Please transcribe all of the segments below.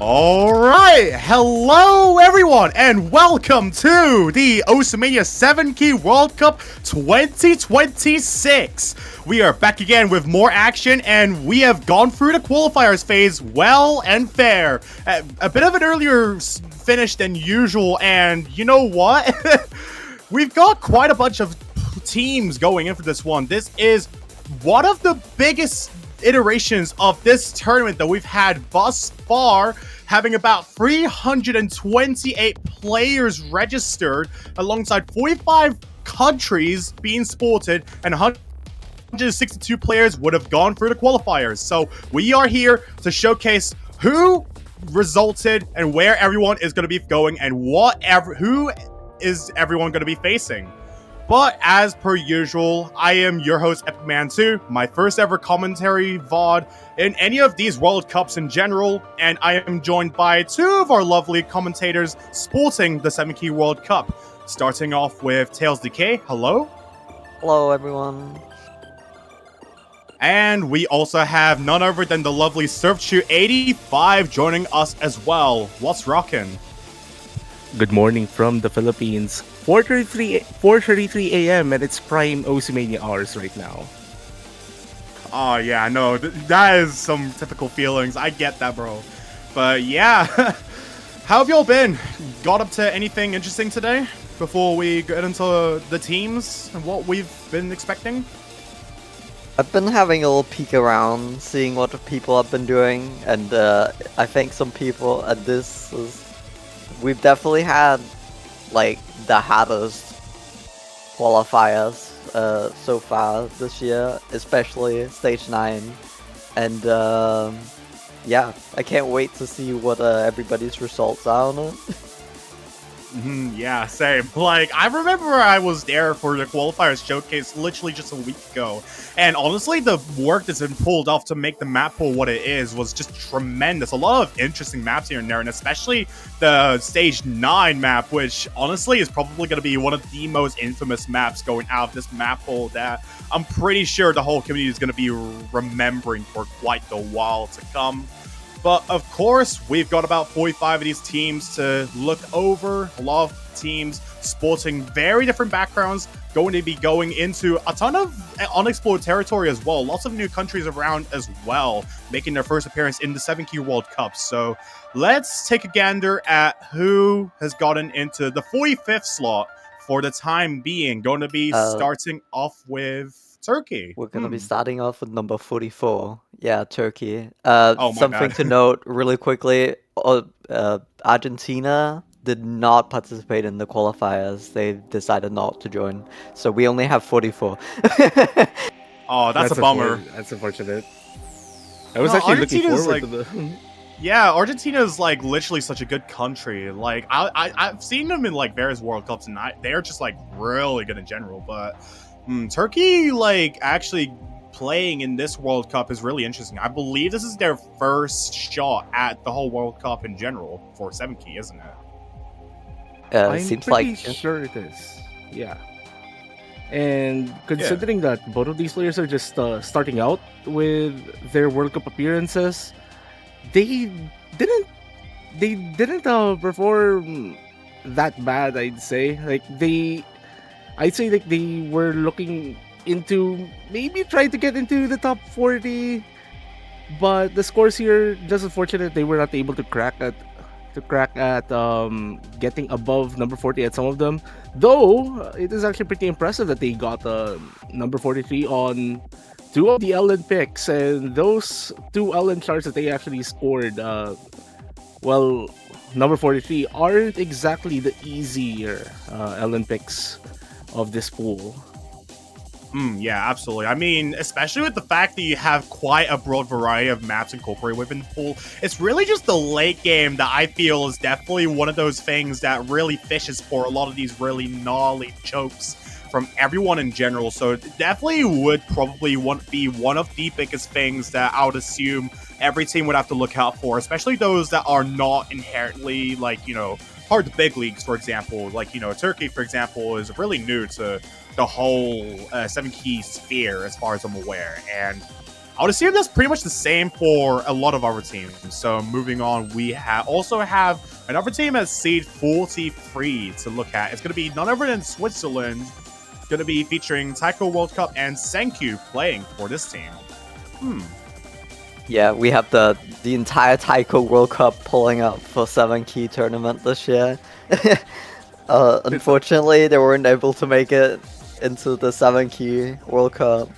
All right, hello everyone, and welcome to the Mania 7 Key World Cup 2026. We are back again with more action, and we have gone through the qualifiers phase well and fair. A bit of an earlier finish than usual, and you know what? We've got quite a bunch of teams going in for this one. This is one of the biggest iterations of this tournament that we've had thus far, having about 328 players registered alongside 45 countries being sported, and 162 players would have gone through the qualifiers. So we are here to showcase who resulted and where everyone is going to be going and who is everyone going to be facing. But as per usual, I am your host, Epic Man 2, my first ever commentary VOD in any of these World Cups in general, and I am joined by two of our lovely commentators sporting the 7 Key World Cup. Starting off with Tails Decay, hello. Hello, everyone. And we also have none other than the lovely SurfChew85 joining us as well. What's rockin'? Good morning from the Philippines. 4:33 a.m. and it's prime Mania hours right now. Oh yeah, no, that is some typical feelings. I get that, bro. But yeah, how have y'all been? Got up to anything interesting today before we get into the teams and what we've been expecting? I've been having a little peek around, seeing what the people have been doing, and I think some people at we've definitely had like the hardest qualifiers so far this year, especially stage 9, and yeah, I can't wait to see what everybody's results are on it. Yeah, same. Like, I remember I was there for the qualifiers showcase literally just a week ago, and honestly, the work that's been pulled off to make the map pool what it is was just tremendous. A lot of interesting maps here and there, and especially the stage 9 map, which honestly is probably going to be one of the most infamous maps going out of this map pool that I'm pretty sure the whole community is going to be remembering for quite the while to come. But of course, we've got about 45 of these teams to look over. A lot of teams sporting very different backgrounds, going to be going into a ton of unexplored territory as well. Lots of new countries around as well, making their first appearance in the 7 Key World Cup. So let's take a gander at who has gotten into the 45th slot for the time being. Going to be starting off with Turkey. We're gonna be starting off with number 44. Yeah, Turkey. Something to note really quickly, Argentina did not participate in the qualifiers. They decided not to join. So we only have 44. Oh, that's a bummer. That's unfortunate. I was actually looking forward to the... Yeah, Argentina is like literally such a good country. Like I've seen them in like various World Cups, and they're just like really good in general. But Turkey, like, actually playing in this World Cup is really interesting. I believe this is their first shot at the whole World Cup in general for 7 Key, isn't it? I'm pretty sure it is. Yeah. And considering that both of these players are just starting out with their World Cup appearances, they didn't perform that bad, I'd say. I'd say like they were looking into maybe trying to get into the top 40, but the scores here just unfortunate they were not able to crack at getting above number 40 at some of them. Though it is actually pretty impressive that they got number 43 on 2 of the LN picks, and those 2 LN charts that they actually scored, number 43 aren't exactly the easier LN picks of this pool. Yeah, absolutely. I mean, especially with the fact that you have quite a broad variety of maps incorporated within the pool, it's really just the late game that I feel is definitely one of those things that really fishes for a lot of these really gnarly chokes from everyone in general. So it definitely would probably be one of the biggest things that I would assume every team would have to look out for, especially those that are not inherently, like, you know, part of the big leagues, for example. Like, you know, Turkey, for example, is really new to the whole 7 Key sphere, as far as I'm aware. And I would assume that's pretty much the same for a lot of our teams. So moving on, we also have another team at seed 43 to look at. It's going to be none other than Switzerland. Going to be featuring Taiko World Cup and Senku playing for this team. Yeah, we have the entire Taiko World Cup pulling up for 7 key tournament this year. Unfortunately, they weren't able to make it into the 7 key World Cup.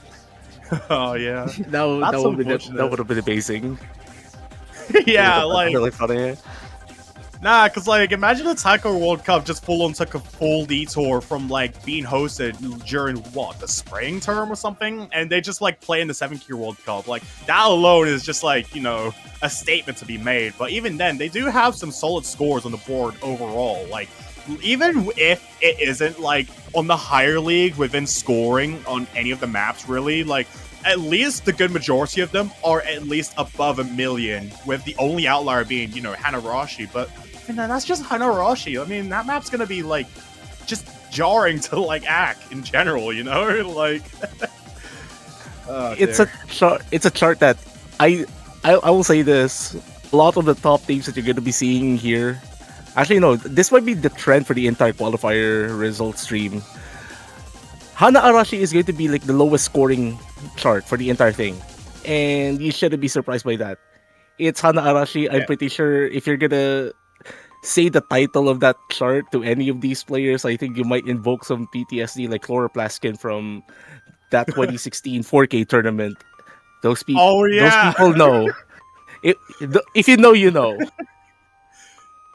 Oh yeah, That would have been amazing. yeah, That's like really funny. nah, cause like imagine the Taiko World Cup just full on took a full detour from like being hosted during what, the spring term or something, and they just like play in the 7 key World Cup. Like that alone is just like, you know, a statement to be made. But even then, they do have some solid scores on the board overall. Like even if it isn't like on the higher league within scoring on any of the maps, really, like at least the good majority of them are at least above 1 million, with the only outlier being, you know, Hanarashi. But and then that's just Hanarashi. I mean, that map's gonna be like just jarring to like act in general, you know? Like oh, It's dear. a chart that I will say this. A lot of the top teams that you're going to be seeing here. Actually, no, this might be the trend for the entire qualifier result stream. Hana Arashi is going to be like the lowest scoring chart for the entire thing, and you shouldn't be surprised by that. It's Hana Arashi. I'm Yeah. pretty sure if you're gonna say the title of that chart to any of these players, I think you might invoke some PTSD like Chloroplaskin from that 2016 4K tournament. Oh Those yeah. people know. If you know, you know.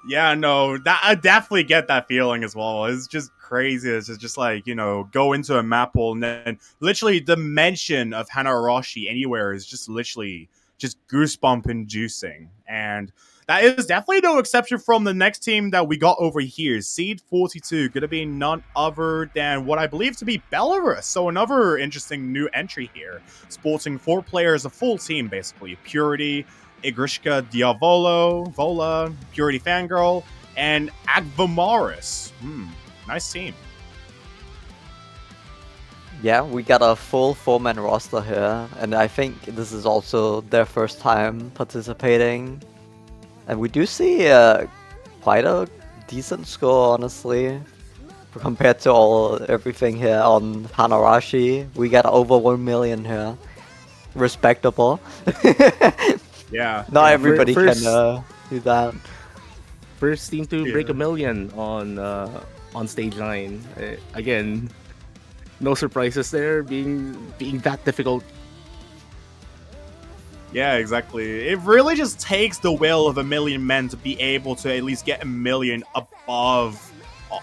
Yeah, no, that I definitely get that feeling as well. It's just crazy. It's just like, you know, go into a Mappool and then literally the mention of Hanarashi anywhere is just literally just goosebump inducing. And that is definitely no exception from the next team that we got over here. Seed 42, going to be none other than what I believe to be Belarus. So another interesting new entry here. Sporting 4 players, a full team basically. Purity, Igrishka Diavolo, Vola, Purity Fangirl, and Agvamaris. Nice team. Yeah, we got a full 4-man roster here, and I think this is also their first time participating. And we do see quite a decent score, honestly, compared to everything here on Hanarashi. We got over 1 million here. Respectable. Yeah. Not everybody First- can do that. First team to break Yeah. 1 million on stage 9. Again, no surprises there. Being that difficult. Yeah, exactly. It really just takes the will of 1 million men to be able to at least get 1 million above,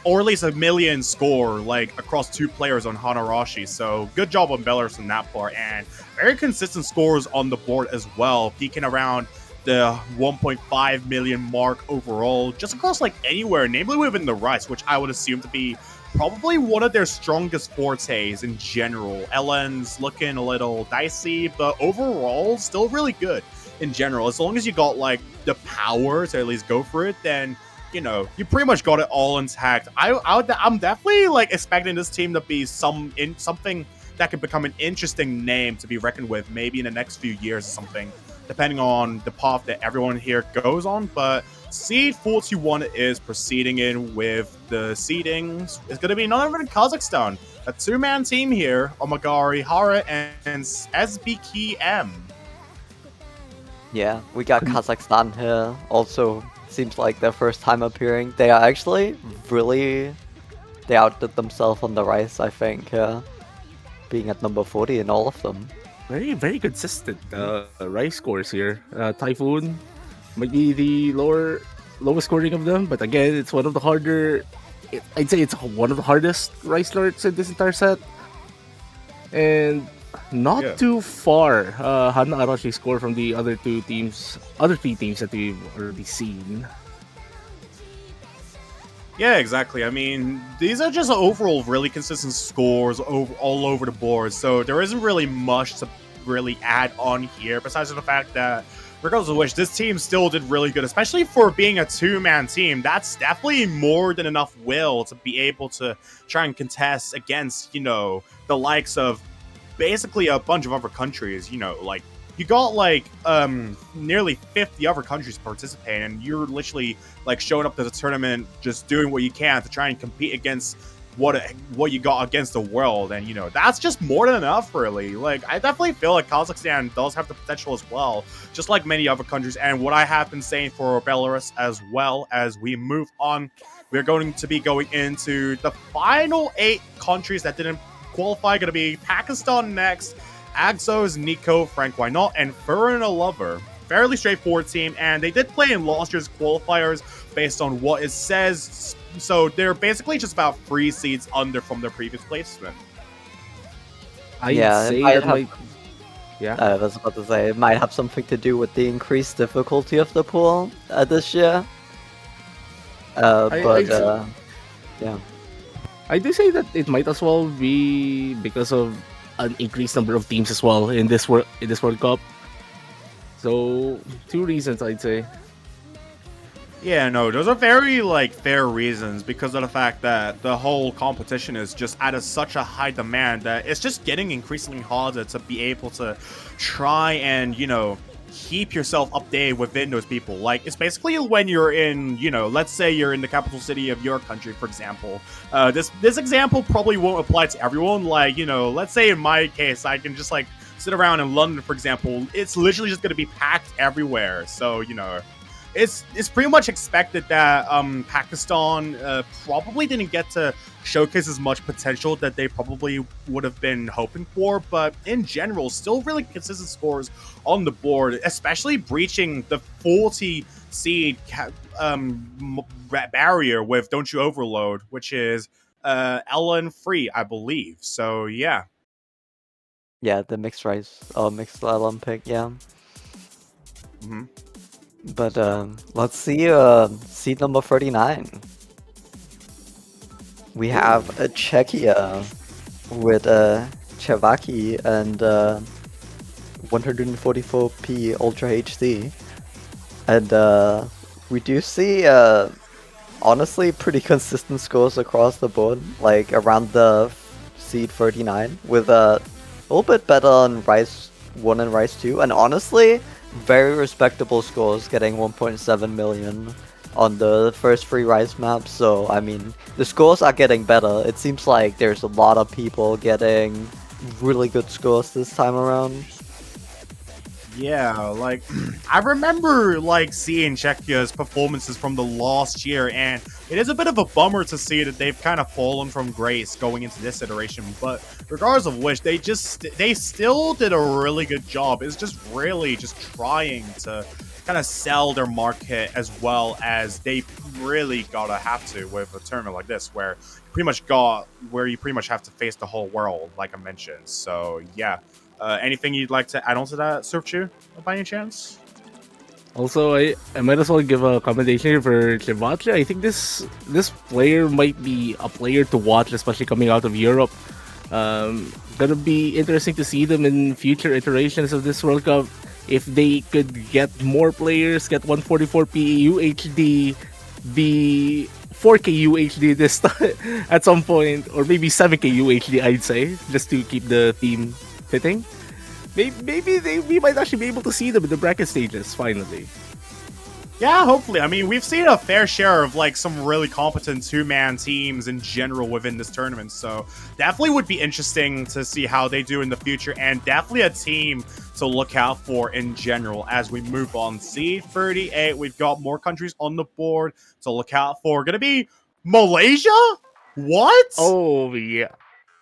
or at least 1 million score, like across 2 players on Hanarashi. So good job on Belarus in that part, and very consistent scores on the board as well, peaking around the 1.5 million mark overall, just across like anywhere, namely within the Rice, which I would assume to be probably one of their strongest fortes in general. Ellen's looking a little dicey, but overall still really good in general. As long as you got like the power to at least go for it, then you know you pretty much got it all intact. I'm definitely like expecting this team to be something that could become an interesting name to be reckoned with, maybe in the next few years or something, depending on the path that everyone here goes on. But Seed 41 is proceeding in with the seedings. It's going to be none other than Kazakhstan. A 2-man team here, Omagari Hara and SBK M. Yeah, we got Kazakhstan here. Also, seems like their first time appearing. They are actually really... They outdid themselves on the Rice, I think, being at number 40 in all of them. Very, very consistent Rice scores here. Typhoon might be the lowest scoring of them, but again, it's one of the harder. I'd say it's one of the hardest Rice starts in this entire set, and not too far. Hana Arashi score from the other 3 teams that we've already seen. Yeah, exactly. I mean, these are just overall really consistent scores all over the board, so there isn't really much to really add on here, besides the fact that, regardless of which, this team still did really good, especially for being a 2-man team. That's definitely more than enough will to be able to try and contest against, you know, the likes of basically a bunch of other countries, you know, like you got like nearly 50 other countries participating, and you're literally like showing up to the tournament, just doing what you can to try and compete against what you got against the world, and that's just more than enough, really. Like, I definitely feel like Kazakhstan does have the potential as well, just like many other countries. And what I have been saying for Belarus as well, as we move on, we're going to be going into the final 8 countries that didn't qualify. Going to be Pakistan next, Axos, Nico, Frank Why Not, and Furina Lover. Fairly straightforward team, and they did play in last year's qualifiers based on what it says. So they're basically just about 3 seeds under from their previous placement. I'd Yeah, say it might that have- might. Yeah. I was about to say it might have something to do with the increased difficulty of the pool this year. Yeah. I do say that it might as well be because of an increased number of teams as well in this World Cup. So 2 reasons, I'd say. Yeah, no, those are very fair reasons, because of the fact that the whole competition is just at such a high demand that it's just getting increasingly harder to be able to try and keep yourself updated within those people. Like, it's basically when you're in, let's say you're in the capital city of your country, for example. This example probably won't apply to everyone. Like, let's say in my case, I can just sit around in London, for example. It's literally just going to be packed everywhere. So, it's pretty much expected that Pakistan probably didn't get to showcase as much potential that they probably would have been hoping for, but in general, still really consistent scores on the board, especially breaching the 40 seed barrier with Don't You Overload, which is Ellen free, I believe. So yeah. Yeah, the mixed rice or mixed Olympic, yeah. Mm-hmm. But let's see seed number 39. We have Czechia with Chevaki and 144p Ultra HD. And we do see honestly pretty consistent scores across the board, like around the seed 39, with a little bit better on Rice 1 and Rice 2, and honestly very respectable scores, getting 1.7 million on the first 3 Rice maps. So I mean, the scores are getting better. It seems like there's a lot of people getting really good scores this time around. Yeah, I remember seeing Czechia's performances from the last year, and it is a bit of a bummer to see that they've kind of fallen from grace going into this iteration. But regardless of which, they still did a really good job. It's just really just trying to kind of sell their market, as well as they really gotta have to with a tournament like this, where you pretty much have to face the whole world, like I mentioned. So yeah. Anything you'd like to add on to that, Surfchu, by any chance? Also, I might as well give a commendation here for Chevatre. I think this player might be a player to watch, especially coming out of Europe. Gonna be interesting to see them in future iterations of this World Cup. If they could get more players, get 144p UHD, be 4K UHD this time at some point, or maybe 7K UHD, I'd say, just to keep the theme fitting. Maybe we might actually be able to see them in the bracket stages finally. Yeah, hopefully. I mean, we've seen a fair share of some really competent 2-man teams in general within this tournament, so definitely would be interesting to see how they do in the future, and definitely a team to look out for in general as we move on. Seed 38, we've got more countries on the board to look out for. Gonna be Malaysia? What? Oh yeah.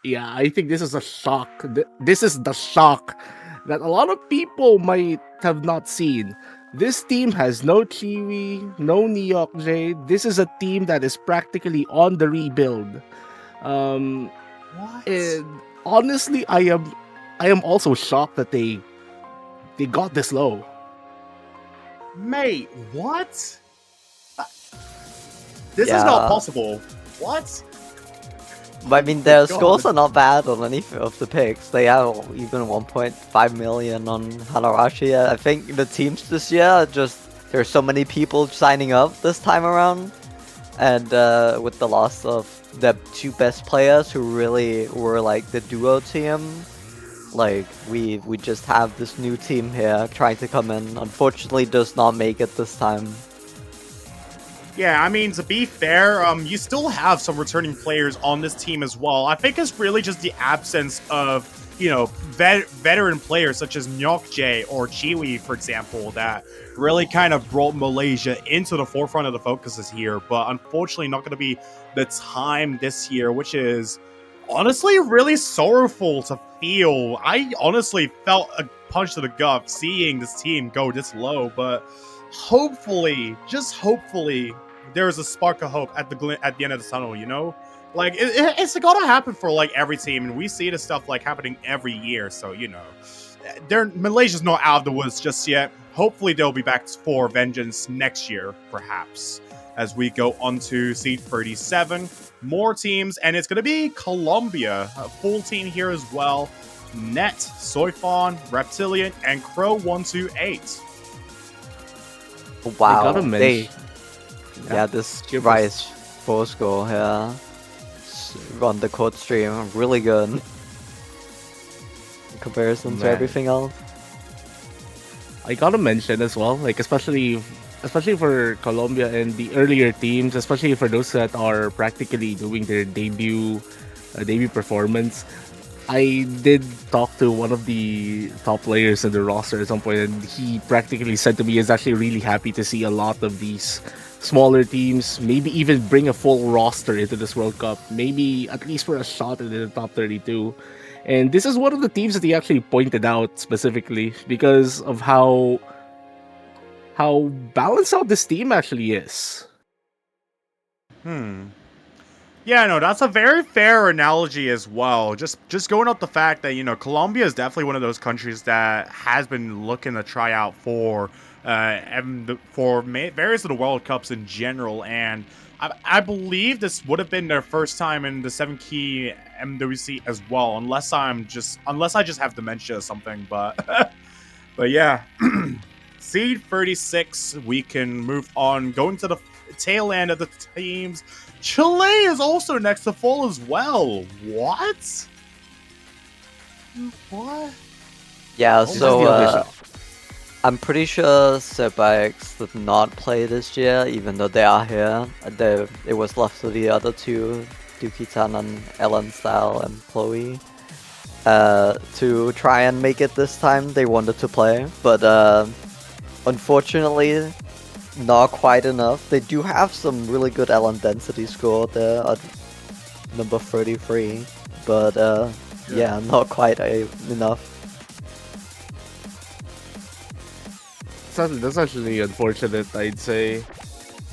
Yeah, I think this is a shock. This is the shock that a lot of people might have not seen. This team has no Chiwi, no Neok J. This is a team that is practically on the rebuild. What? And honestly, I am also shocked that they got this low. Mate, what? This is not possible. What? But I mean, their scores are not bad on any of the picks. They have even 1.5 million on Hanarashi. I think the teams this year, there's so many people signing up this time around. And with the loss of the 2 best players who really were the duo team, Like we just have this new team here trying to come in. Unfortunately, does not make it this time. Yeah, I mean, to be fair, you still have some returning players on this team as well. I think it's really just the absence of, veteran players such as Nyokje or Chiwi, for example, that really kind of brought Malaysia into the forefront of the focuses here. But unfortunately, not going to be the time this year, which is honestly really sorrowful to feel. I honestly felt a punch to the gut seeing this team go this low, but hopefully, just hopefully, there is a spark of hope at the end of the tunnel. Like it's gotta happen for like every team, and we see this stuff like happening every year. So Malaysia's not out of the woods just yet. Hopefully, they'll be back for vengeance next year, perhaps, as we go on to seed 37. More teams, and it's gonna be Colombia, a full team here as well. Net, Soifon, Reptilian, and Crow 128. Wow, gotta mention- yeah, this Cheers. Rice force goal here on the court stream, really good in comparison to Man. everything else. I gotta mention as well, like especially for Colombia and the earlier teams, especially for those that are practically doing their debut performance. I did talk to one of the top players in the roster at some point, and he practically said to me he's actually really happy to see a lot of these smaller teams, maybe even bring a full roster into this World Cup, maybe at least for a shot into the top 32. And this is one of the teams that he actually pointed out specifically because of how balanced out this team actually is. Yeah, no, that's a very fair analogy as well. Just going off the fact that Colombia is definitely one of those countries that has been looking to try out for various of the World Cups in general, and I believe this would have been their first time in the 7-key MWC as well, unless I just have dementia or something. But but yeah, seed 36, we can move on, going to the tail end of the teams. Chile is also next to fall as well. What? Yeah, This is so the audition. I'm pretty sure Sebikes did not play this year, even though they are here. It was left to the other two, Dukitan and Ellen Style and Chloe, to try and make it this time. They wanted to play, but unfortunately, not quite enough. They do have some really good Ellen density score there at number 33, but yeah, not quite enough. That's actually unfortunate, I'd say.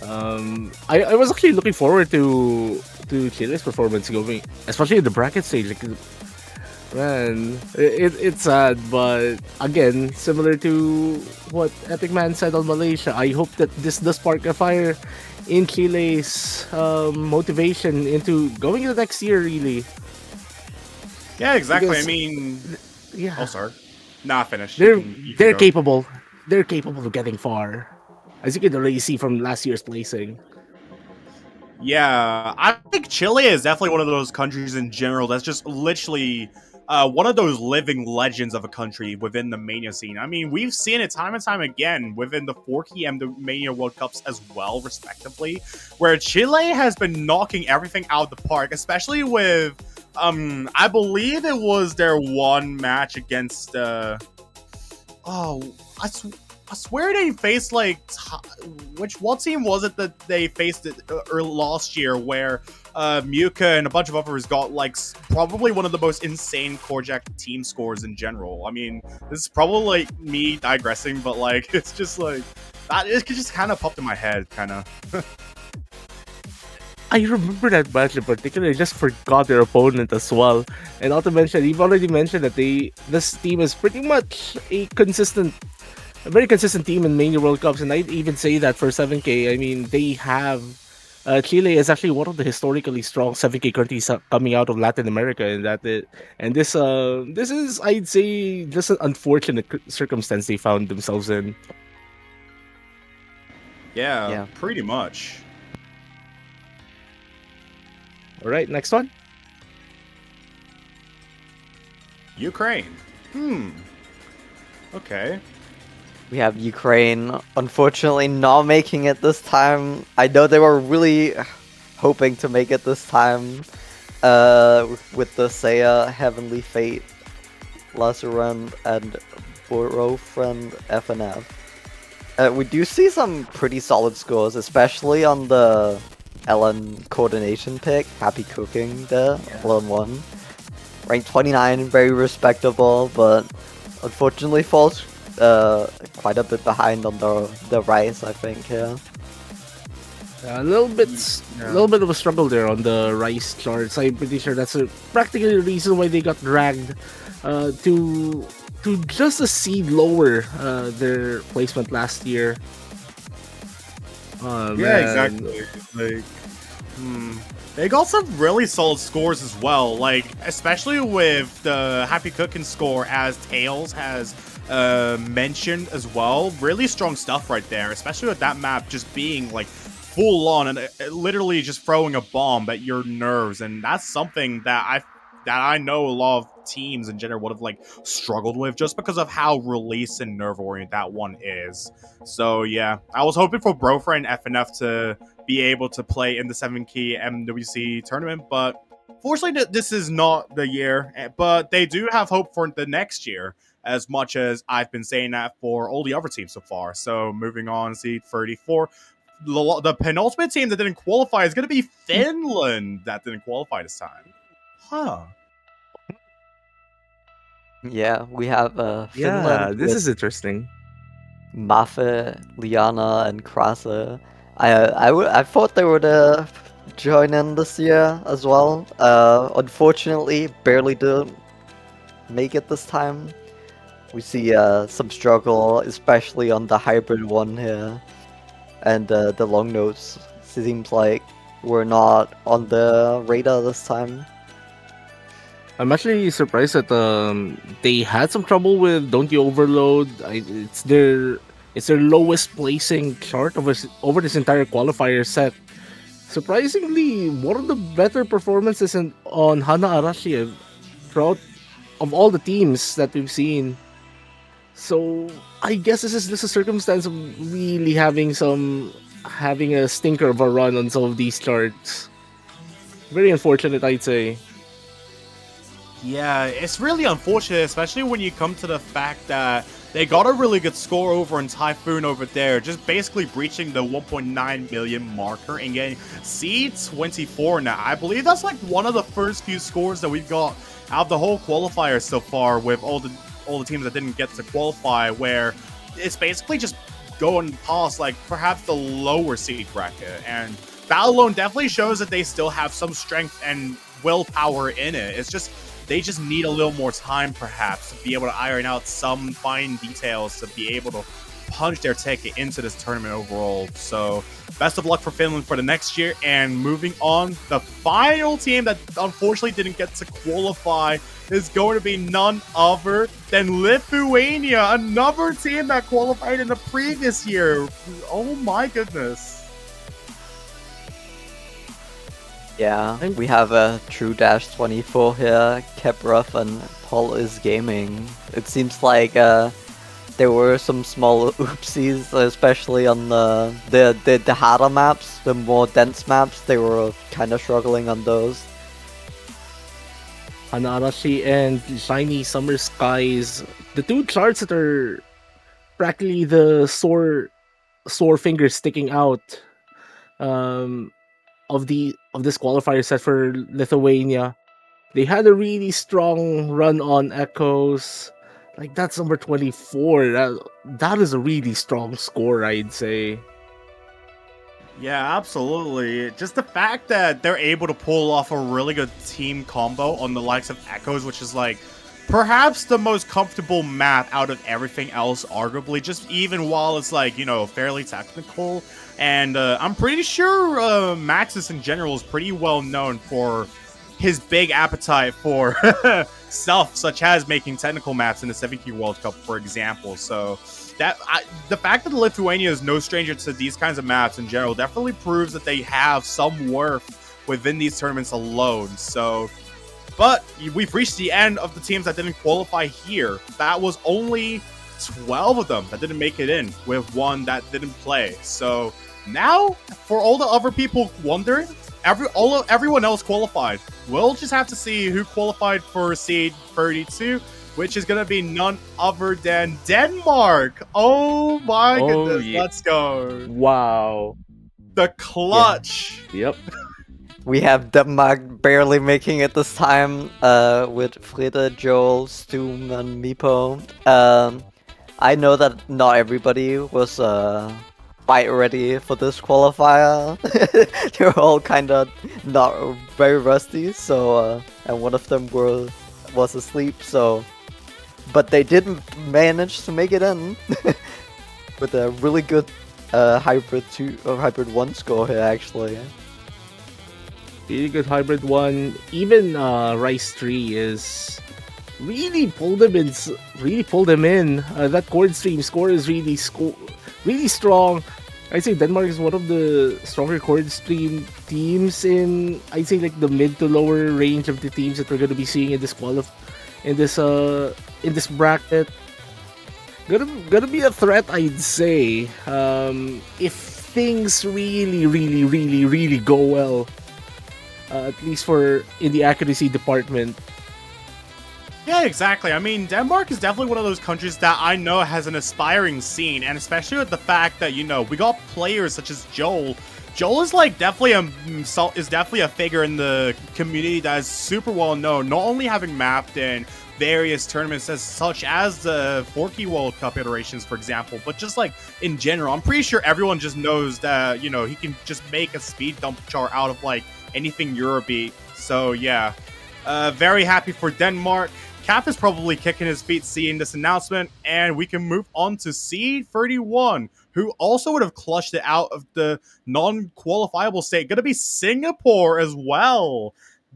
I was actually looking forward to Chile's performance going, especially in the bracket stage. Like, man, it's sad, but again, similar to what Epic Man said on Malaysia, I hope that this does spark a fire in Chile's motivation into going to the next year, really. Yeah, exactly. Because- I mean, Yeah, oh, sorry. Nah, finish. they're You can they're go. capable. They're capable of getting far, as you can already see from last year's placing. Yeah, I think Chile is definitely one of those countries in general that's just literally one of those living legends of a country within the Mania scene. I mean, we've seen it time and time again within the 4K and the Mania World Cups as well, respectively, where Chile has been knocking everything out of the park, especially with, I believe it was their one match against, I swear they faced what team was it that they faced last year where Muka and a bunch of others got probably one of the most insane Core Jack team scores in general. I mean, this is probably me digressing, but it's just that it just kind of popped in my head, kind of. I remember that match in particular. I just forgot their opponent as well. And not to mention, you've already mentioned that this team is pretty much a very consistent team in Mania World Cups, and I'd even say that for 7K. I mean, they have Chile is actually one of the historically strong 7K countries coming out of Latin America, and this is, I'd say, just an unfortunate circumstance they found themselves in. Yeah, pretty much. All right, next one. Ukraine. Okay. We have Ukraine, unfortunately not making it this time. I know they were really hoping to make it this time with the Seiya, Heavenly Fate, Lazaran, and Borofriend FNF. We do see some pretty solid scores, especially on the LN coordination pick. Happy Cooking there, LN1. Ranked 29, very respectable, but unfortunately falls quite a bit behind on the Rice, I think, here. A little bit of a struggle there on the Rice charts. I'm pretty sure that's practically the reason why they got dragged to just a seed lower their placement last year. Yeah, Man. exactly. Like, they got some really solid scores as well. Like, especially with the Happy Cooking score, as Tails has mentioned as well. Really strong stuff right there, especially with that map just being like full on and literally just throwing a bomb at your nerves, and that's something that I know a lot of teams in general would have like struggled with just because of how release and nerve oriented that one is. So yeah, I was hoping for Brofer and FNF to be able to play in the 7 key MWC tournament, but fortunately this is not the year. But they do have hope for the next year, as much as I've been saying that for all the other teams so far. So moving on, seed 34. The penultimate team that didn't qualify is going to be Finland that didn't qualify this time. Huh. Yeah, we have Yeah, Finland this with is interesting. Mafe, Liana, and Krasa. I thought they would join in this year as well. Unfortunately, barely did make it this time. We see some struggle, especially on the hybrid one here, and the long notes seems like we're not on the radar this time. I'm actually surprised that they had some trouble with Don't You Overload. It's their lowest placing chart over this entire qualifier set. Surprisingly, one of the better performances on Hana Arashi throughout of all the teams that we've seen. So I guess this is just a circumstance of really having a stinker of a run on some of these charts. Very unfortunate, I'd say. Yeah, it's really unfortunate, especially when you come to the fact that they got a really good score over in Typhoon over there, just basically breaching the 1.9 million marker and getting C24 now. I believe that's like one of the first few scores that we've got out of the whole qualifier so far, with all the teams that didn't get to qualify, where it's basically just going past like perhaps the lower seed bracket, and that alone definitely shows that they still have some strength and willpower in it. It's just they just need a little more time, perhaps, to be able to iron out some fine details to be able to punch their ticket into this tournament overall. So, best of luck for Finland for the next year. And moving on, the final team that unfortunately didn't get to qualify is going to be none other than Lithuania, another team that qualified in the previous year. Oh my goodness. Yeah, we have a True Dash 24 here, Keprough and Paul is Gaming. It seems like there were some small oopsies, especially on the harder maps, the more dense maps. They were kind of struggling on those. Hanarashi and Shiny Summer Skies, the two charts that are practically the sore fingers sticking out of this qualifier set for Lithuania. They had a really strong run on Echoes. Like, that's number 24. That is a really strong score, I'd say. Yeah, absolutely. Just the fact that they're able to pull off a really good team combo on the likes of Echoes, which is like perhaps the most comfortable map out of everything else, arguably, just even while it's like, you know, fairly technical. And I'm pretty sure Maxis in general is pretty well known for his big appetite for stuff such as making technical maps in the 7Q World Cup, for example. So the fact that Lithuania is no stranger to these kinds of maps in general definitely proves that they have some worth within these tournaments alone. So But we've reached the end of the teams that didn't qualify here. That was only 12 of them that didn't make it in, with one that didn't play. So now, for all the other people wondering, everyone else qualified. We'll just have to see who qualified for seed 32, which is going to be none other than Denmark. Oh my goodness, yeah. let's go. Wow. The clutch. Yep. We have Denmark barely making it this time, with Frida, Joel, Stoom, and Meepo. I know that not everybody was fight ready for this qualifier. They were all kind of not very rusty, so and one of them was asleep. So, but they did manage to make it in with a really good hybrid 2 or hybrid 1 score here actually. Really good hybrid 1. Even Rice 3 is really pulled them in. That chord stream score is really strong. I'd say Denmark is one of the stronger chord stream teams in, I'd say, like the mid to lower range of the teams that we're going to be seeing in this bracket. Gonna be a threat, I'd say, if things really go well. At least in the accuracy department. Yeah, exactly. I mean, Denmark is definitely one of those countries that I know has an aspiring scene, and especially with the fact that, you know, we got players such as Joel. Joel is like definitely a figure in the community that is super well known, not only having mapped in various tournaments such as the Forky World Cup iterations, for example, but just like in general, I'm pretty sure everyone just knows that, you know, he can just make a speed dump chart out of like anything Eurobeat. So yeah, very happy for Denmark. Cap is probably kicking his feet seeing this announcement, and we can move on to seed 31, who also would have clutched it out of the non-qualifiable state. Gonna be Singapore as well,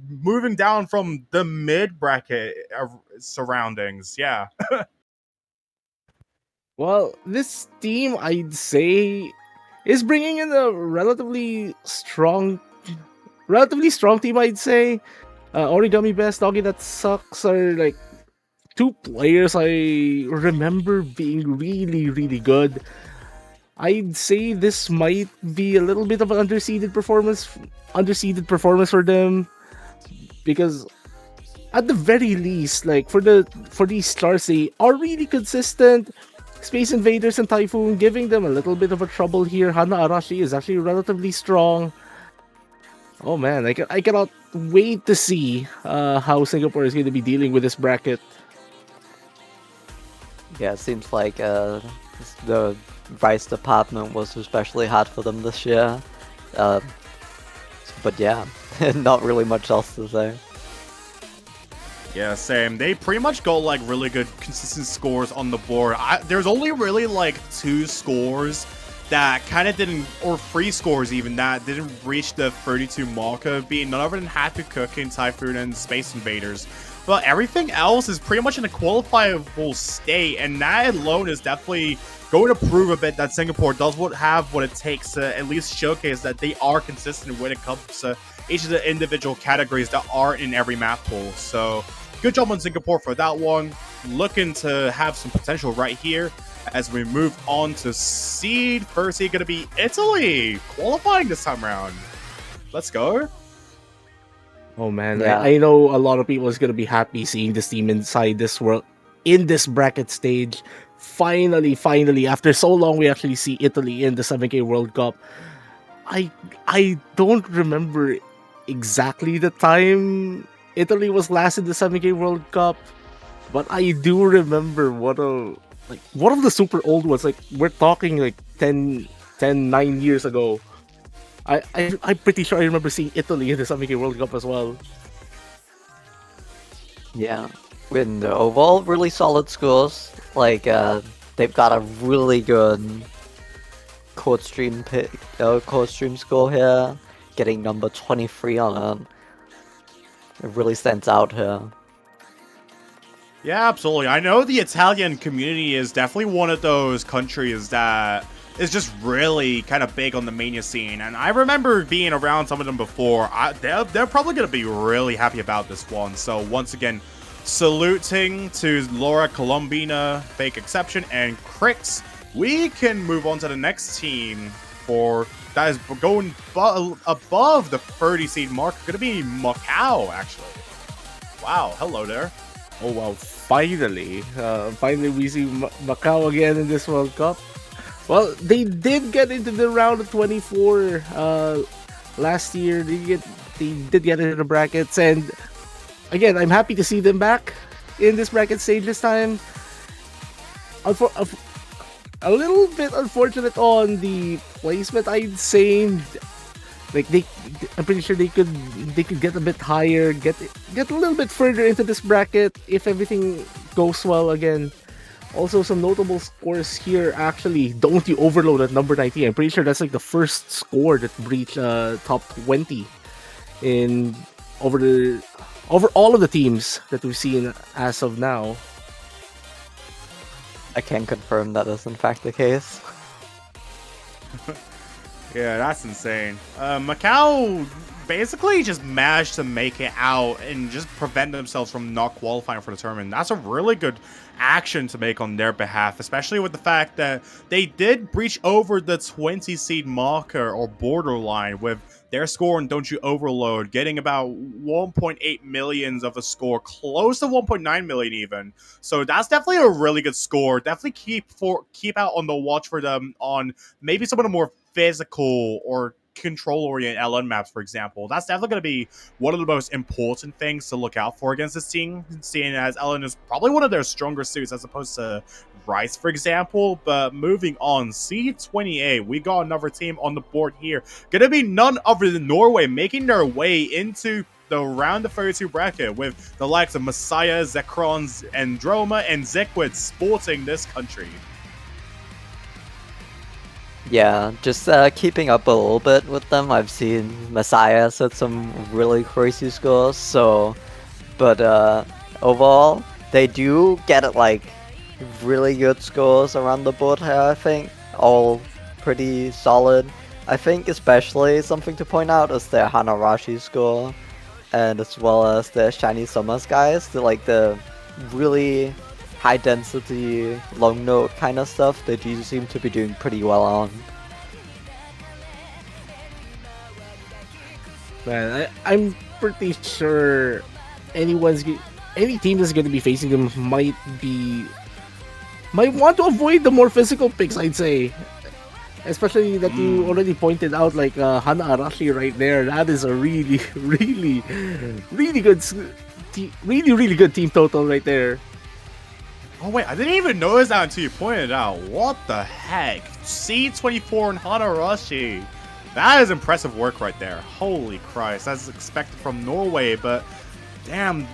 moving down from the mid-bracket surroundings. Yeah. Well, this team, I'd say, is bringing in a relatively strong team, I'd say. Origami Best, Doggy That Sucks are like two players I remember being really good. I'd say this might be a little bit of an underseeded performance for them, because at the very least, like for these stars, they are really consistent. Space Invaders and Typhoon giving them a little bit of a trouble here. Hana Arashi is actually relatively strong. Oh man, I cannot wait to see how Singapore is going to be dealing with this bracket. Yeah, it seems like the Vice department was especially hard for them this year. But yeah, not really much else to say. Yeah, same. They pretty much got like really good consistent scores on the board. There's only really like 2 scores that kind of didn't, or 3 scores even, that didn't reach the 32 marker, being none other than Happy Cooking, Typhoon, and Space Invaders. But everything else is pretty much in a qualifiable state, and that alone is definitely going to prove a bit that Singapore does have what it takes to at least showcase that they are consistent when it comes to each of the individual categories that are in every map pool. So good job on Singapore for that one. Looking to have some potential right here as we move on to seed. First seed going to be Italy, qualifying this time around. Let's go. Oh man, Yeah. I know a lot of people is gonna be happy seeing this team inside this world, in this bracket stage. Finally, after so long, we actually see Italy in the 7K World Cup. I don't remember exactly the time Italy was last in the 7K World Cup, but I do remember one of the super old ones. Like we're talking like 9 years ago. I'm pretty sure I remember seeing Italy in the 7K World Cup as well. Yeah, with the overall really solid scores. Like they've got a really good chord stream score here, getting number 23 on it. It really stands out here. Yeah, absolutely. I know the Italian community is definitely one of those countries that is just really kind of big on the Mania scene, and I remember being around some of them before. They're probably going to be really happy about this one. So once again, saluting to Laura, Colombina, Fake Exception, and Crix. We can move on to the next team for that is going above the 30 seed mark. Going to be Macau, actually. Wow, hello there. Oh wow, finally. Finally we see Macau again in this World Cup. Well, they did get into the round of 24 last year. They did get into the brackets, and again, I'm happy to see them back in this bracket stage this time. A little bit unfortunate on the placement, I'd say. Like I'm pretty sure they could get a bit higher, get a little bit further into this bracket if everything goes well again. Also, some notable scores here. Actually, Don't You Overload at number 19. I'm pretty sure that's like the first score that breached top 20 in over all of the teams that we've seen as of now. I can confirm that is in fact the case. Yeah, that's insane. Macau basically just managed to make it out and just prevent themselves from not qualifying for the tournament. That's a really good action to make on their behalf, especially with the fact that they did breach over the 20 seed marker or borderline with their score and Don't You Overload, getting about 1.8 millions of a score, close to 1.9 million even. So that's definitely a really good score. Definitely keep out on the watch for them on maybe some of the more physical or control-oriented LN maps, for example. That's definitely going to be one of the most important things to look out for against this team, seeing as LN is probably one of their stronger suits as opposed to Rice, for example. But moving on, C28, we got another team on the board here. Going to be none other than Norway, making their way into the round of 32 bracket with the likes of Messiah, Zekrons, Androma, and Zequid sporting this country. Yeah, just keeping up a little bit with them. I've seen Messiah set some really crazy scores, but overall, they do get like really good scores around the board here, I think. All pretty solid. I think especially something to point out is their Hanarashi score, and as well as the Shiny Summer Skies, the really high density, long note kind of stuff they do seem to be doing pretty well on. Man, I'm pretty sure any team that's going to be facing them might want to avoid the more physical picks, I'd say. Especially that you already pointed out, like Hana Arashi right there. That is a really, really, really good, really good team total right there. Oh wait, I didn't even notice that until you pointed it out. What the heck? C24 and Hanarashi. That is impressive work right there. Holy Christ, that's expected from Norway, but damn,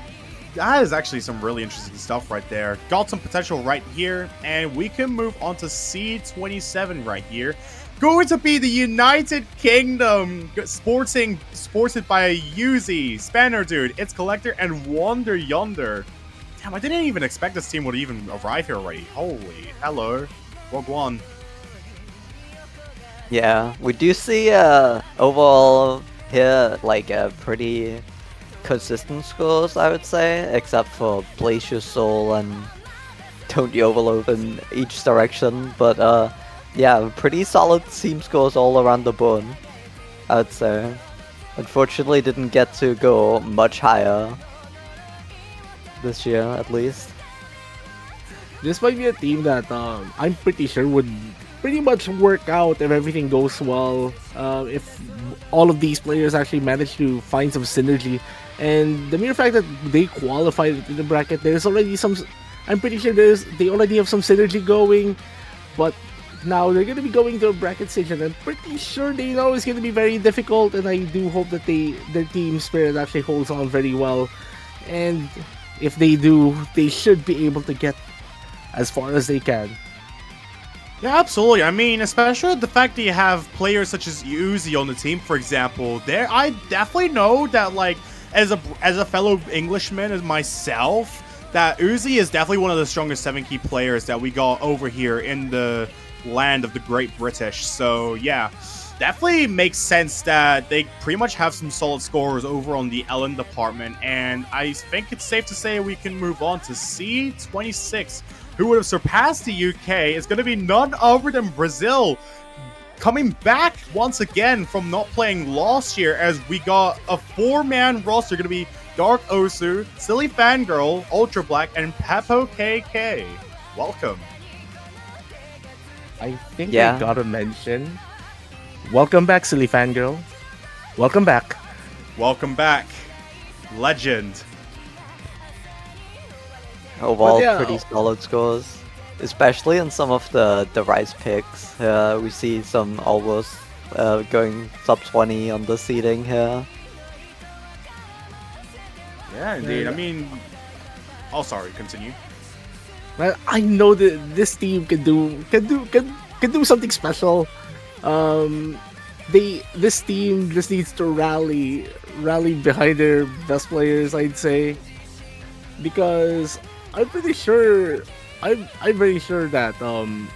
that is actually some really interesting stuff right there. Got some potential right here, and we can move on to C27 right here. Going to be the United Kingdom, sported by Yuzi, Spanner Dude, It's Collector, and Wander Yonder. Damn, I didn't even expect this team would even arrive here already. Holy, hello, Rogue One. Yeah, we do see overall here like a pretty consistent scores, I would say, except for Blaze Your Soul and Don't You Overload in each direction. But yeah, pretty solid team scores all around the board, I would say. Unfortunately, didn't get to go much higher this year, at least. This might be a team that I'm pretty sure would pretty much work out if everything goes well. If all of these players actually manage to find some synergy, and the mere fact that they qualified into the bracket, there's already some. I'm pretty sure they already have some synergy going, but now they're gonna be going to a bracket stage, and I'm pretty sure they know it's gonna be very difficult. And I do hope that their team spirit actually holds on very well, and if they do, they should be able to get as far as they can. Yeah, absolutely. I mean, especially the fact that you have players such as Uzi on the team, for example. I definitely know that, like, as a fellow Englishman as myself, that Uzi is definitely one of the strongest 7 key players that we got over here in the land of the Great British. So yeah, definitely makes sense that they pretty much have some solid scores over on the Ellen department. And I think it's safe to say we can move on to C26, who would have surpassed the UK. Is going to be none other than Brazil, coming back once again from not playing last year, as we got a 4-man roster. Going to be Dark Osu, Silly Fangirl, Ultra Black, and Peppo KK. Welcome. I think I gotta mention, welcome back, Silly Fangirl. Welcome back. Welcome back. Legend. Overall, pretty solid scores. Especially in some of the Rise picks. We see some almost going sub 20 on the seeding here. Yeah, indeed. I mean... Oh, sorry. Continue. Well, I know that this team can do something special. This team just needs to rally behind their best players, I'd say, because I'm pretty sure that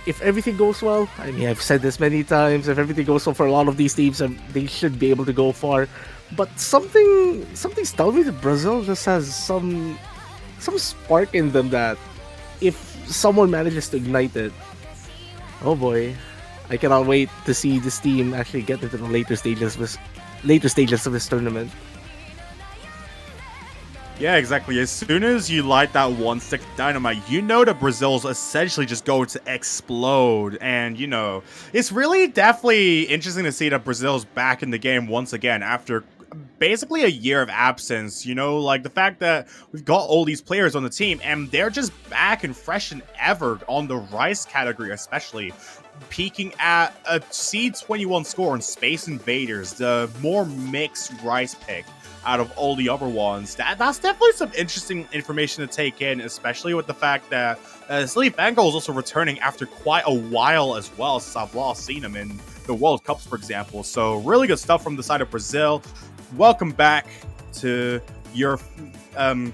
if everything goes well, I mean, I've said this many times, if everything goes well for a lot of these teams, they should be able to go far. But something's telling me that Brazil just has some spark in them that, if someone manages to ignite it, oh boy, I cannot wait to see this team actually get into the later stages of this tournament. Yeah, exactly. As soon as you light that one stick of dynamite, you know that Brazil's essentially just going to explode. And, you know, it's really definitely interesting to see that Brazil's back in the game once again after basically a year of absence. You know, like the fact that we've got all these players on the team and they're just back and fresh and ever on the Rice category, especially peaking at a C21 score on Space Invaders, the more mixed Rice pick out of all the other ones. That's definitely some interesting information to take in, especially with the fact that Silly Fangirl is also returning after quite a while as well, since I've last seen him in the World Cups, for example. So really good stuff from the side of Brazil. Welcome back to your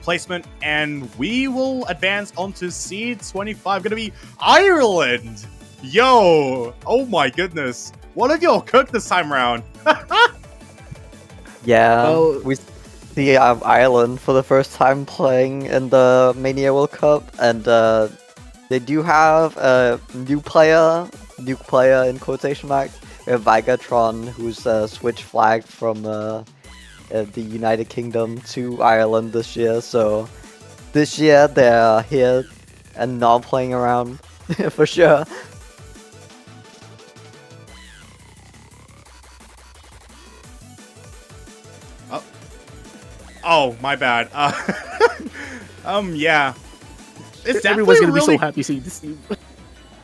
placement, and we will advance onto C25. Gonna be Ireland. Yo, oh my goodness, what have y'all cooked this time around? Yeah, we see Ireland for the first time playing in the Mania World Cup, and they do have a new player in quotation marks. We have Vigatron, who's switched flag from the United Kingdom to Ireland this year. So this year they're here and not playing around for sure. Oh, my bad. Yeah. It's Everyone's gonna really... be so happy seeing this team.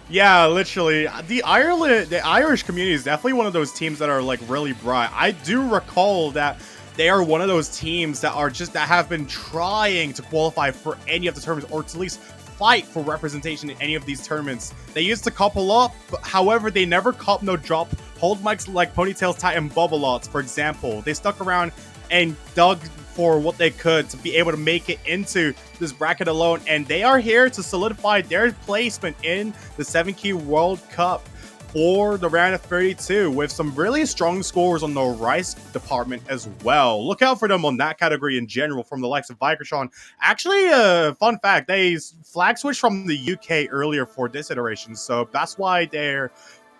Yeah, literally. The Irish community is definitely one of those teams that are like really bright. I do recall that they are one of those teams that have been trying to qualify for any of the tournaments, or to at least fight for representation in any of these tournaments. They used to couple up, but however, they never cop no drop hold mics like Ponytails, Titan, Bubble-Lots, for example. They stuck around and dug for what they could to be able to make it into this bracket alone, and they are here to solidify their placement in the 7-Key World Cup for the round of 32 with some really strong scores on the Rice department as well. Look out for them on that category in general from the likes of Vikertron. Actually, fun fact, they flag switched from the UK earlier for this iteration, so that's why they're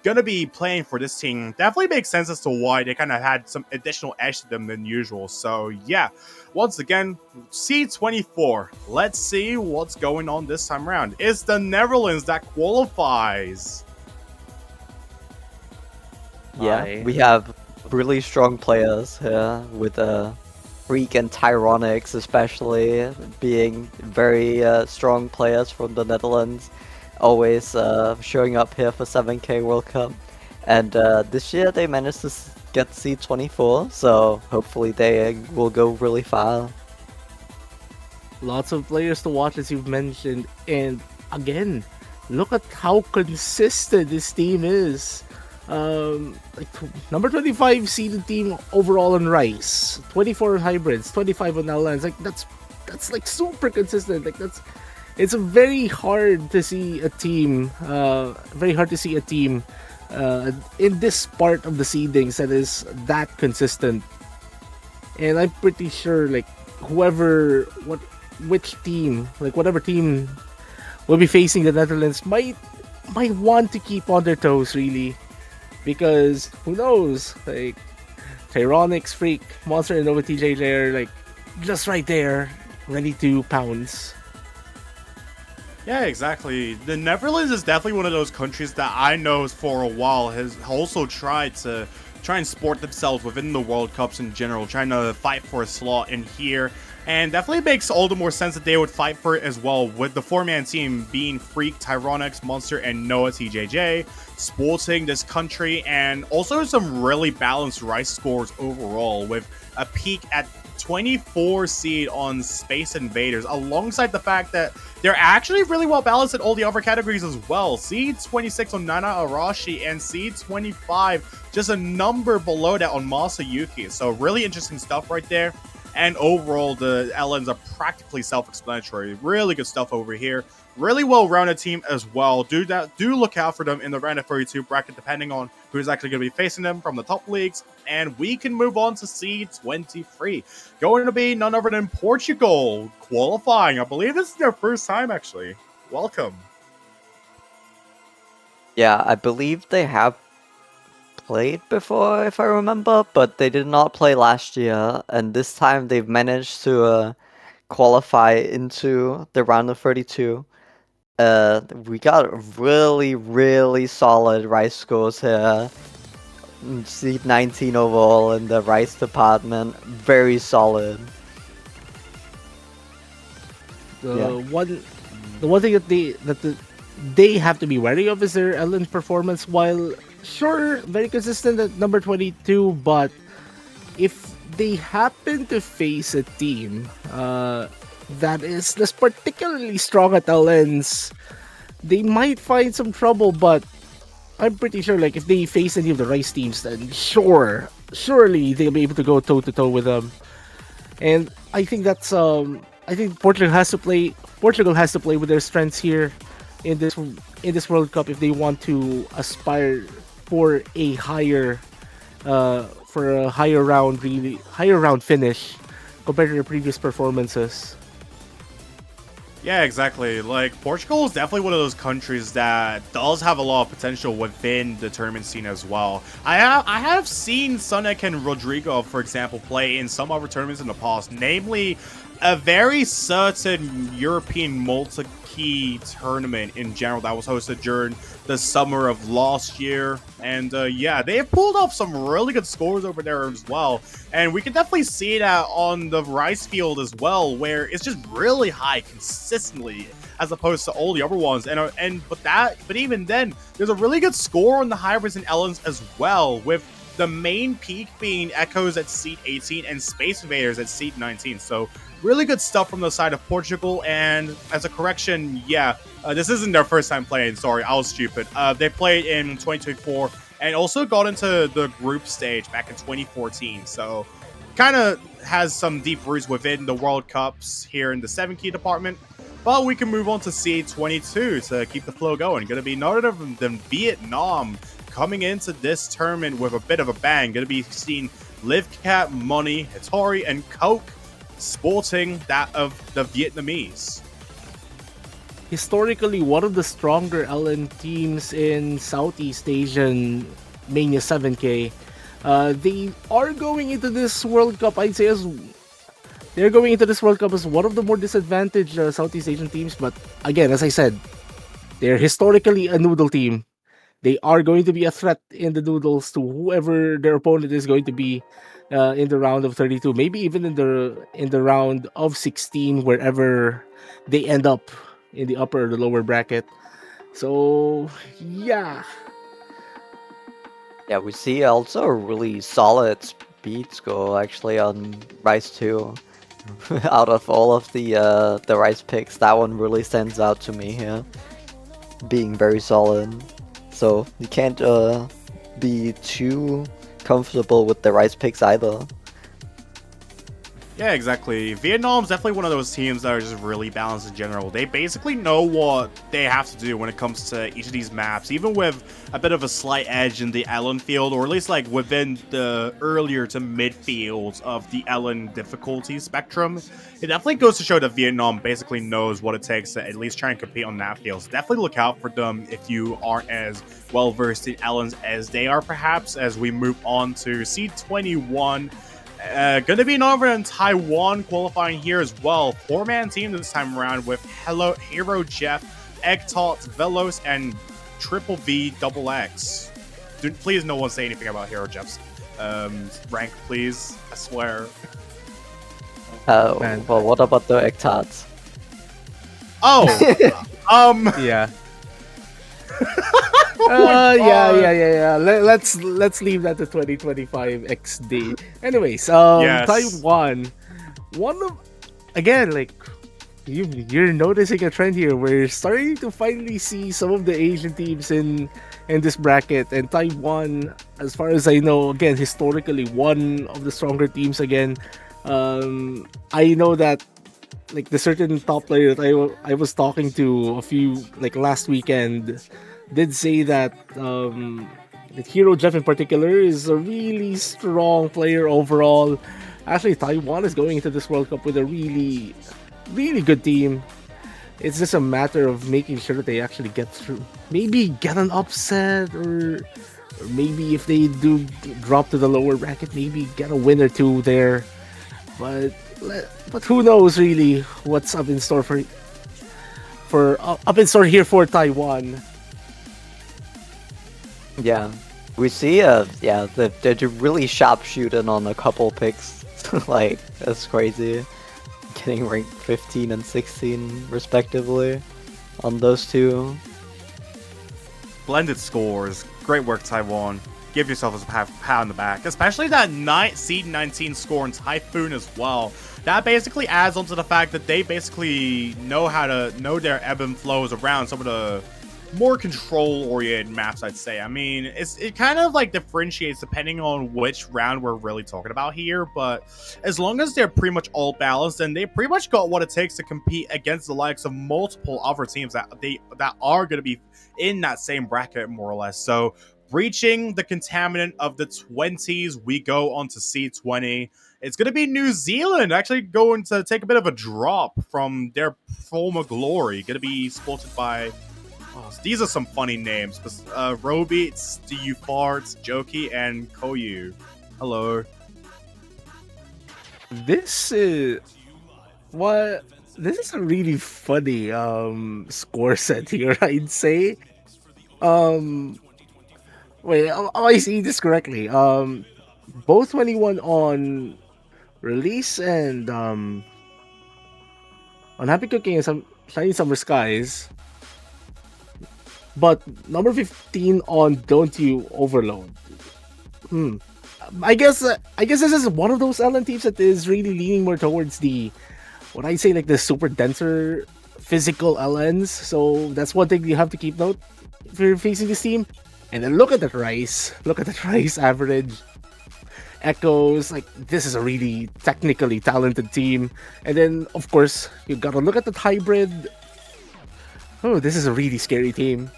gonna be playing for this team. Definitely makes sense as to why they kind of had some additional edge to them than usual. So yeah, once again, C24. Let's see what's going on this time around. It's the Netherlands that qualifies. Yeah, we have really strong players here with Freak and Tyronics especially being very strong players from the Netherlands. Always showing up here for 7K World Cup, and this year they managed to get C24, so hopefully they will go really far. Lots of players to watch, as you've mentioned, and again, look at how consistent this team is. Like number 25 seeded team overall on Rice, 24 on Hybrids, 25 on Alliance. Like that's like super consistent. Like it's very hard to see a team. Very hard to see a team in this part of the seedings that is that consistent. And I'm pretty sure, like, which team, like whatever team will be facing the Netherlands might want to keep on their toes, really, because who knows, like Tyronics, Freak, Monster, and Nova TJJ are like just right there, ready to pounce. Yeah, exactly. The Netherlands is definitely one of those countries that I know for a while has also tried to try and sport themselves within the World Cups in general, trying to fight for a slot in here. And definitely makes all the more sense that they would fight for it as well, with the four-man team being Freak, Tyronics, Monster, and Noah TJJ, sporting this country, and also some really balanced Rice scores overall, with a peak at 24 seed on Space Invaders, alongside the fact that they're actually really well balanced in all the other categories as well. Seed 26 on Nana Arashi, and seed 25, just a number below that on Masayuki. So really interesting stuff right there. And overall, the LNs are practically self-explanatory. Really good stuff over here. Really well-rounded team as well. Do look out for them in the round of 32 bracket, depending on who's actually going to be facing them from the top leagues. And we can move on to seed 23. Going to be none other than Portugal qualifying. I believe this is their first time, actually. Welcome. Yeah, I believe they have played before, if I remember, but they did not play last year, and this time they've managed to qualify into the round of 32. We got really, really solid Rice scores here. Seed 19 overall in the Rice department, very solid. The one thing that they have to be wary of is their LN performance. While sure, very consistent at number 22, but if they happen to face a team that is less particularly strong at LNs, they might find some trouble. But I'm pretty sure, like, if they face any of the Rice teams, then surely they'll be able to go toe to toe with them. And I think that's I think Portugal has to play with their strengths here in this World Cup if they want to aspire for a higher higher round finish compared to their previous performances. Yeah, exactly. Like, Portugal is definitely one of those countries that does have a lot of potential within the tournament scene as well. I have seen Sonek and Rodrigo, for example, play in some other tournaments in the past, namely a very certain European multi-key tournament in general that was hosted during the summer of last year. And yeah, they have pulled off some really good scores over there as well. And we can definitely see that on the Rice field as well, where it's just really high consistently, as opposed to all the other ones. But even then, there's a really good score on the hybrids and LNs as well, with the main peak being Echoes at seat 18 and Space Invaders at seat 19. So really good stuff from the side of Portugal. And as a correction, yeah, this isn't their first time playing. Sorry, I was stupid. They played in 2024 and also got into the group stage back in 2014. So kind of has some deep roots within the World Cups here in the 7-key department. But we can move on to seed 22 to keep the flow going. Going to be none other than Vietnam coming into this tournament with a bit of a bang. Going to be seeing LiveCat, Money, Hitori, and Coke sporting that of the Vietnamese. Historically, one of the stronger LN teams in Southeast Asian Mania 7K. They are going into this World Cup, I'd say, as they're going into this World Cup as one of the more disadvantaged Southeast Asian teams. But again, as I said, they're historically a noodle team. They are going to be a threat in the noodles to whoever their opponent is going to be in the round of 32, maybe even in the round of 16, wherever they end up in the upper or the lower bracket. So yeah, We see also a really solid speed score actually on Rice 2. Out of all of the Rice picks, that one really stands out to me here, being very solid. So you can't be too comfortable with the Rice picks either. Yeah, exactly. Vietnam's definitely one of those teams that are just really balanced in general. They basically know what they have to do when it comes to each of these maps, even with a bit of a slight edge in the Ellen field, or at least like within the earlier to midfield of the Ellen difficulty spectrum. It definitely goes to show that Vietnam basically knows what it takes to at least try and compete on that field. So definitely look out for them if you aren't as well versed in Ellens as they are, perhaps, as we move on to Seed 21. Gonna be another in Taiwan qualifying here as well. 4-man team this time around with Hero Jeff, Eggtot, Velos, and Triple V Double X. Please, no one say anything about Hero Jeff's rank, please. I swear. Man. Well, what about the Ectats? Oh, Yeah. my Yeah. Let's leave that to 2025 XD. Anyways, Yes. Taiwan, one of again, like you're noticing a trend here. We're starting to finally see some of the Asian teams in this bracket, and Taiwan, as far as I know, again historically one of the stronger teams. Again, I know that like the certain top player that I was talking to a few like last weekend did say that that Hero Jeff in particular is a really strong player overall. Actually, Taiwan is going into this World Cup with a really, really good team. It's just a matter of making sure that they actually get through. Maybe get an upset, or maybe if they do drop to the lower bracket, maybe get a win or two there. But who knows really what's up in store up in store here for Taiwan. Yeah, we see. They're really sharpshooting on a couple picks. Like that's crazy. Getting ranked 15 and 16 respectively on those two. Blended scores. Great work, Taiwan. Give yourself a pat on the back. Especially that Seed 19 score in Typhoon as well. That basically adds on to the fact that they basically know their ebb and flows around some of the more control-oriented maps, I'd say. I mean, it kind of like differentiates depending on which round we're really talking about here, but as long as they're pretty much all balanced, then they pretty much got what it takes to compete against the likes of multiple other teams that are going to be in that same bracket, more or less. So, reaching the contaminant of the 20s, we go on to C20. It's going to be New Zealand actually going to take a bit of a drop from their former glory. Going to be supported by... Oh, these are some funny names. Robeats, Du Farts, Joki, and Koyu. Hello. This is a really funny score set here, I'd say. Wait, am I seeing this correctly? Both 21 on release and on Happy Cooking and some Shiny Summer Skies. But number 15 on Don't You Overload. I guess this is one of those Ellen teams that is really leaning more towards what I say like the super denser physical LNs. So that's one thing you have to keep note if you're facing this team. And then look at that Rice. Look at that Rice average. Echoes, like this is a really technically talented team. And then of course you gotta look at that hybrid. Oh, this is a really scary team.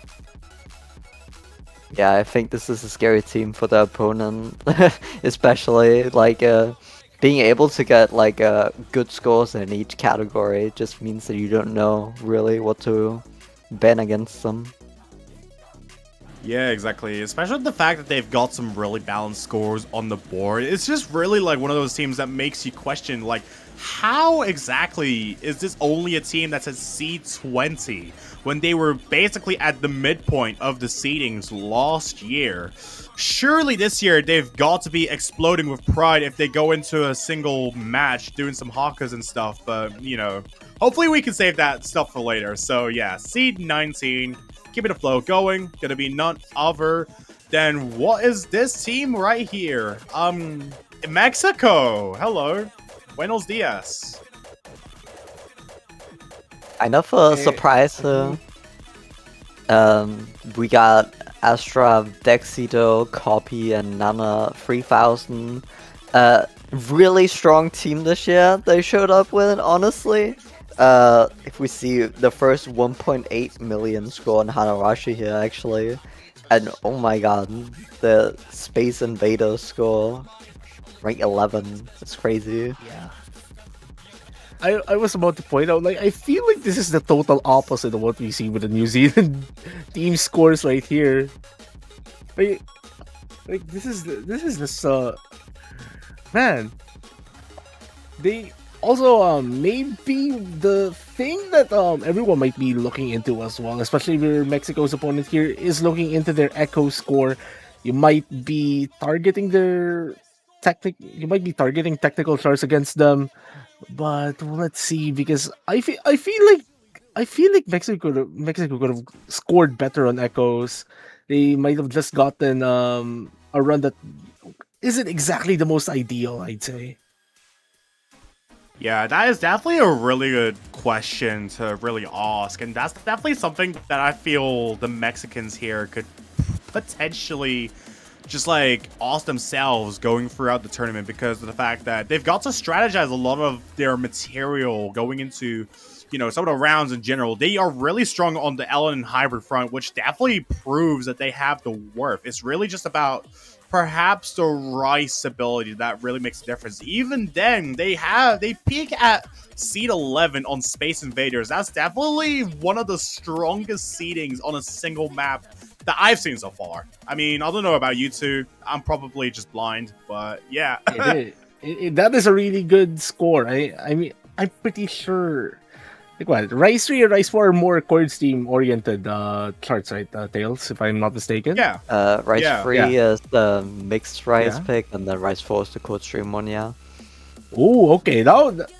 Yeah, I think this is a scary team for the opponent, especially like being able to get like good scores in each category just means that you don't know really what to ban against them. Yeah, exactly. Especially the fact that they've got some really balanced scores on the board. It's just really like one of those teams that makes you question, like, how exactly is this only a team that's at C20 when they were basically at the midpoint of the seedings last year? Surely this year they've got to be exploding with pride if they go into a single match doing some hawkers and stuff, but, you know, hopefully we can save that stuff for later. So yeah, Seed 19, keeping the flow going, gonna be none other than what is this team right here? Mexico, hello. Buenos dias. Kind of a surprise. We got Astra, Dexito, Copy, and Nana 3000. really strong team this year they showed up with, honestly. If we see the first 1.8 million score on Hanarashi here, actually. And oh my god, the Space Invader score, rank 11. It's crazy. Yeah. I was about to point out, like, I feel like this is the total opposite of what we see with the New Zealand team scores right here. Like, this man. They also maybe the thing that everyone might be looking into as well, especially where Mexico's opponent here is looking into their echo score. You might be targeting their you might be targeting technical charts against them, but let's see, because I feel like Mexico could have scored better on echoes. They might have just gotten a run that isn't exactly the most ideal, I'd say. Yeah, that is definitely a really good question to really ask, and that's definitely something that I feel the Mexicans here could potentially just like ask themselves going throughout the tournament, because of the fact that they've got to strategize a lot of their material going into, some of the rounds in general. They are really strong on the Ellen and hybrid front, which definitely proves that they have the worth. It's really just about perhaps the Rice ability that really makes a difference. Even then, they peak at seed 11 on Space Invaders. That's definitely one of the strongest seedings on a single map that I've seen so far. I mean, I don't know about you two. I'm probably just blind, but yeah. It is. That is a really good score. I mean, I'm pretty sure. Like what? Rice 3 and Rice 4 are more chord steam oriented charts, right? Tails, if I'm not mistaken. Yeah. Rice Yeah. 3 is the mixed rice Yeah. pick, and then Rice 4 is the code stream one, yeah. Oh, okay.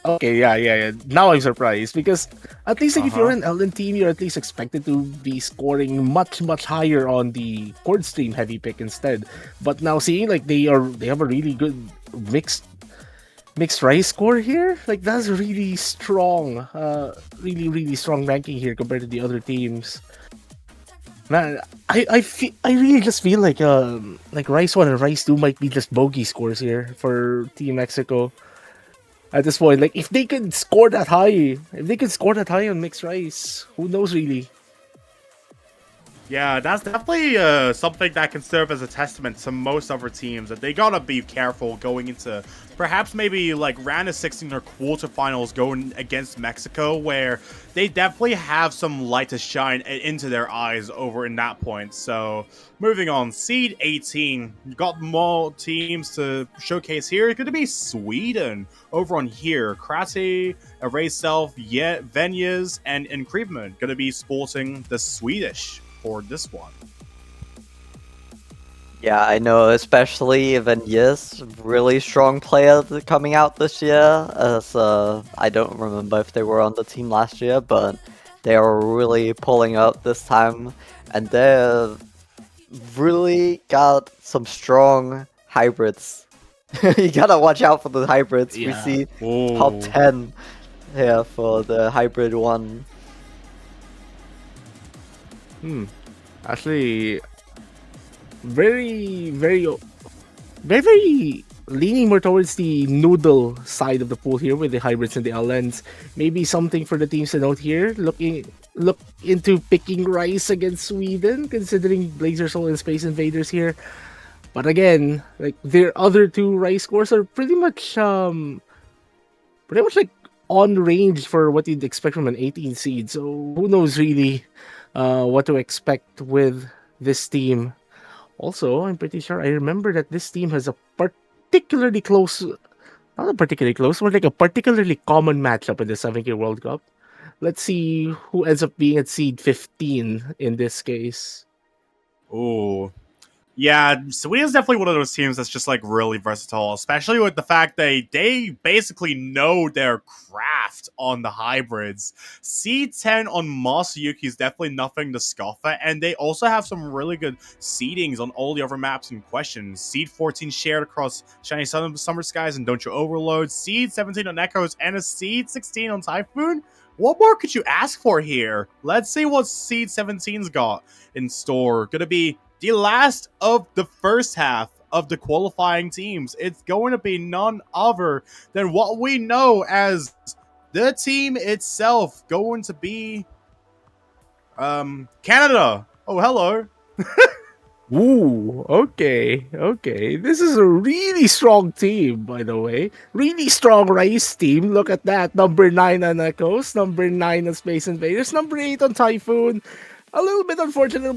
Okay, yeah. Now I'm surprised because at least like if you're an Ellen team, you're at least expected to be scoring much higher on the chord stream heavy pick instead. But now seeing like they have a really good mixed rice score here, like that's really strong. Really strong ranking here compared to the other teams. Man, I really just feel like Rice 1 and Rice 2 might be just bogey scores here for Team Mexico at this point. Like if they could score that high, on mixed rice, who knows really? Yeah, that's definitely something that can serve as a testament to most other teams, that they gotta be careful going into perhaps maybe like round of 16 or quarterfinals going against Mexico, where they definitely have some light to shine into their eyes over in that point. So moving on, seed 18, you got more teams to showcase here. It's going to be Sweden over on here. Krate, Erase Self, Venyas, and Increment going to be sporting the Swedish for this one. Yeah, I know, especially even yes, really strong player coming out this year. As I don't remember if they were on the team last year, but they are really pulling up this time, and they've really got some strong hybrids. You gotta watch out for the hybrids. Yeah. We see Ooh. top 10 here for the hybrid one. Actually, very leaning more towards the noodle side of the pool here with the hybrids and the LNs. Maybe something for the teams to note here. Look into picking Rice against Sweden, considering Blazer Soul and Space Invaders here. But again, like their other two Rice scores are pretty much like on range for what you'd expect from an 18 seed. So who knows really what to expect with this team. Also, I'm pretty sure I remember that this team has a particularly close, not a particularly close, but like a particularly common matchup in the 7K World Cup. Let's see who ends up being at seed 15 in this case. Ooh. Yeah, Sweden's definitely one of those teams that's just like really versatile, especially with the fact they basically know their craft on the hybrids. C10 on Masayuki is definitely nothing to scoff at, and they also have some really good seedings on all the other maps in question. Seed 14 shared across Shiny Sun, Summer Skies, and Don't You Overload. Seed 17 on Echoes, and a Seed 16 on Typhoon. What more could you ask for here? Let's see what Seed 17's got in store. Gonna be the last of the first half of the qualifying teams. It's going to be none other than what we know as the team itself, going to be Canada. Oh, hello. Ooh, okay. This is a really strong team, by the way. Really strong Rice team. Look at that. Number 9 on Echoes, number 9 on Space Invaders, number 8 on Typhoon. A little bit unfortunate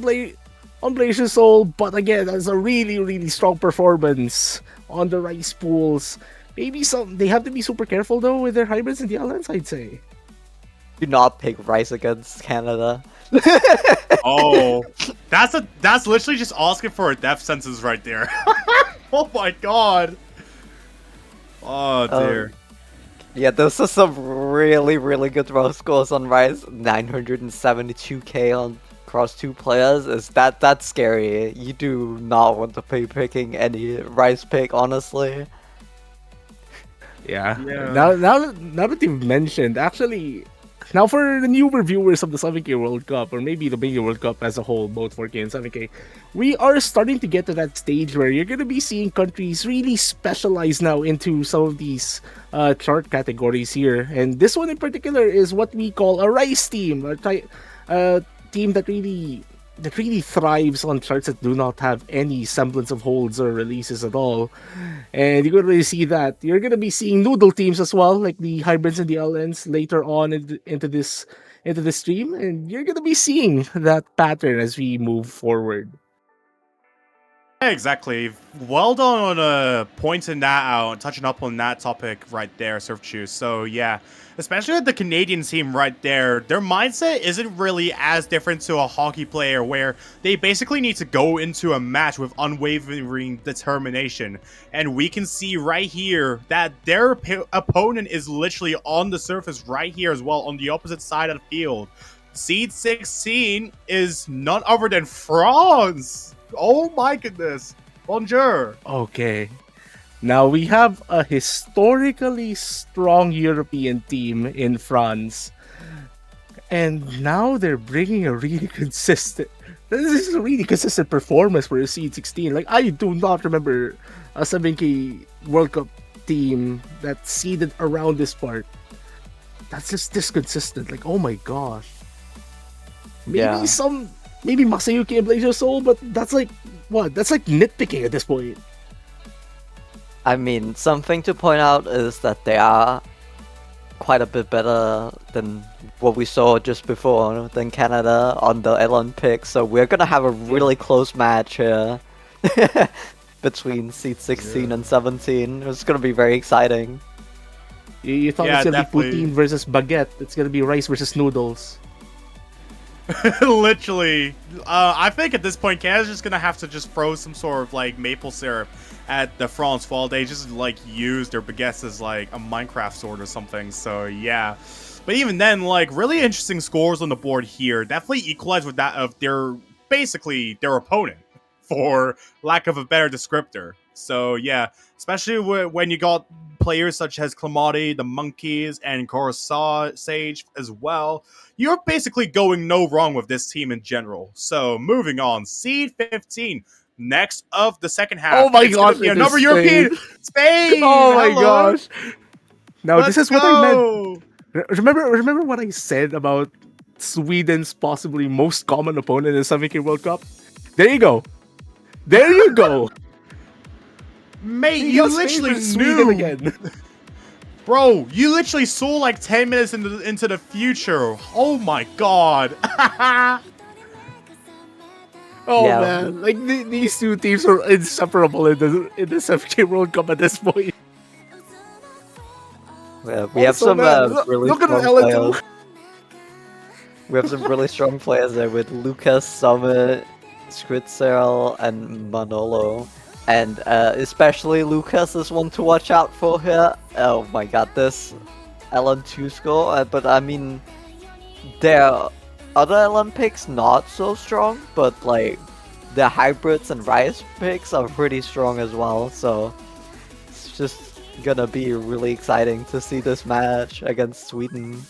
on Blazing Soul, but again, that's a really strong performance on the Rice pools. Maybe they have to be super careful though with their hybrids and the Alliance, I'd say. Do not pick Rice against Canada. Oh, that's literally just asking for a death sentence right there. Oh my god. Oh dear. Yeah, those are some really good raw scores on Rice. 972k on across 2 players. That's scary. You do not want to be picking any Rice pick, honestly. Yeah. Yeah. Now that you've mentioned, actually, now for the newer viewers of the 7K World Cup, or maybe the Mania World Cup as a whole, both 4K and 7K, we are starting to get to that stage where you're going to be seeing countries really specialize now into some of these chart categories here. And this one in particular is what we call a Rice team, a team that really thrives on charts that do not have any semblance of holds or releases at all. And you're going to really see that. You're going to be seeing noodle teams as well, like the hybrids and the LNs later on into this stream, and you're going to be seeing that pattern as we move forward. Exactly. Well done on pointing that out and touching up on that topic right there, Surf Choose. So yeah, especially with the Canadian team right there, their mindset isn't really as different to a hockey player where they basically need to go into a match with unwavering determination. And we can see right here that their opponent is literally on the surface right here as well, on the opposite side of the field. Seed 16 is none other than France. Oh my goodness. Bonjour. Okay. Now we have a historically strong European team in France. And now they're bringing a really consistent... This is a really consistent performance for a Seed 16. Like, I do not remember a 7K World Cup team that seeded around this part. That's just this consistent. Like, oh my gosh. Maybe Masayuki and Blazer Soul, but that's like, what? That's like nitpicking at this point. I mean, something to point out is that they are quite a bit better than what we saw just before than Canada on the Elon pick, so we're gonna have a really close match here between seed 16 and 17. It's gonna be very exciting. You thought it's gonna be poutine versus baguette. It's gonna be rice versus noodles. Literally. I think at this point, Canada's just gonna have to just throw some sort of like maple syrup at the France while they just like use their baguettes as like a Minecraft sword or something. So yeah. But even then, like, really interesting scores on the board here. Definitely equalize with that of basically their opponent, for lack of a better descriptor. So yeah, especially when you got players such as Clamati, the Monkeys, and Coruscant Sage as well. You're basically going no wrong with this team in general. So moving on, seed 15. Next of the second half. Oh my gosh, another European, Spain. Oh my gosh. Now Let's this is what go. I meant. Remember what I said about Sweden's possibly most common opponent in the 7K World Cup? There you go. There you go. Mate, you literally knew again. Bro, you literally saw like 10 minutes into the future. Oh my god. Oh yeah, man, like these two teams are inseparable in the 7K World Cup at this point. Well, we have some really strong players. We have some really strong players there with Lucas, Summit, Skritzel, and Manolo. And especially Lucas is one to watch out for here. Oh my god, this LN2 score. But I mean, their other LN picks not so strong, but like the hybrids and Rice picks are pretty strong as well. So it's just gonna be really exciting to see this match against Sweden.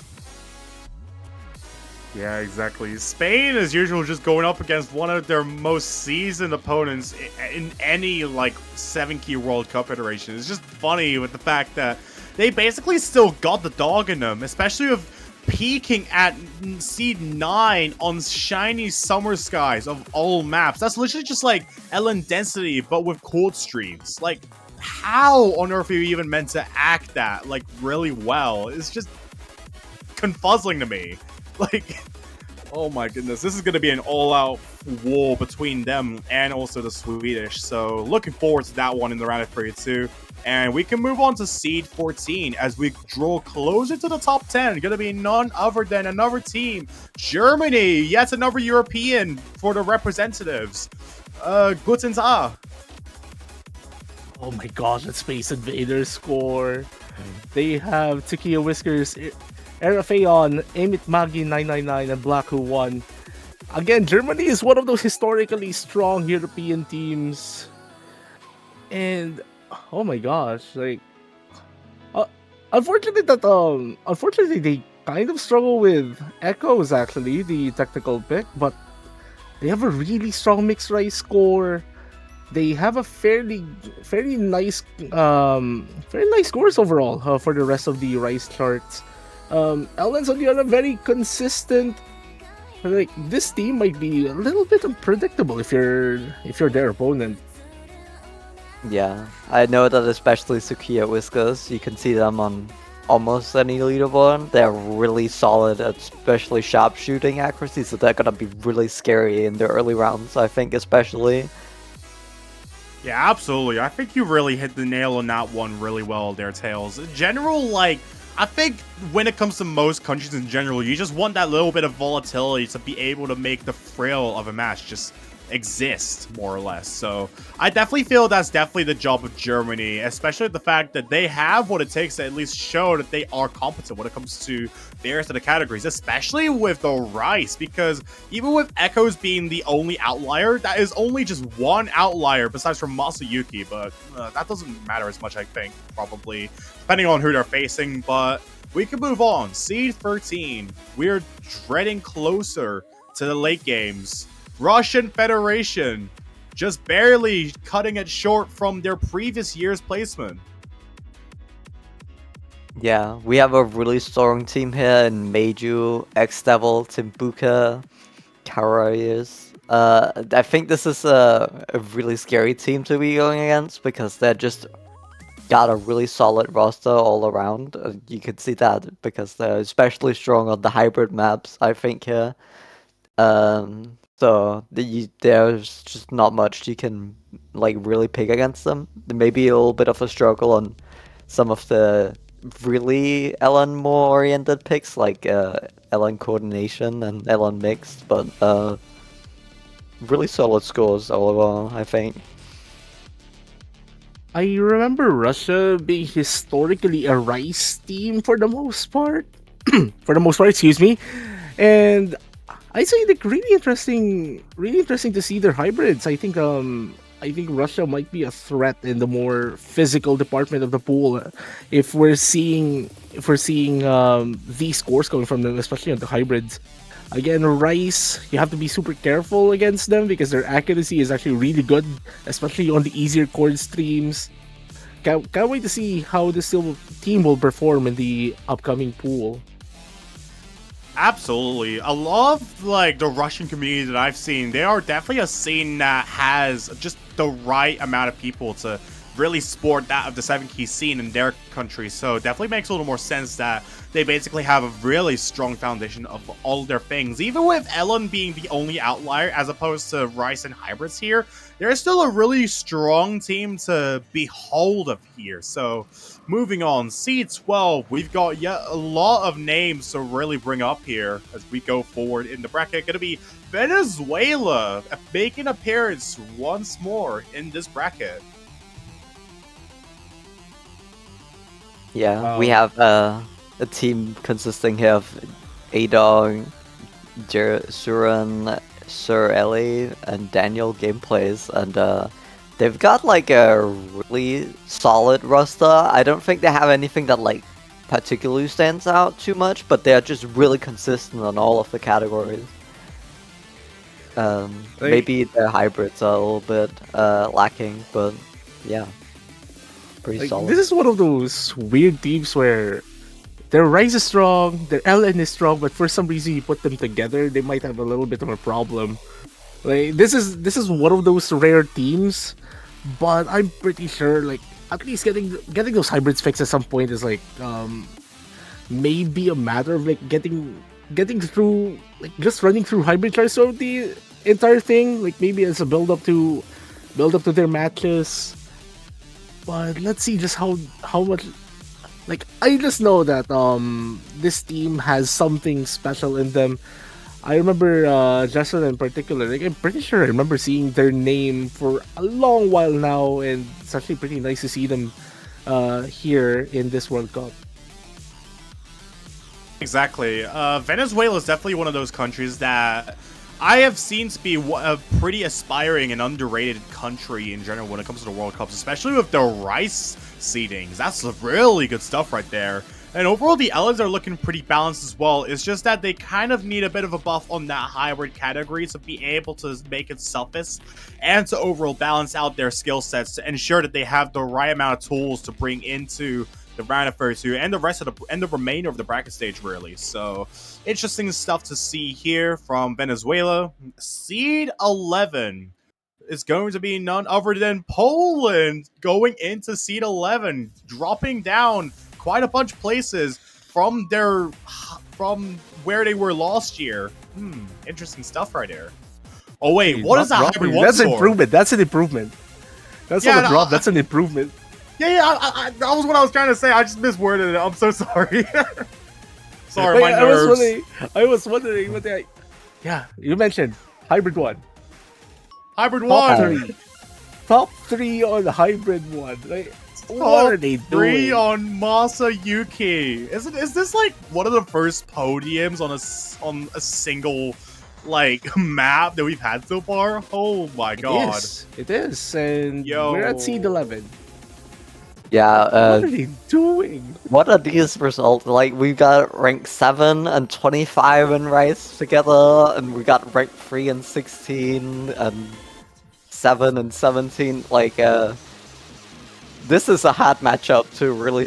Yeah, exactly. Spain, as usual, just going up against one of their most seasoned opponents in any, like, 7-key World Cup iteration. It's just funny with the fact that they basically still got the dog in them, especially with peaking at seed 9 on shiny summer skies of all maps. That's literally just like LN density, but with cold streams. Like, how on earth are you even meant to act that, like, really well? It's just confuzzling to me. Like, oh my goodness, this is going to be an all-out war between them and also the Swedish. So looking forward to that one in the round of 32. And we can move on to seed 14 as we draw closer to the top 10. Going to be none other than another team, Germany. Yet another European for the representatives. Guten Tag. Oh my gosh, that Space Invaders score. They have Takia Whiskers, Erafeon, Amit Magi 999, and Black Who 1. Again, Germany is one of those historically strong European teams. And oh my gosh, like unfortunately they kind of struggle with Echoes actually, the technical pick, but they have a really strong mixed rice score. They have a very nice scores overall for the rest of the rice charts. Ellen's on the other very consistent. Like this team might be a little bit unpredictable if you're their opponent. Yeah, I know that especially Sukiya Whiskers, you can see them on almost any leaderboard. They're really solid, especially sharpshooting accuracy, so they're gonna be really scary in the early rounds, I think, especially. Yeah, absolutely. I think you really hit the nail on that one really well there, Tails. In general, like, I think when it comes to most countries in general, you just want that little bit of volatility to be able to make the thrill of a match just exist, more or less. So I definitely feel that's definitely the job of Germany, especially the fact that they have what it takes to at least show that they are competent when it comes to various of the categories, especially with the Rice, because even with Echoes being the only outlier, that is only just one outlier besides from Masayuki, but that doesn't matter as much, I think, probably, depending on who they're facing, but we can move on. Seed 13, we're treading closer to the late games. Russian Federation, just barely cutting it short from their previous year's placement. Yeah, we have a really strong team here in Meiju, X-Devil, Timbuka, Carriers. I think this is a really scary team to be going against because they're just got a really solid roster all around. You can see that because they're especially strong on the hybrid maps, I think, here. So there's just not much you can like really pick against them. There may be a little bit of a struggle on some of the really LN more oriented picks like LN coordination and LN mixed, but really solid scores overall, I think. I remember Russia being historically a rice team for the most part. For the most part, excuse me. And I say like really interesting to see their hybrids. I think Russia might be a threat in the more physical department of the pool if we're seeing these scores coming from them, especially on the hybrids. Again, Rice, you have to be super careful against them because their accuracy is actually really good, especially on the easier chord streams. Can't wait to see how this team will perform in the upcoming pool. Absolutely. A lot of, like, the Russian community that I've seen, they are definitely a scene that has just the right amount of people to really sport that of the 7-key scene in their country. So definitely makes a little more sense that they basically have a really strong foundation of all their things. Even with Ellen being the only outlier as opposed to Rice and Hybrids here, there's still a really strong team to behold of here. So moving on, seed 12, we've got yet a lot of names to really bring up here as we go forward in the bracket. Going to be Venezuela making an appearance once more in this bracket. Yeah, we have a team consisting here of Adong, Suran, Sir Ellie, and Daniel gameplays, and they've got like a really solid roster. I don't think they have anything that like particularly stands out too much, but they're just really consistent on all of the categories. Maybe their hybrids are a little bit lacking, but yeah, pretty solid. This is one of those weird teams where their Rise is strong, their LN is strong, but for some reason you put them together, they might have a little bit of a problem. Like this is one of those rare teams, but I'm pretty sure like at least getting those hybrids fixed at some point is like maybe a matter of like getting through, like just running through hybrid charts throughout the entire thing, like maybe as a build up to their matches. But let's see just how much. Like I just know that this team has something special in them. I remember Justin in particular. Like I'm pretty sure I remember seeing their name for a long while now, and it's actually pretty nice to see them here in this World Cup. Exactly. Venezuela is definitely one of those countries that I have seen to be a pretty aspiring and underrated country in general when it comes to the World Cups, especially with the rice seedings. That's really good stuff right there. And overall, the Ellens are looking pretty balanced as well. It's just that they kind of need a bit of a buff on that hybrid category to be able to make it surface and to overall balance out their skill sets to ensure that they have the right amount of tools to bring into the round of 32 and the rest of the remainder of the bracket stage, really. So interesting stuff to see here from Venezuela. Seed 11 is going to be none other than Poland going into seed 11, dropping down quite a bunch of places from where they were last year. Interesting stuff right there. Oh wait, what is that hybrid one That's an score? improvement. That's an improvement. That's not a drop. That's an improvement. Yeah, that was what I was trying to say. I just misworded it. I'm so sorry. Sorry, my nerves. I was wondering what they. Yeah, you mentioned hybrid one. Hybrid Top one. three. Top 3 on the hybrid one. Like, what are they doing? 3 on Masayuki. Is this like one of the first podiums on a single like map that we've had so far? Oh my god. It is. And Yo. we're at seed 11. Yeah, What are they doing? what are these results? Like, we got rank 7 and 25 in Rice together, and we got rank 3 and 16, and 7 and 17. Like, this is a hard matchup to really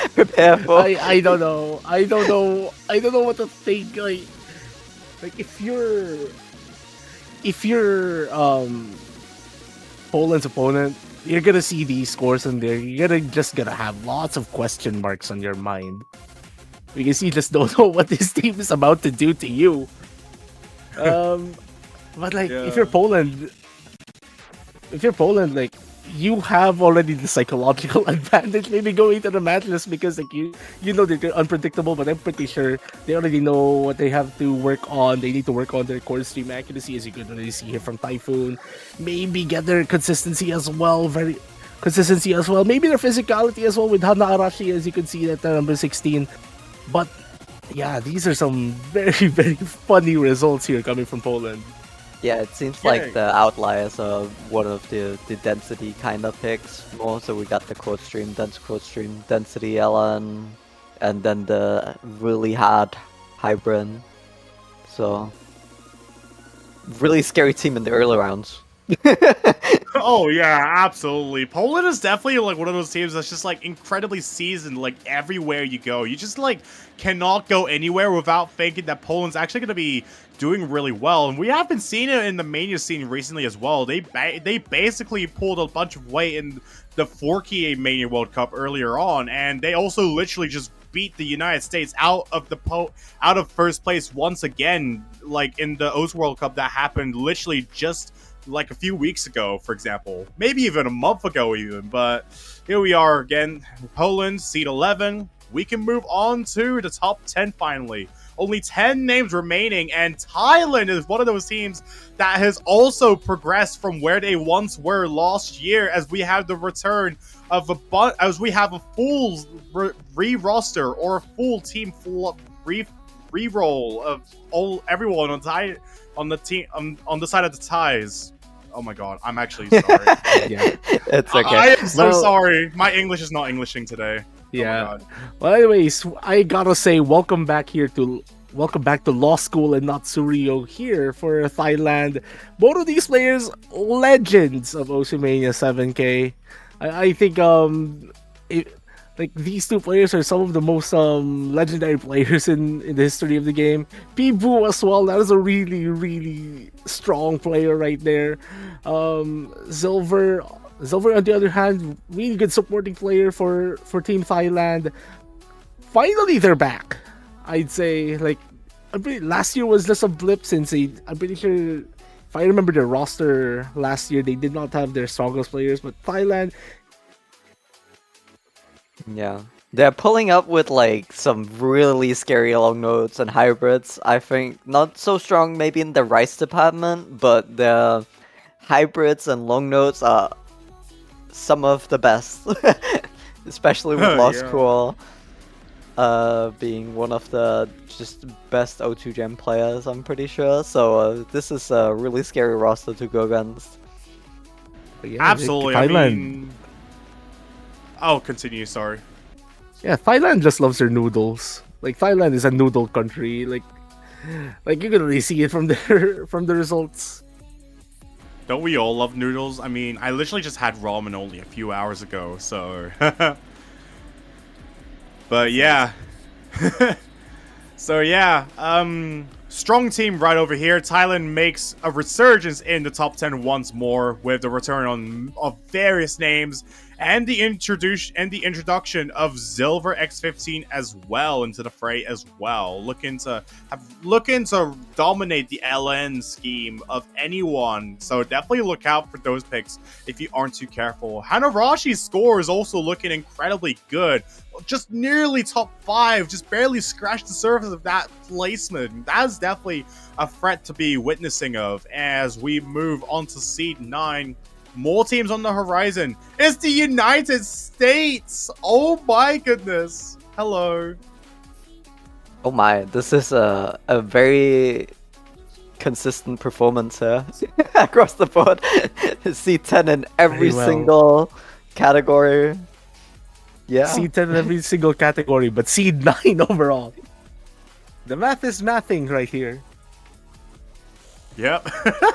prepare for. I don't know. I don't know what to think. Like if you're Poland's opponent, you're gonna see these scores in there. You're gonna have lots of question marks on your mind because you just don't know what this team is about to do to you. But like if you're Poland, like you have already the psychological advantage maybe going to the matches because like you know that they're unpredictable, but I'm pretty sure they already know what they have to work on. They need to work on their core stream accuracy, as you could already see here from Typhoon. Maybe get their consistency as well, maybe their physicality as well with Hana Arashi, as you can see at number 16. But yeah, these are some very, very funny results here coming from Poland. Yeah, it seems like the outliers are one of the density kind of picks more. So we got the quote stream, density Ellen, and then the really hard hybrid. So really scary team in the early rounds. Oh yeah, absolutely. Poland is definitely like one of those teams that's just like incredibly seasoned. Like everywhere you go, you just like cannot go anywhere without thinking that Poland's actually going to be doing really well. And we have been seeing it in the mania scene recently as well. They basically pulled a bunch of weight in the Forky Mania World Cup earlier on, and they also literally just beat the United States out of first place once again, like in the Oz World Cup that happened literally just like a few weeks ago, for example, maybe even a month ago even. But here we are again, Poland, seed 11. We can move on to the top 10 finally. Only 10 names remaining, and Thailand is one of those teams that has also progressed from where they once were last year, as we have the return of a full re-roster or a full team re-roll of everyone on the team on the side of the ties. Oh my god, I'm actually sorry. Yeah, it's okay. I am so sorry. My English is not Englishing today. Yeah. God. Well, anyways, I gotta say, welcome back to Law School and Natsurio here for Thailand. Both of these players, legends of Oceania 7K. I think it, like these two players are some of the most legendary players in the history of the game. Pibu as well. That is a really really strong player right there. Silver on the other hand, really good supporting player for Team Thailand. Finally, they're back. I'd say last year was just a blip since I'm pretty sure if I remember their roster last year, they did not have their strongest players. But Thailand, Yeah. They're pulling up with like some really scary long notes and hybrids. I think not so strong maybe in the rice department, but the hybrids and long notes are some of the best. Especially with Lost Yeah. Cool being one of the just best O2 Gem players, I'm pretty sure. So this is a really scary roster to go against. yeah, Absolutely. I Thailand. mean, I'll continue. Sorry. Yeah, Thailand just loves their noodles. Like Thailand is a noodle country. Like you can really see it from from the results. Don't we all love noodles? I mean, I literally just had ramen only a few hours ago, so. But yeah. So yeah, strong team right over here. Thailand makes a resurgence in the top 10 once more with the return of various names and the introduction of Silver X15 as well into the fray as well, looking to dominate the LN scheme of anyone. So definitely look out for those picks if you aren't too careful. Hanarashi's score is also looking incredibly good. Just nearly top 5, just barely scratched the surface of that placement. That's definitely a threat to be witnessing of as we move on to seed 9. More teams on the horizon. It's the United States! Oh my goodness. Hello. Oh my, this is a very consistent performance here across the board. C10 in every Very well. single category. Yeah. Seed 10 in every single category, but seed 9 overall. The math is mathing right here. Yep.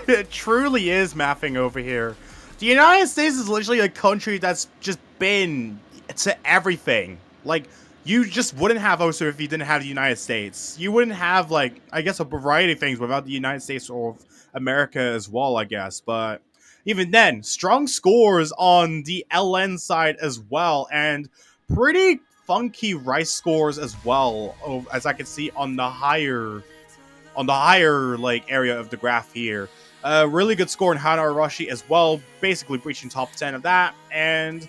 It truly is mapping over here. The United States is literally a country that's just been to everything. Like, you just wouldn't have OSU if you didn't have the United States. You wouldn't have, like, I guess a variety of things without the United States or America as well, I guess. But even then, strong scores on the LN side as well, and pretty funky rice scores as well, as I can see on the higher like area of the graph here. Really good score in Hanarashi as well, basically breaching top 10 of that. And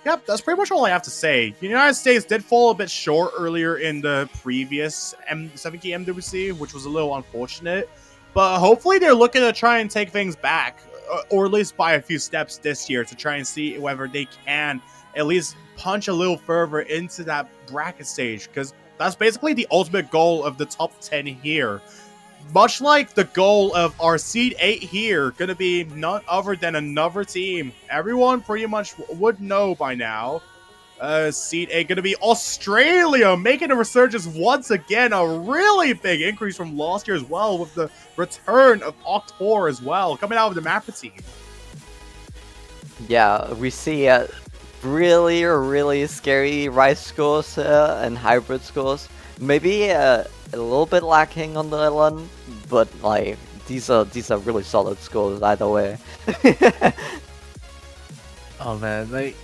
yep, that's pretty much all I have to say. The United States did fall a bit short earlier in the previous 7K MWC, which was a little unfortunate. But hopefully they're looking to try and take things back, or at least by a few steps this year to try and see whether they can at least punch a little further into that bracket stage, because that's basically the ultimate goal of the top 10 here. Much like the goal of our seed 8 here, gonna be none other than another team. Everyone pretty much would know by now. Seed 8 gonna be Australia, making a resurgence once again. A really big increase from last year as well, with the return of Octor as well, coming out of the Mappool team. Yeah, we see really scary rice scores and hybrid scores. Maybe a little bit lacking on the island, but like these are really solid scores either way. Oh man,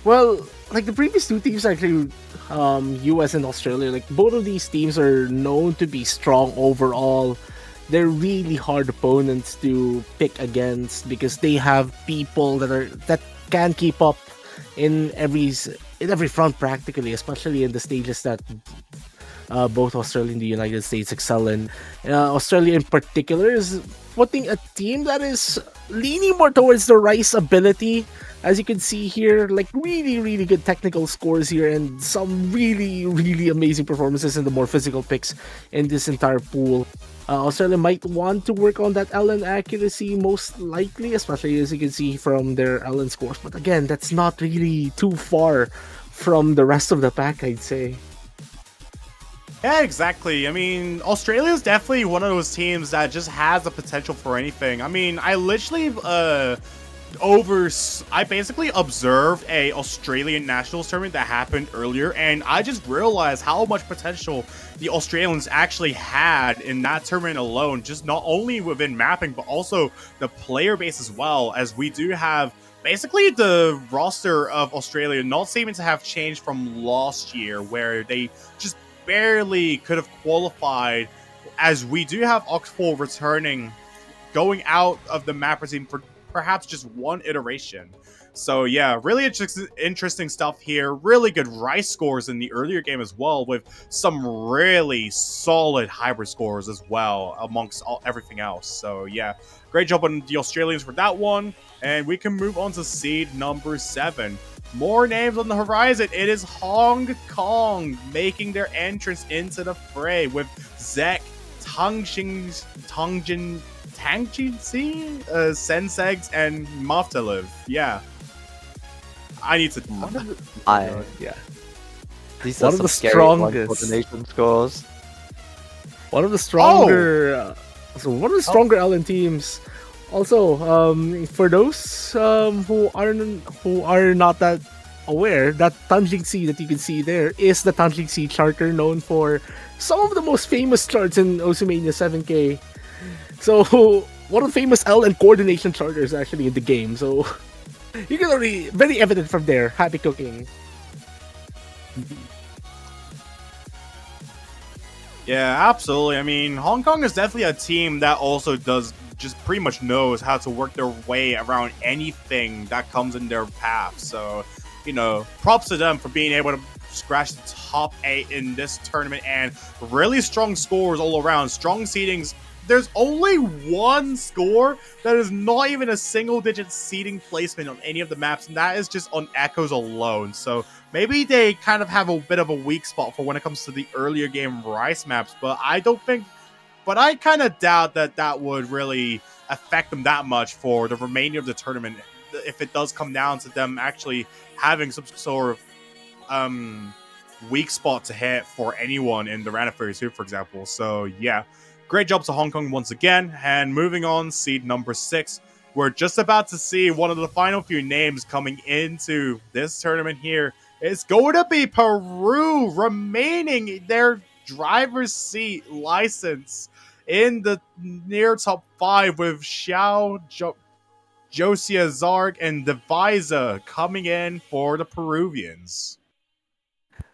well, like the previous two teams actually, US and Australia, like both of these teams are known to be strong overall. They're really hard opponents to pick against because they have people that can keep up in every front practically, especially in the stages that both Australia and the United States excel in. Australia in particular is putting a team that is leaning more towards the rice ability. As you can see here, like really good technical scores here and some really amazing performances in the more physical picks in this entire pool. Australia might want to work on that LN accuracy most likely, especially as you can see from their LN scores. But again, that's not really too far from the rest of the pack, I'd say. Yeah, exactly. I mean, Australia is definitely one of those teams that just has the potential for anything. I mean, I literally I basically observed a Australian nationals tournament that happened earlier, and I just realized how much potential the Australians actually had in that tournament alone, just not only within mapping, but also the player base as well, as we do have basically the roster of Australia not seeming to have changed from last year, where they just barely could have qualified, as we do have Oxford returning, going out of the mapper team for perhaps just one iteration. So yeah, really interesting stuff here. Really good Rice scores in the earlier game as well, with some really solid hybrid scores as well amongst everything else. So yeah, great job on the Australians for that one. And we can move on to seed number 7. More names on the horizon. It is Hong Kong making their entrance into the fray with Zek, Tangjin, Sensegs, and Moftalev. Yeah. I need to... Yeah. These One are of some the scary strongest. coordination scores. One of the stronger, one of the stronger LN teams. Also, for those who are not that aware, that Tanjing Sea that you can see there is the Tanjing Sea charter, known for some of the most famous charts in Osimania 7K. So one of the famous LN coordination charters actually in the game. So you can already very evident from there. Happy cooking. Yeah, absolutely. I mean, Hong Kong is definitely a team that also just pretty much knows how to work their way around anything that comes in their path. So, you know, props to them for being able to scratch the top 8 in this tournament, and really strong scores all around. Strong seedings. There's only one score that is not even a single-digit seeding placement on any of the maps, and that is just on Echoes alone. So maybe they kind of have a bit of a weak spot for when it comes to the earlier game Rice maps, but I kind of doubt that that would really affect them that much for the remainder of the tournament, if it does come down to them actually having some sort of weak spot to hit for anyone in the Rana Fairy 2, for example. So yeah, great job to Hong Kong once again. And moving on, seed number 6. We're just about to see one of the final few names coming into this tournament here. It's going to be Peru remaining their driver's seat license in the near top 5, with Xiao, Josia Zarg, and Devisa coming in for the Peruvians.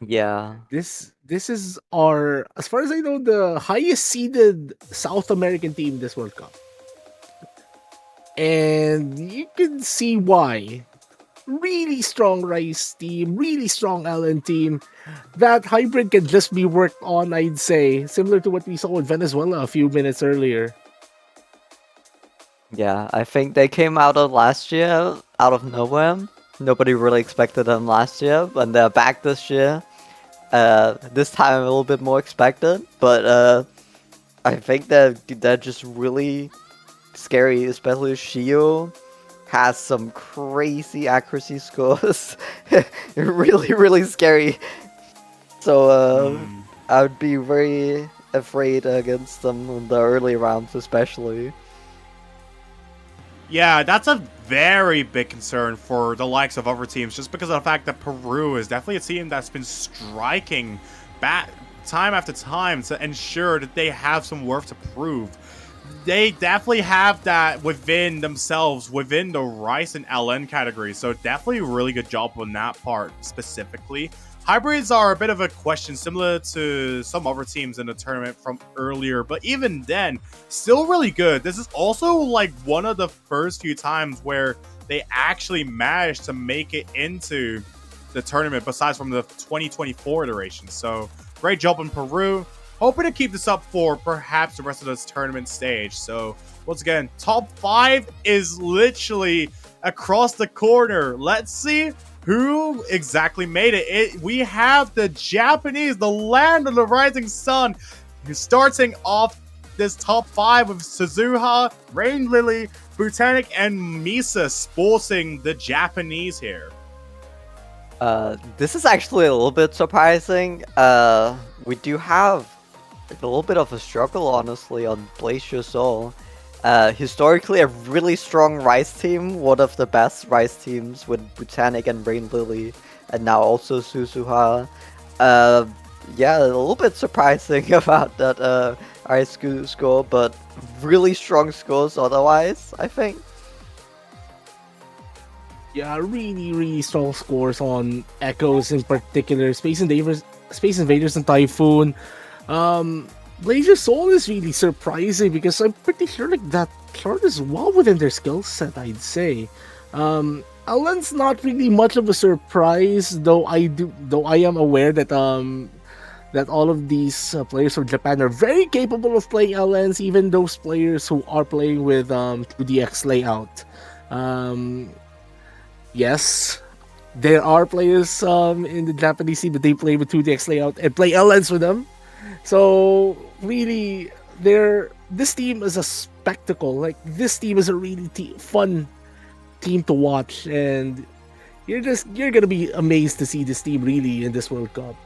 Yeah. This is our, as far as I know, the highest seeded South American team this World Cup. And you can see why. Really strong Rice team, really strong LN team. That hybrid can just be worked on, I'd say, similar to what we saw with Venezuela a few minutes earlier. Yeah, I think they came out of last year out of nowhere. Nobody really expected them last year, and they're back this year. This time a little bit more expected, but I think they're just really scary, especially Shio has some crazy accuracy scores. Really, really scary. So I would be very afraid against them in the early rounds, especially. Yeah, that's a very big concern for the likes of other teams, just because of the fact that Peru is definitely a team that's been striking back time after time to ensure that they have some worth to prove. They definitely have that within themselves, within the Rice and LN category, so definitely a really good job on that part specifically. Hybrids are a bit of a question, similar to some other teams in the tournament from earlier, but even then, still really good. This is also like one of the first few times where they actually managed to make it into the tournament, besides from the 2024 iteration. So great job in Peru. Hoping to keep this up for perhaps the rest of this tournament stage. So once again, top 5 is literally across the corner. Let's see who exactly made it. We have the Japanese, the land of the rising sun, who's starting off this top 5 with Suzuha, Rain Lily, Botanic, and Misa sporting the Japanese here. This is actually a little bit surprising. We do have a little bit of a struggle, honestly, on Blaze Your Soul. Historically, a really strong Rice team, one of the best Rice teams with Botanic and Rain Lily, and now also Susuha. Uh, yeah, a little bit surprising about that Rice score, but really strong scores otherwise, I think. Yeah, really strong scores on Echoes in particular. Space Invaders and Typhoon. Blazer Soul is really surprising because I'm pretty sure like that card is well within their skill set, I'd say. Alan's not really much of a surprise, though I am aware that that all of these players from Japan are very capable of playing LNs, even those players who are playing with 2DX layout. Um, yes, there are players in the Japanese scene that they play with 2DX layout and play LNs with them. So really, this team is a spectacle. Like this team is a really fun team to watch, and you're gonna be amazed to see this team really in this World Cup.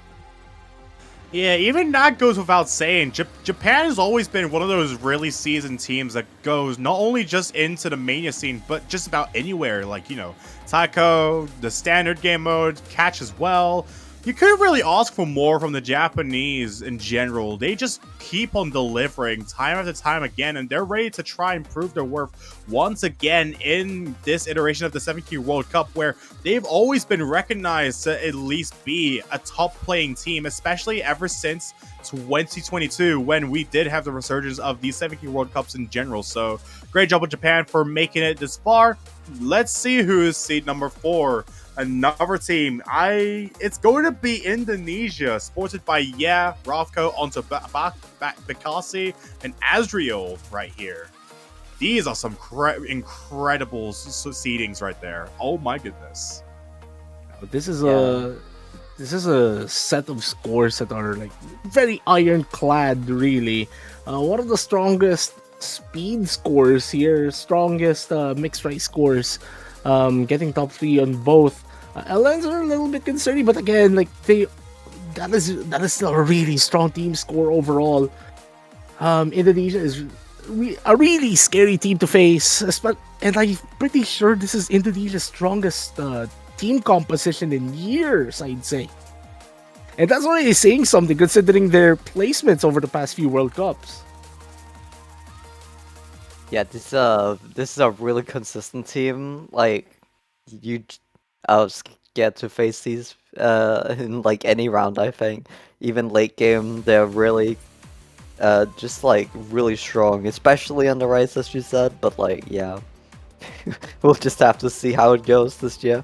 Yeah, even that goes without saying. Japan has always been one of those really seasoned teams that goes not only just into the mania scene, but just about anywhere. Like, you know, Taiko, the standard game mode, catch as well. You couldn't really ask for more from the Japanese in general. They just keep on delivering time after time again, and they're ready to try and prove their worth once again in this iteration of the 7Q World Cup, where they've always been recognized to at least be a top playing team, especially ever since 2022 when we did have the resurgence of these 7Q World Cups in general. So great job with Japan for making it this far. Let's see who is seed number 4. Another team. It's going to be Indonesia, supported by Ravko, onto Bekasi, and Azriel right here. These are some incredible seedings right there. Oh my goodness. This is a set of scores that are like very ironclad, really. One of the strongest speed scores here, strongest mixed race scores, getting top 3 on both. LNs are a little bit concerning, but again, like that is still a really strong team score overall. Indonesia is a really scary team to face, and I'm pretty sure this is Indonesia's strongest team composition in years, I'd say. And that's already saying something considering their placements over the past few World Cups. Yeah, this is a really consistent team. Like I was scared to face these in like any round. I think even late game they're really just like really strong, especially on the rise as you said. But like yeah, we'll just have to see how it goes this year.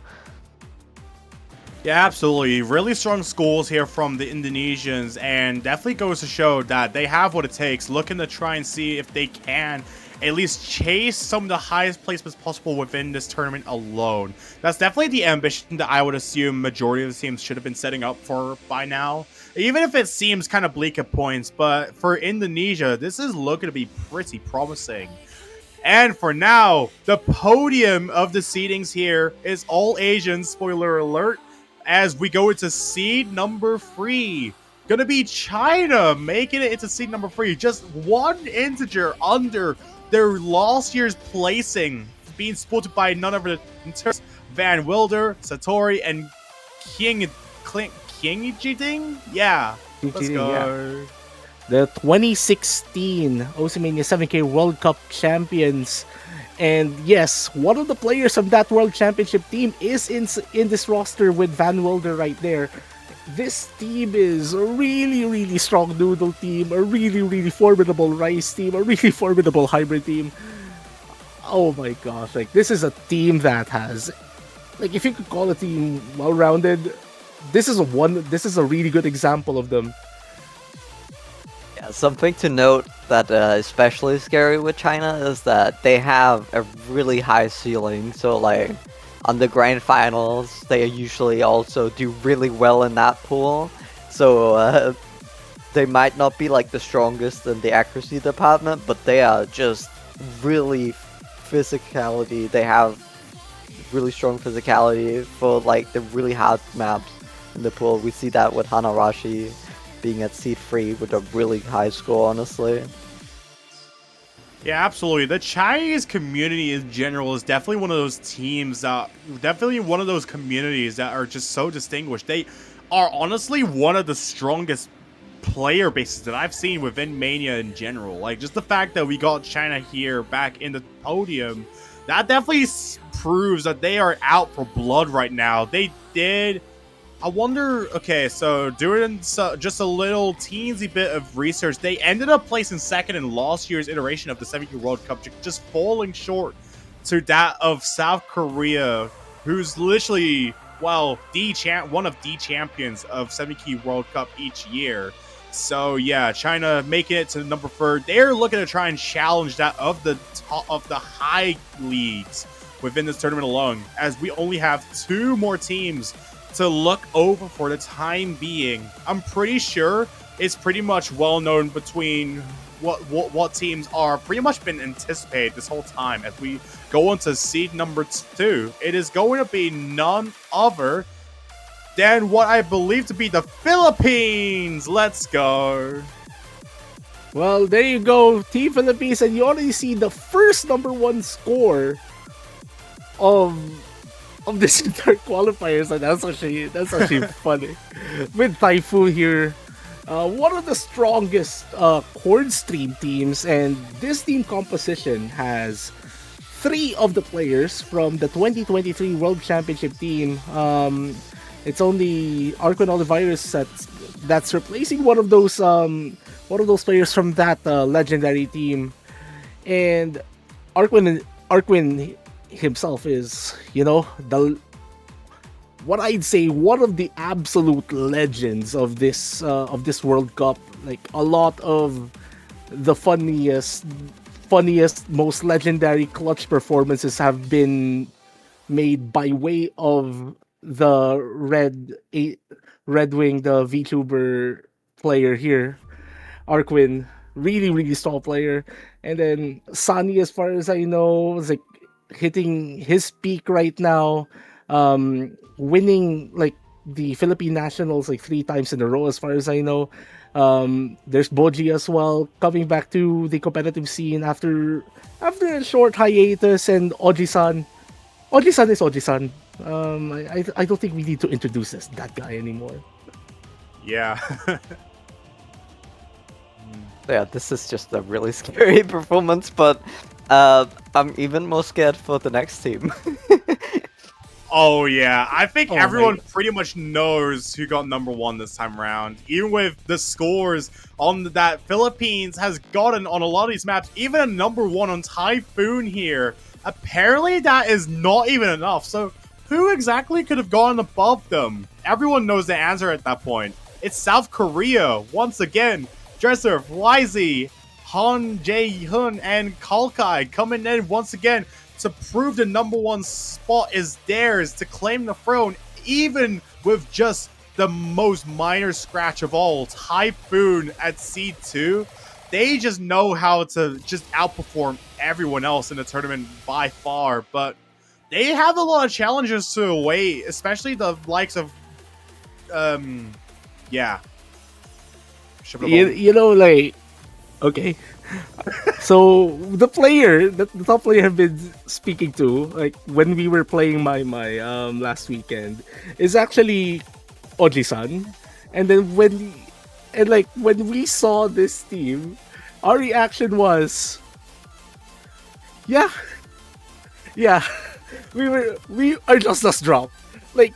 Yeah, absolutely. Really strong schools here from the Indonesians, and definitely goes to show that they have what it takes, looking to try and see if they can at least chase some of the highest placements possible within this tournament alone. That's definitely the ambition that I would assume majority of the teams should have been setting up for by now. Even if it seems kind of bleak at points, but for Indonesia, this is looking to be pretty promising. And for now, the podium of the seedings here is all Asian, spoiler alert, as we go into seed number 3. Gonna be China making it into seed number 3. Just one integer under their last year's placing, being supported by none other than Van Wilder, Satori, and King Jiting? Yeah. Let's go. Yeah. The 2016 Oceania 7K World Cup champions. And yes, one of the players from that World Championship team is in this roster with Van Wilder right there. This team is a really strong noodle team, a really formidable rice team, a really formidable hybrid team. Oh my gosh, like this is a team that has, like if you could call a team well-rounded, this is a really good example of them. Yeah, something to note that especially scary with China is that they have a really high ceiling. So like on the grand finals, they usually also do really well in that pool. So they might not be like the strongest in the accuracy department, but they are just really physicality. They have really strong physicality for like the really hard maps in the pool. We see that with Hanarashi being at seed 3 with a really high score, honestly. Yeah, absolutely. The Chinese community in general is definitely one of those teams definitely one of those communities that are just so distinguished. They are honestly one of the strongest player bases that I've seen within Mania in general. Like, just the fact that we got China here back in the podium, that definitely proves that they are out for blood right now. They did. I wonder, okay, so doing just a little teensy bit of research, they ended up placing second in last year's iteration of the 7K World Cup, just falling short to that of South Korea, who's literally, well, one of the champions of 7K World Cup each year. So yeah, China making it to number 4. They're looking to try and challenge that of the top of the high leagues within this tournament alone, as we only have 2 more teams to look over for the time being. I'm pretty sure it's pretty much well known between what teams are pretty much been anticipated this whole time as we go into seed number 2. It is going to be none other than what I believe to be the Philippines. Let's go. Well, there you go, Team Philippines, and you already see the first number 1 score of this entire qualifiers, and that's actually funny. With Typhoon here, one of the strongest chord stream teams, and this team composition has 3 of the players from the 2023 World Championship team. It's only Arquin Olivares that's replacing one of those players from that legendary team, and Arquin himself is, what I'd say, one of the absolute legends of this World Cup. Like, a lot of the funniest, most legendary clutch performances have been made by way of the Red Wing, the VTuber player here, Arquin. Really, really strong player. And then Sunny, as far as I know, is like hitting his peak right now, winning like the Philippine Nationals like 3 times in a row, as far as I know. There's Boji as well, coming back to the competitive scene after a short hiatus, and Oji-san. Oji-san is Oji-san. I don't think we need to introduce that guy anymore. Yeah. Yeah, this is just a really scary performance, but I'm even more scared for the next team. Oh yeah, I think everyone my. pretty much knows who got number 1 this time around. Even with the scores on that Philippines has gotten on a lot of these maps, even a number 1 on Typhoon here. Apparently that is not even enough. So who exactly could have gone above them? Everyone knows the answer at that point. It's South Korea once again. Dresser, YZ, Han Jae-hun, and Kalkai coming in once again to prove the number 1 spot is theirs, to claim the throne, even with just the most minor scratch of all, Typhoon at C2. They just know how to just outperform everyone else in the tournament by far, but they have a lot of challenges to await, especially the likes of, yeah. Like, okay. So the top player I've been speaking to, like when we were playing my last weekend, is actually Oji-san. And then when we saw this team, our reaction was, yeah, we are just us drop. Like,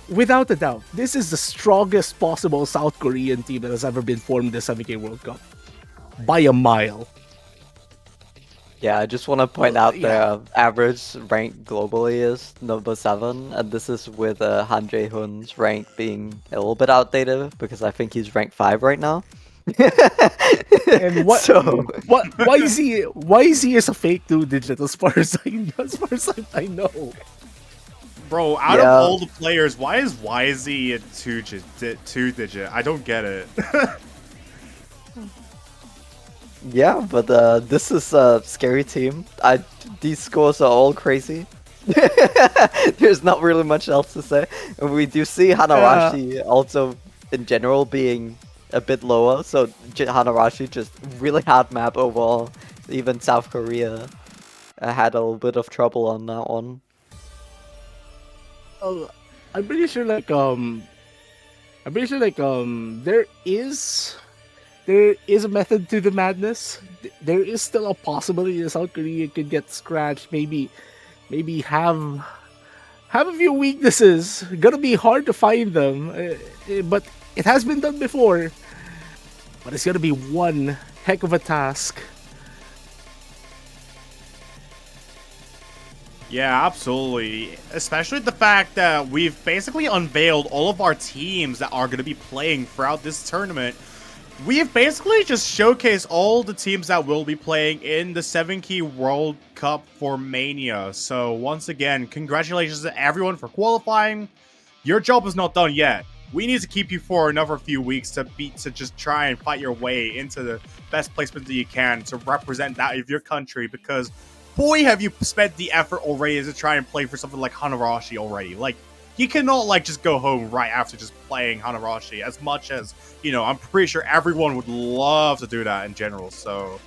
without a doubt, this is the strongest possible South Korean team that has ever been formed in the 7K World Cup. By a mile. Yeah, I just want to point out the average rank globally is number 7, and this is with Han Jae-hun's rank being a little bit outdated because I think he's rank 5 right now. And why is he is a fake 2-digit as far as I know. Bro, out of all the players, why is YZ a 2-digit? I don't get it. Yeah, but this is a scary team. These scores are all crazy. There's not really much else to say. And we do see Hanarashi also in general being a bit lower, so Hanarashi just really hard map overall. Even South Korea had a little bit of trouble on that one. Well, I'm pretty sure there is a method to the madness. There is still a possibility that South Korea could get scratched. Maybe have a few weaknesses. Gonna be hard to find them, but it has been done before. But it's gonna be one heck of a task. Yeah, absolutely. Especially the fact that we've basically unveiled all of our teams that are going to be playing throughout this tournament. We've basically just showcased all the teams that will be playing in the 7-Key World Cup for Mania. So once again, congratulations to everyone for qualifying. Your job is not done yet. We need to keep you for another few weeks to just try and fight your way into the best placement that you can to represent that of your country, because boy, have you spent the effort already to try and play for something like Hanarashi already. Like, you cannot, like, just go home right after just playing Hanarashi, as much as, you know, I'm pretty sure everyone would love to do that in general. So,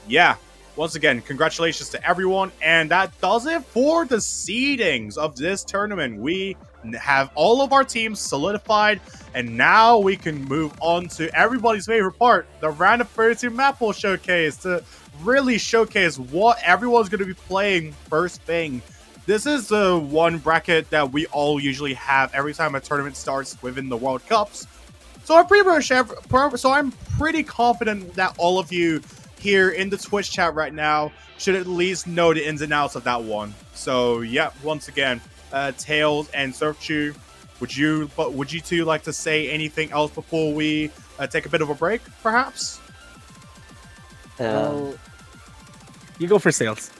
yeah. Once again, congratulations to everyone, and that does it for the seedings of this tournament. We have all of our teams solidified, and now we can move on to everybody's favorite part, the round of 32 Mappool showcase, to really showcase what everyone's going to be playing first thing. This is the one bracket that we all usually have every time a tournament starts within the World Cups. So I'm pretty confident that all of you here in the Twitch chat right now should at least know the ins and outs of that one. So yeah, once again, Tails and Surfchu, would you two like to say anything else before we take a bit of a break, perhaps? You go for sales.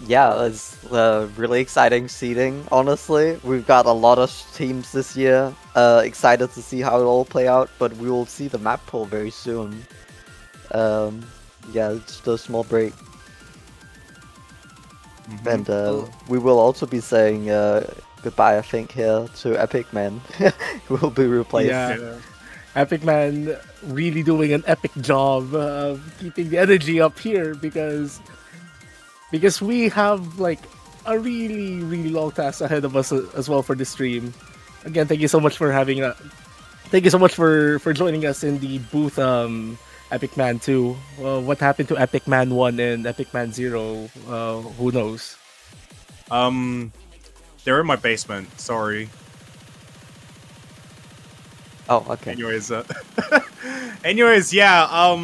Yeah, it's really exciting seeding, honestly. We've got a lot of teams this year. Excited to see how it all play out, but we will see the map pool very soon. Yeah, it's just a small break. And we will also be saying goodbye, I think, here to Epic Man, who will be replaced. Yeah. Epic Man really doing an epic job of keeping the energy up here because we have like a really long task ahead of us as well for this stream. Again, thank you so much for thank you so much for joining us in the booth. Epic Man 2. What happened to Epic Man 1 and Epic Man 0? Who knows? They're in my basement. Sorry. Oh, okay. Anyways, yeah.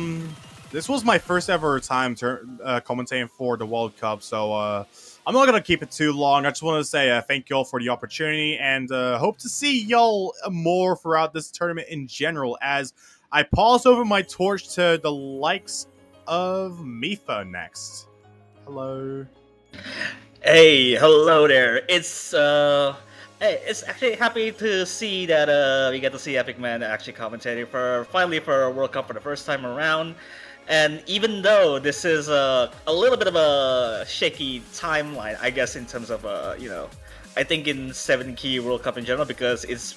This was my first ever time commentating for the World Cup, so I'm not gonna keep it too long. I just want to say thank y'all for the opportunity, and hope to see y'all more throughout this tournament in general. As I pass over my torch to the likes of Mifa next. Hello. Hey, hello there. It's actually happy to see that we get to see Epic Man actually commentating finally for a World Cup for the first time around. And even though this is a little bit of a shaky timeline, I guess, in terms of I think in 7-Key World Cup in general, because it's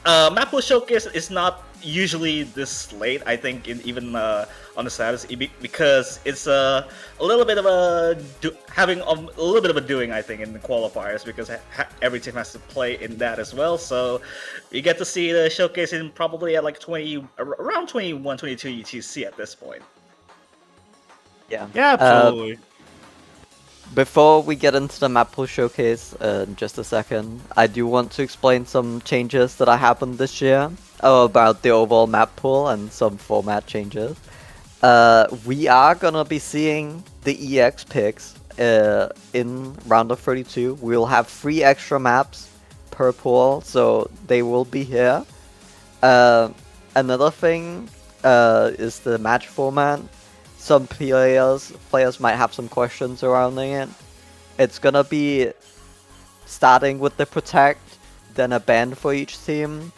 Mappool Showcase is not usually this late. I think even on the status, because it's a little bit of having a little bit of a doing, I think, in the qualifiers, because every team has to play in that as well. So you get to see the showcase in probably at like around 21, 22 UTC at this point. Yeah. Yeah, absolutely. Before we get into the Mappool showcase in just a second, I do want to explain some changes that happened this year about the overall map pool and some format changes. We are gonna be seeing the EX picks in round of 32. We'll have 3 extra maps per pool, so they will be here. Another thing is the match format. Some players might have some questions surrounding it. It's gonna be starting with the protect, then a ban for each team,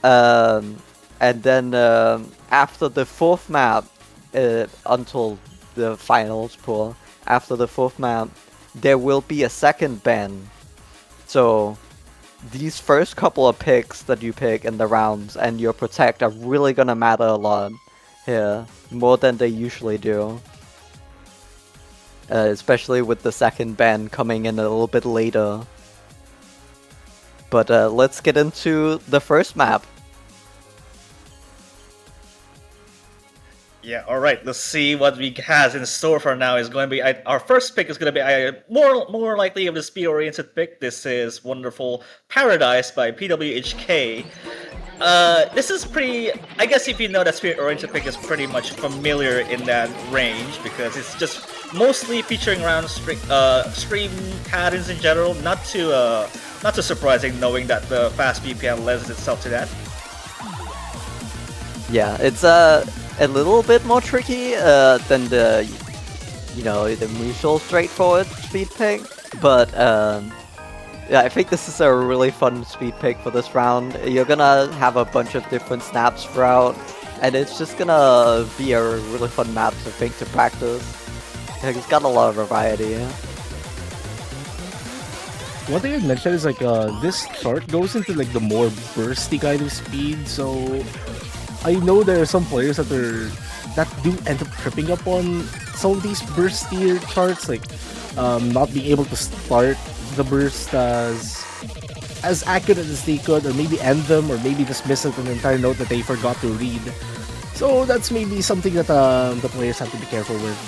and then after the 4th map, until the finals pool, after the 4th map, there will be a second ban. So these first couple of picks that you pick in the rounds and your protect are really gonna matter a lot here, more than they usually do. Especially with the second ban coming in a little bit later. But let's get into the first map. Yeah, all right. Let's see what we has in store for now. Is going to be our first pick is going to be more likely of the speed oriented pick. This is Wonderful Paradise by PWHK. This is pretty. I guess if you know that speed oriented pick is pretty much familiar in that range because it's just mostly featuring around stream patterns in general. Not too surprising knowing that the fast BPM lends itself to that. Yeah, it's a little bit more tricky than the usual straightforward speed pick, but yeah, I think this is a really fun speed pick for this round. You're gonna have a bunch of different snaps throughout, and it's just gonna be a really fun map to practice. It's got a lot of variety. One thing I'd mention is like this chart goes into like the more bursty kind of speed, so I know there are some players that do end up tripping up on some of these burstier charts, like not being able to start the burst as accurate as they could, or maybe end them, or maybe just miss an entire note that they forgot to read. So that's maybe something that the players have to be careful with.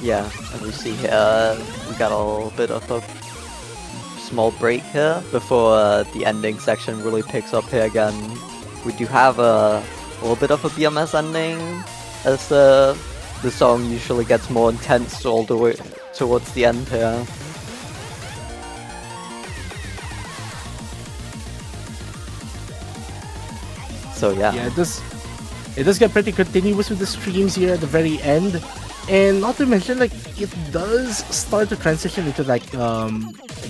Yeah, and we see here we got a little bit of a small break here before the ending section really picks up here again. We do have a little bit of a BMS ending as the song usually gets more intense all the way towards the end here. So yeah. Yeah, it does get pretty continuous with the streams here at the very end. And not to mention, like, it does start to transition into, like,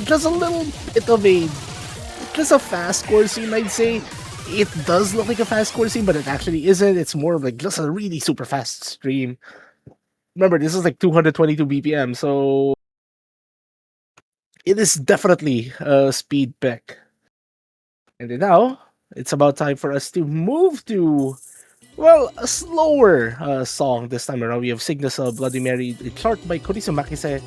just a little bit of just a fast score scene, I'd say. It does look like a fast score scene, but it actually isn't. It's more of, like, just a really super fast stream. Remember, this is, like, 222 BPM, so it is definitely a speed pick. And then now, it's about time for us to move to, well, a slower song this time around. We have Cygnus Bloody Mary, a chart by Kurisu Makise.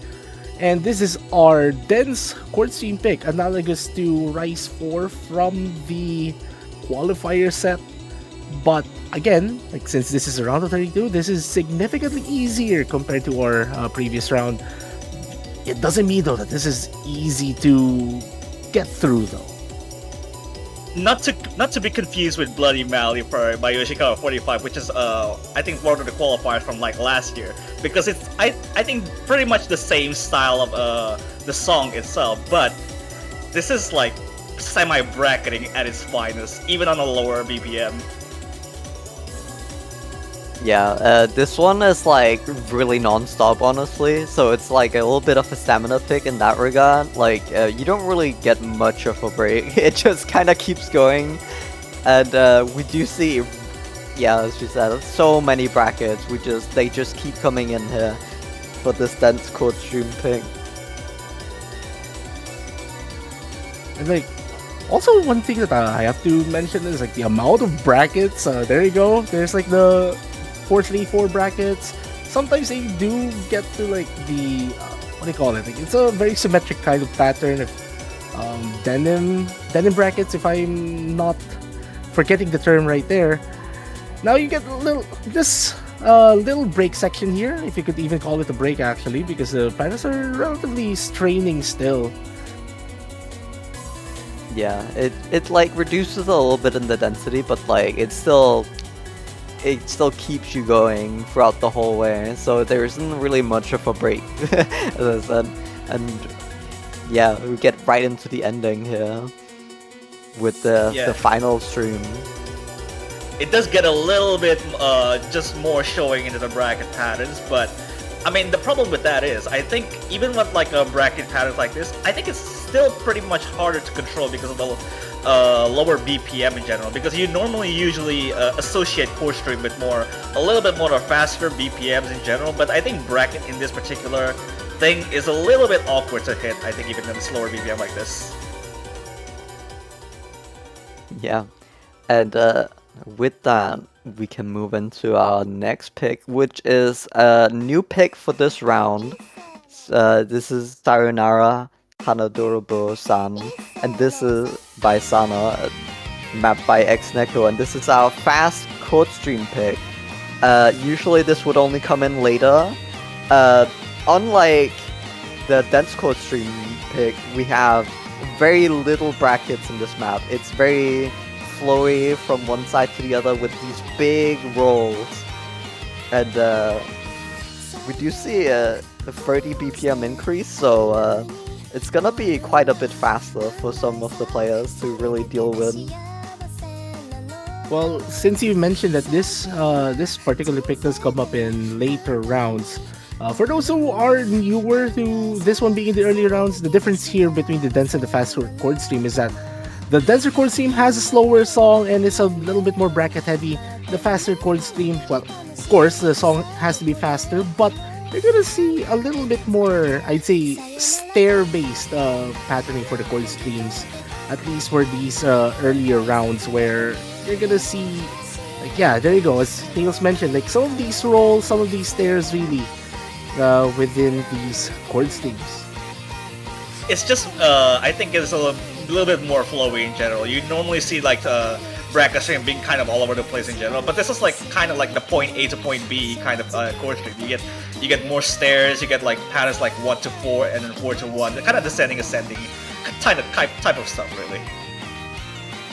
And this is our dense chord stream pick, analogous to Rise 4 from the Qualifier set. But again, like since this is a round of 32, this is significantly easier compared to our previous round. It doesn't mean though that this is easy to get through though. Not to be confused with Bloody Mary by Yoshikawa 45, which is I think one of the qualifiers from like last year, because it's I think pretty much the same style of the song itself, but this is like semi-bracketing at its finest, even on a lower BPM. Yeah, this one is like really non-stop, honestly, so it's like a little bit of a stamina pick in that regard. Like, you don't really get much of a break, it just kind of keeps going, and we do see, yeah, as you said, so many brackets, they just keep coming in here for this dense chord stream pick. And like, also one thing that I have to mention is like the amount of brackets. There you go, there's like the 434 brackets. Sometimes they do get to like the what do you call it? Like it's a very symmetric kind of pattern of denim brackets, if I'm not forgetting the term right there. Now you get a little break section here, if you could even call it a break actually, because the panels are relatively straining still. Yeah, it like reduces a little bit in the density, but like it still keeps you going throughout the whole way, so there isn't really much of a break, as I said. And yeah, we get right into the ending here with the final stream. It does get a little bit just more showing into the bracket patterns, but I mean the problem with that is I think even with like a bracket patterns like this, I think it's still pretty much harder to control because of the lower BPM in general. Because you normally usually associate core stream with a little bit more faster BPMs in general. But I think bracket in this particular thing is a little bit awkward to hit. I think even in a slower BPM like this. Yeah, and with that, we can move into our next pick, which is a new pick for this round. This is Sayonara Hanadorobo-san, and this is by Sana, mapped by Xneko, and this is our fast chord stream pick. Usually this would only come in later. Unlike the dense chord stream pick, we have very little brackets in this map. It's very flowy from one side to the other with these big rolls. And we do see a 30 BPM increase, so it's gonna be quite a bit faster for some of the players to really deal with. Well, since you mentioned that this particular pick does come up in later rounds, for those who are newer to this one being in the early rounds, the difference here between the dense and the fast chord stream is that the denser chord stream has a slower song and it's a little bit more bracket heavy. The faster chord stream, well, of course, the song has to be faster, but you're gonna see a little bit more, I'd say, stair-based patterning for the chord streams, at least for these earlier rounds where you're gonna see, like, yeah, there you go, as Tails mentioned, like some of these rolls, some of these stairs really within these chord streams. It's just, I think it's a little bit more flowy in general. You normally see like bracket stream being kind of all over the place in general, but this is like kind of like the point A to point B kind of chord stream. You get more stairs, you get like patterns like 1 to 4 and then 4 to 1, kind of descending, ascending type of stuff, really.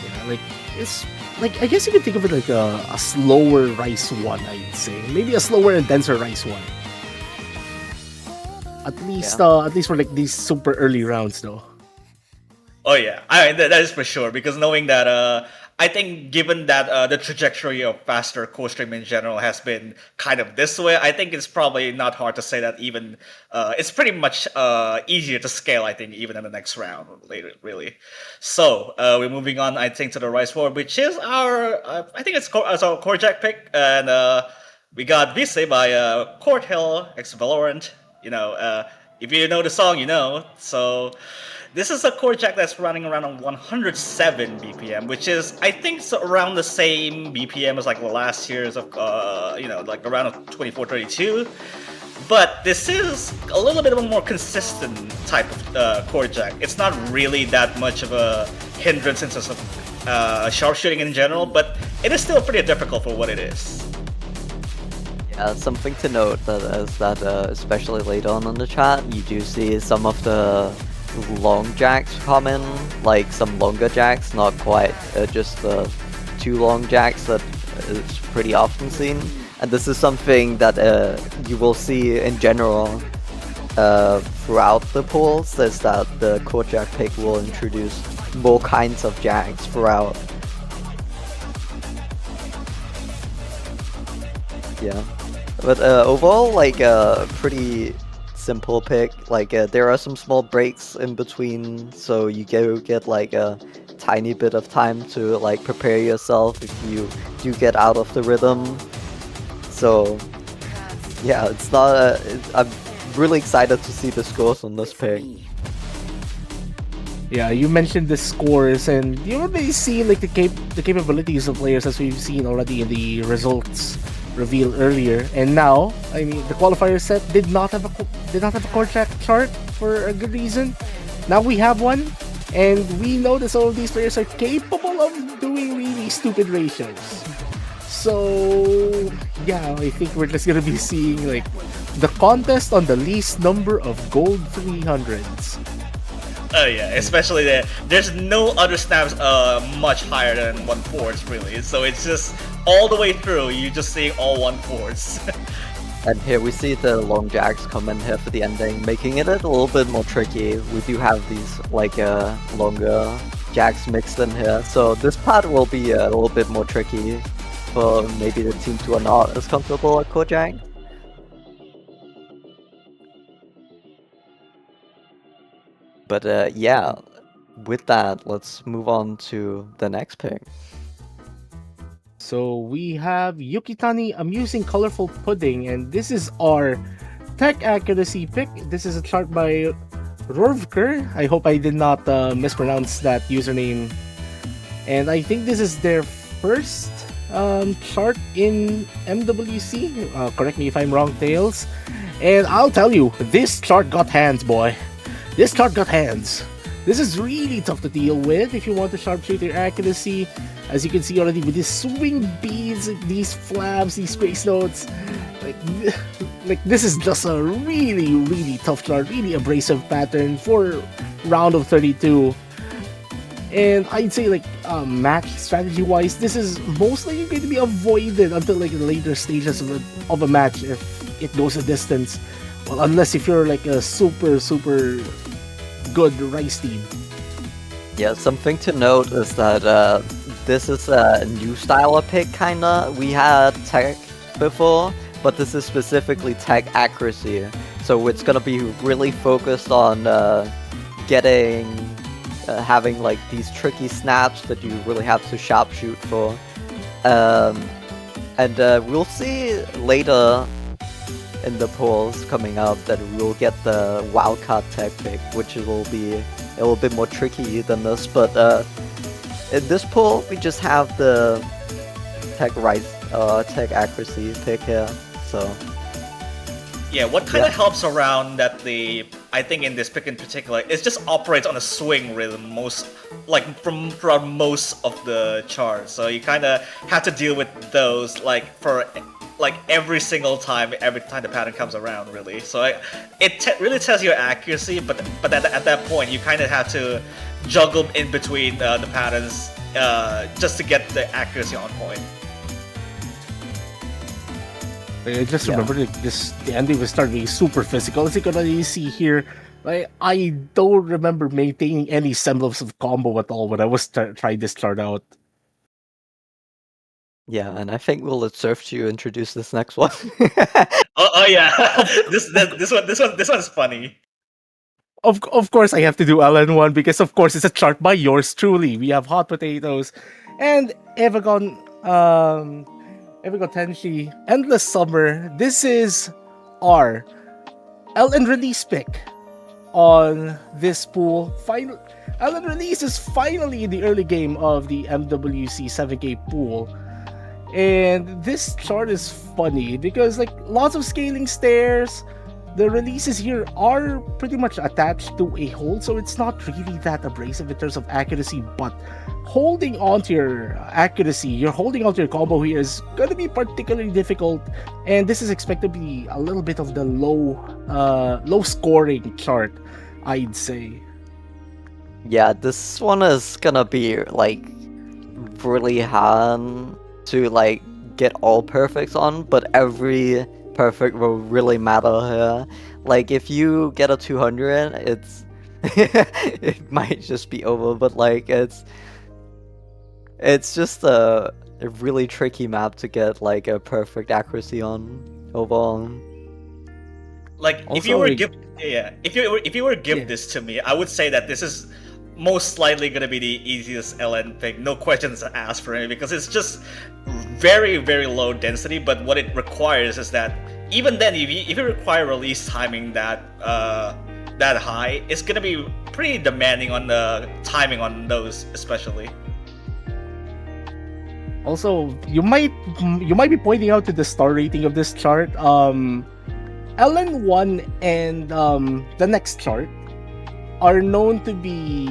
Yeah, like it's like, I guess you could think of it like a slower Rice 1, I'd say, maybe a slower and denser Rice 1. At least for like these super early rounds, though. Oh yeah, I mean, that is for sure, because knowing that, I think given that the trajectory of faster core stream in general has been kind of this way, I think it's probably not hard to say that even it's pretty much easier to scale, I think, even in the next round later, really. So we're moving on, I think, to the Rice War, which is our, I think it's our core jack pick, and we got Vise by Court Hill x Valorant. You know, if you know the song, you know. So this is a core jack that's running around on 107 BPM, which is, I think, around the same BPM as like the last year's of, you know, like around 24-32. But this is a little bit of a more consistent type of core jack. It's not really that much of a hindrance in terms of sharpshooting in general, but it is still pretty difficult for what it is. Something to note that is that especially later on in the chat, you do see some of the long jacks come in, like some longer jacks, not quite just the 2 long jacks that is pretty often seen. And this is something that you will see in general throughout the pools, is that the core jack pick will introduce more kinds of jacks throughout. Yeah. But overall, like a pretty simple pick. Like there are some small breaks in between, so you get like a tiny bit of time to like prepare yourself if you do get out of the rhythm. So yeah, it's not. I'm really excited to see the scores on this pick. Yeah, you mentioned the scores, and you already see like the capabilities of players as we've seen already in the results reveal earlier. And now, I mean, the qualifier set did not have a core jack chart for a good reason. Now we have one, and we know that some of these players are capable of doing really stupid ratios. So yeah, I think we're just gonna be seeing like the contest on the least number of gold 300s. Oh yeah, especially there's no other snaps much higher than 1/4 really, so it's just all the way through, you're just seeing all 1/4. And here we see the long jacks come in here for the ending, making it a little bit more tricky. We do have these like longer jacks mixed in here, so this part will be a little bit more tricky for maybe the teams who are not as comfortable at core jack. But yeah, with that, let's move on to the next pick. So we have Yukitani Amusing Colorful Pudding, and this is our tech accuracy pick. This is a chart by Rorvker. I hope I did not mispronounce that username. And I think this is their first chart in MWC. Correct me if I'm wrong, Tails. And I'll tell you, this chart got hands, boy. This chart got hands. This is really tough to deal with if you want to sharpshooter accuracy. As you can see already with these swing beads, these flaps, these grace notes. Like this is just a really, really tough chart, really abrasive pattern for round of 32. And I'd say like match strategy wise, this is mostly going to be avoided until like the later stages of a match if it goes a distance. Well, unless if you're like a super good rice team. Yeah, something to note is that this is a new style of pick, kinda. We had tech before, but this is specifically tech accuracy. So it's gonna be really focused on having like these tricky snaps that you really have to sharpshoot for. And we'll see later in the polls coming up that we'll get the wildcard tech pick, which will be a little bit more tricky than this. But in this poll, we just have the tech accuracy pick here. So Yeah, what kind of helps around that I think in this pick in particular, it just operates on a swing rhythm from most of the charts. So you kind of have to deal with those for every single time, every time the pattern comes around, really. So it really tests your accuracy, but at that point, you kind of have to juggle in between the patterns just to get the accuracy on point. I just remember the ending was starting being super physical. As you can already see here, I don't remember maintaining any semblance of combo at all when I was trying this chart out. yeah, and I think we'll deserve to introduce this next one. oh yeah, this one's funny. Of course, I have to do LN1 because of course it's a chart by yours truly. We have Hot Potatoes and Evagon Tenshi, Endless Summer. This is our LN release pick on this pool. LN release is finally in the early game of the MWC 7K pool. And this chart is funny because lots of scaling stairs. The releases here are pretty much attached to a hold, so it's not really that abrasive in terms of accuracy, but holding on to your accuracy, you're holding on to your combo here is going to be particularly difficult, and this is expected to be a little bit of the low scoring chart, I'd say. Yeah, this one is gonna be really hard to get all perfects on, but every perfect will really matter here. If you get a 200, it might just be over, but it's just a really tricky map to get a perfect accuracy on overall. If you were to give this to me, I would say that this is most likely gonna be the easiest LN pick, no questions asked for me, because it's just very, very low density. But what it requires is that even then, if you require release timing that high, it's gonna be pretty demanding on the timing on those, especially. Also, you might be pointing out to the star rating of this chart. LN1 and the next chart are known to be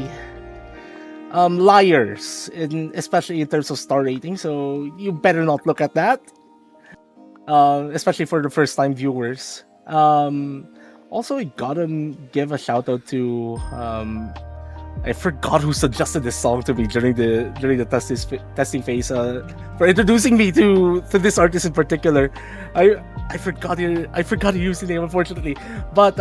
liars, especially in terms of star rating. So you better not look at that, especially for the first-time viewers. Also, I gotta give a shout out to I forgot who suggested this song to me during the testing phase for introducing me to this artist in particular. I forgot your username, unfortunately, but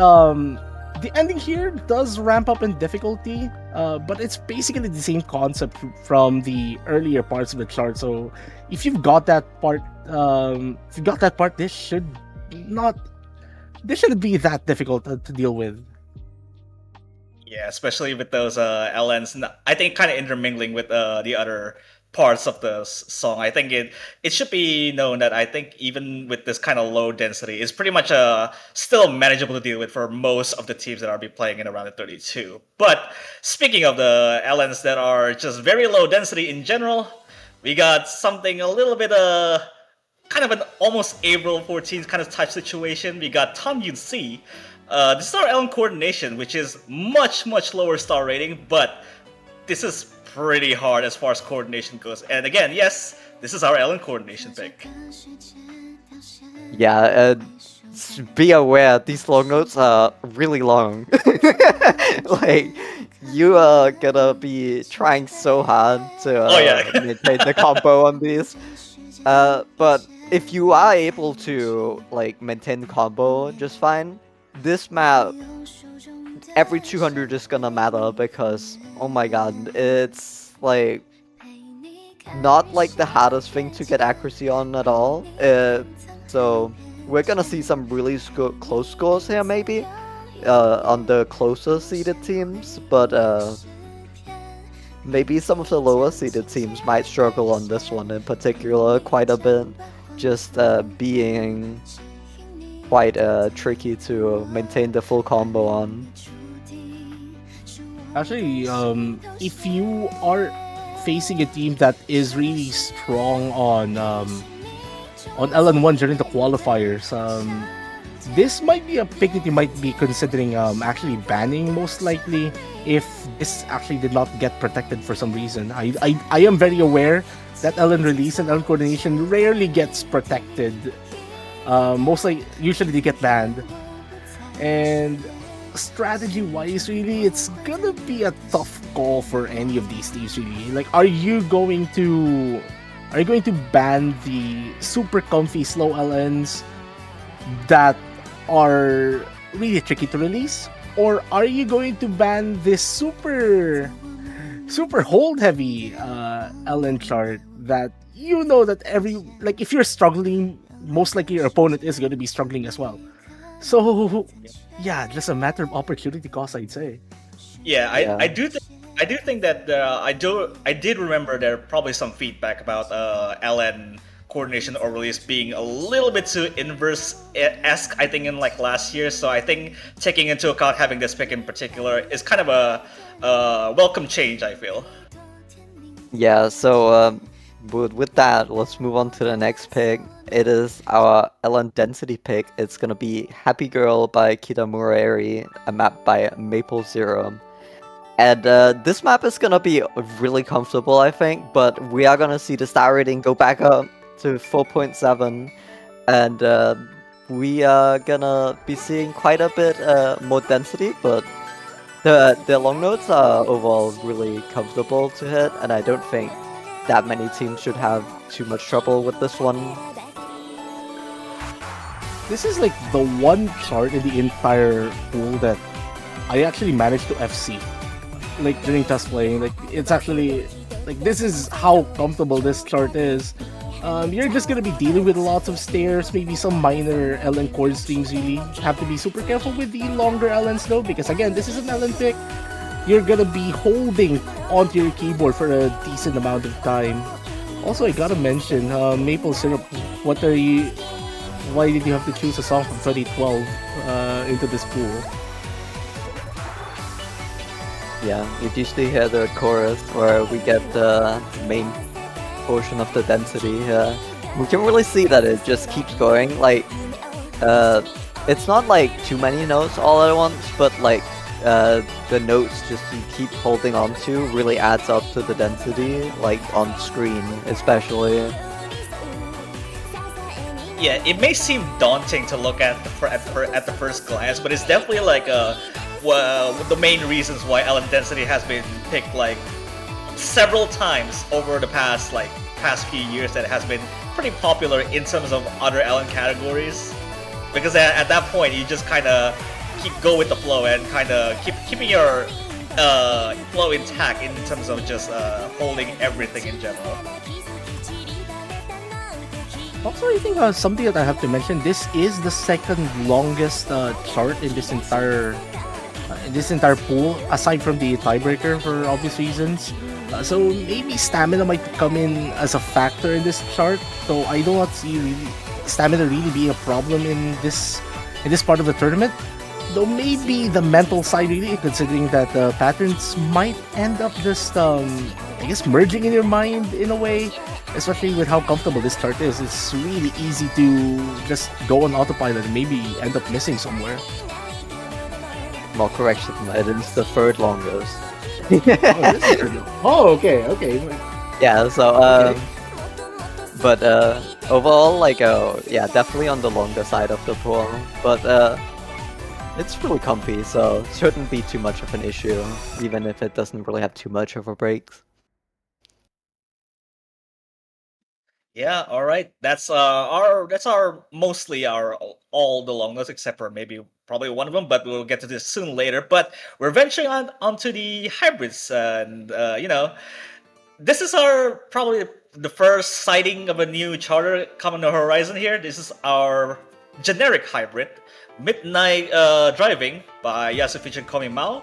the ending here does ramp up in difficulty, but it's basically the same concept from the earlier parts of the chart. So if you've got that part, this shouldn't be that difficult to deal with. Yeah, especially with those LNs. I think kind of intermingling with the other parts of the song. I think it should be known that I think even with this kind of low density, it's pretty much still manageable to deal with for most of the teams that are be playing in around the 32. But speaking of the LNs that are just very low density in general, we got something a little bit kind of an almost April 14th kind of type situation. We got Tom Yun C. The Star Ellen coordination, which is much lower star rating, but this is pretty hard as far as coordination goes. And again, yes, this is our Ellen coordination pick. Yeah, be aware these long notes are really long. Like, you are gonna be trying so hard to maintain the combo on these. But if you are able to like maintain the combo just fine, this map every 200 is gonna matter because oh my god, it's like not like the hardest thing to get accuracy on at all. So we're gonna see some really close scores here maybe on the closer seeded teams, but maybe some of the lower seeded teams might struggle on this one in particular quite a bit, just being quite tricky to maintain the full combo on. Actually, if you are facing a team that is really strong on LN1 during the qualifiers, this might be a pick that you might be considering actually banning most likely if this actually did not get protected for some reason. I am very aware that LN release and LN coordination rarely gets protected. Usually they get banned. And strategy wise, really, it's gonna be a tough call for any of these teams really. Like, are you going to ban the super comfy slow LNs that are really tricky to release, or are you going to ban this super hold heavy LN chart that you know that if you're struggling, most likely your opponent is going to be struggling as well. So yeah, just a matter of opportunity cost, I'd say. Yeah, I do think that I did remember there probably some feedback about LN coordination or release being a little bit too inverse-esque, I think, in like last year. So I think taking into account having this pick in particular is kind of a welcome change, I feel. Yeah, so with that, let's move on to the next pick. It is our LN density pick. It's gonna be Happy Girl by Kitamura Eri, a map by Mappool Zero. And this map is gonna be really comfortable, I think, but we are gonna see the star rating go back up to 4.7, and we are gonna be seeing quite a bit more density, but the long notes are overall really comfortable to hit, and I don't think that many teams should have too much trouble with this one. This is like the one chart in the entire pool that I actually managed to FC. Like during test playing, like it's actually like this is how comfortable this chart is. You're just gonna be dealing with lots of stairs, maybe some minor LN chord streams. Really have to be super careful with the longer LNs though, because again, this is an LN pick. You're gonna be holding onto your keyboard for a decent amount of time. Also, I gotta mention Maple Syrup. Why did you have to choose a song from 2012 into this pool? Yeah, you usually hear the chorus where we get the main portion of the density here. We can really see that it just keeps going. Like, it's not like too many notes all at once, but like the notes just you keep holding on to really adds up to the density, like on screen especially. Yeah, it may seem daunting to look at the first glance, but it's definitely like the main reasons why LN density has been picked like several times over the past few years. That it has been pretty popular in terms of other LN categories, because at that point you just kind of go with the flow and kind of keeping your flow intact in terms of just holding everything in general. Also, I think something that I have to mention, this is the second longest chart in this entire in this entire pool, aside from the tiebreaker for obvious reasons. So maybe stamina might come in as a factor in this chart. So I do not see really stamina really being a problem in this part of the tournament. Though maybe the mental side really, considering that the patterns might end up just I guess merging in your mind in a way, especially with how comfortable this chart is. It's really easy to just go on autopilot and maybe end up missing somewhere. More correction, it is the third longest. Oh, okay. Yeah, so but overall, like yeah, definitely on the longer side of the pool, but it's really comfy, so it shouldn't be too much of an issue, even if it doesn't really have too much of a break. Yeah, all right. That's our mostly our all the longest, except for maybe probably one of them, but we'll get to this soon later. But we're venturing on onto the hybrids, and this is our probably the first sighting of a new charter coming on the horizon here. This is our generic hybrid, Midnight Driving by Yasufichi and Komi Mao.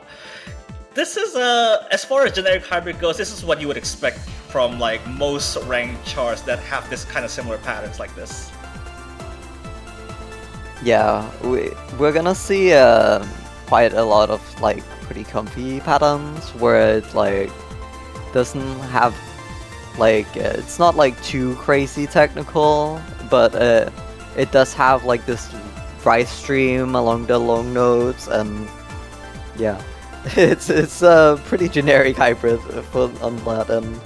This is as far as generic hybrid goes, this is what you would expect from like most ranked charts that have this kind of similar patterns like this. Yeah, we're gonna see quite a lot of like pretty comfy patterns where it like doesn't have like it's not like too crazy technical, but it does have like this rice stream along the long notes, and yeah, it's a pretty generic hybrid on that end.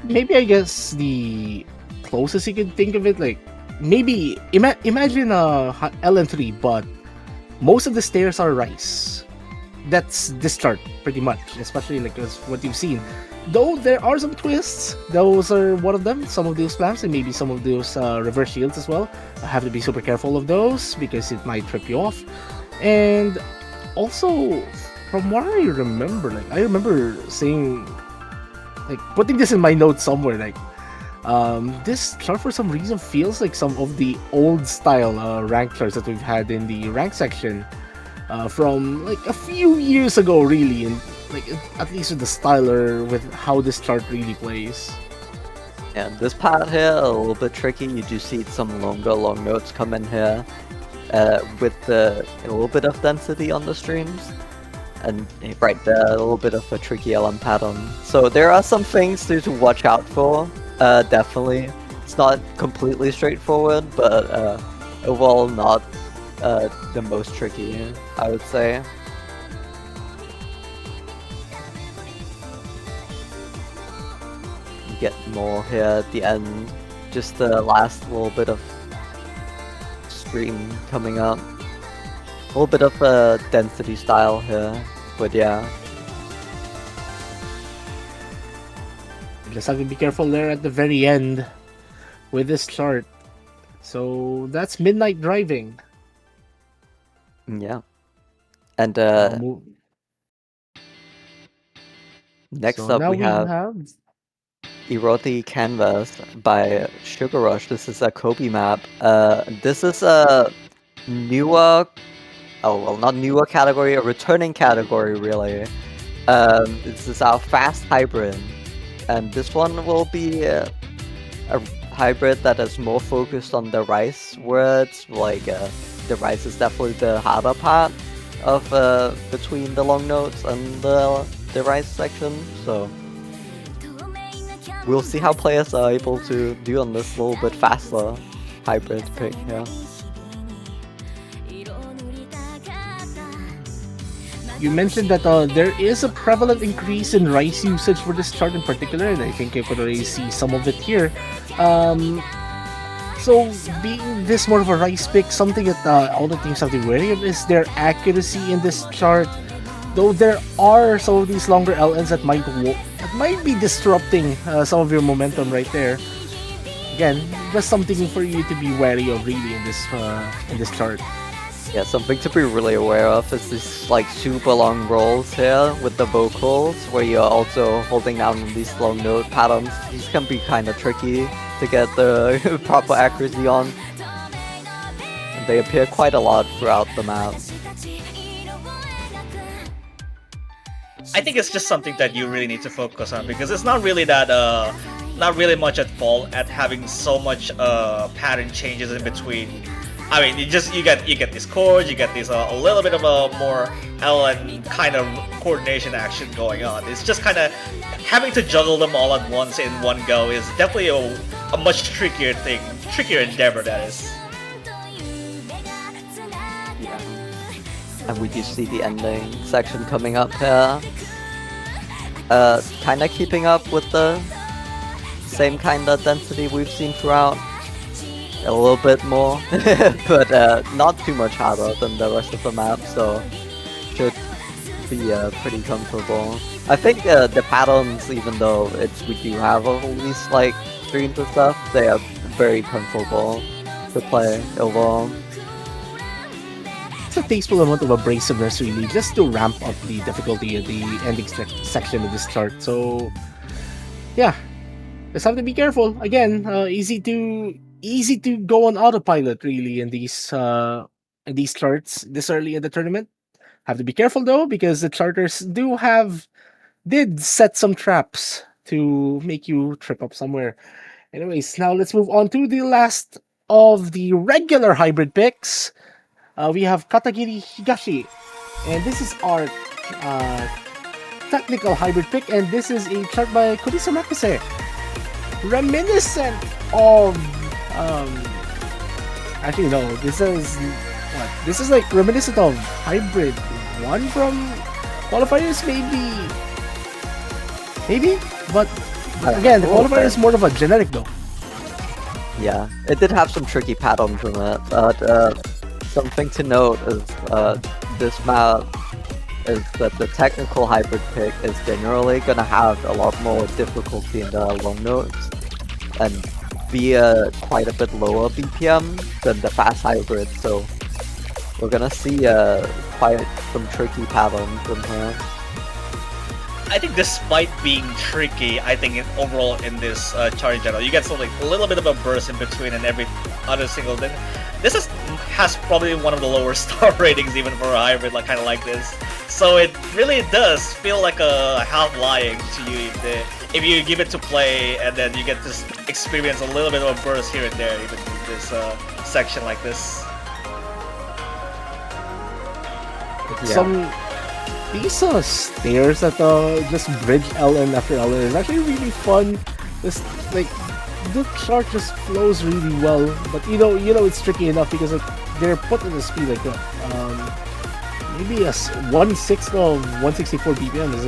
Maybe I guess the closest you can think of it, like maybe imagine a LN3, but most of the stairs are rice. That's this chart pretty much, especially like as what you've seen. Though there are some twists, those are one of them. Some of those flaps and maybe some of those reverse shields as well. I have to be super careful of those because it might trip you off. And also, from what I remember, like I remember saying, like putting this in my notes somewhere, like this chart for some reason feels like some of the old style rank charts that we've had in the rank section from like a few years ago, really, and like at least with the style or with how this chart really plays. And this part here a little bit tricky. You do see some longer long notes come in here with a little bit of density on the streams, and right there a little bit of a tricky LM pattern. So there are some things to watch out for. Definitely, it's not completely straightforward, but overall not the most tricky, I would say. You get more here at the end, just the last little bit of stream coming up. A little bit of a density style here, but yeah. You just have to be careful there at the very end with this chart. So that's Midnight Driving. Yeah. And next So up now we have Iroti Canvas by Sugar Rush. This is a Kobe map. This is a newer, oh well, not newer category, a returning category really. This is our fast hybrid, and this one will be a hybrid that is more focused on the rice words. Like the rice is definitely the harder part of between the long notes and the rice section. So we'll see how players are able to do on this little bit faster hybrid pick here. You mentioned that there is a prevalent increase in rice usage for this chart in particular, and I think you could already see some of it here. So being this more of a rice pick, something that all the teams have to be wary of is their accuracy in this chart. Though there are some of these longer LNs that might be disrupting some of your momentum right there. Again, just something for you to be wary of really in this chart. Yeah, something to be really aware of is these like super long rolls here with the vocals, where you're also holding down these long note patterns. These can be kind of tricky to get the proper accuracy on. And they appear quite a lot throughout the map. I think it's just something that you really need to focus on because it's not really that not really much at fault at having so much pattern changes in between. I mean, you get these chords, you get these a little bit of a more Ellen kind of coordination action going on. It's just kind of having to juggle them all at once in one go is definitely a much trickier thing, trickier endeavor that is. And we do see the ending section coming up here. Kind of keeping up with the same kind of density we've seen throughout. A little bit more, but not too much harder than the rest of the map, so should be pretty comfortable. I think the patterns, even though we do have all these like streams and stuff, they are very comfortable to play overall. It's a tasteful amount of abrasiveness, really, just to ramp up the difficulty of the ending section of this chart. So, yeah, just have to be careful. Again, easy to go on autopilot, really, in these charts this early in the tournament. Have to be careful though, because the charters did set some traps to make you trip up somewhere. Anyways, now let's move on to the last of the regular hybrid picks. We have Katagiri Higashi, and this is our technical hybrid pick, and this is a chart by Kurisa Makase, reminiscent of actually no, this is what? This is like reminiscent of Hybrid 1 from Qualifiers, maybe? But again, the Qualifier is more of a generic though. Yeah, it did have some tricky patterns in it, but something to note is this map is that the technical hybrid pick is generally gonna have a lot more difficulty in the long notes, and be quite a bit lower BPM than the fast hybrid, so we're gonna see quite some tricky patterns in here. I think despite being tricky, I think overall in this chart in general, you get something a little bit of a burst in between and every other single thing. This has probably one of the lower star ratings even for a hybrid, like kind of like this. So it really does feel like a half lying to you if you give it to play and then you get to experience a little bit of a burst here and there, even in this section like this. Yeah. These stairs that just bridge LN after LN is actually really fun. This like the chart just flows really well, but you know it's tricky enough because like they're put at a speed like maybe a 1/6 of 164 BPM is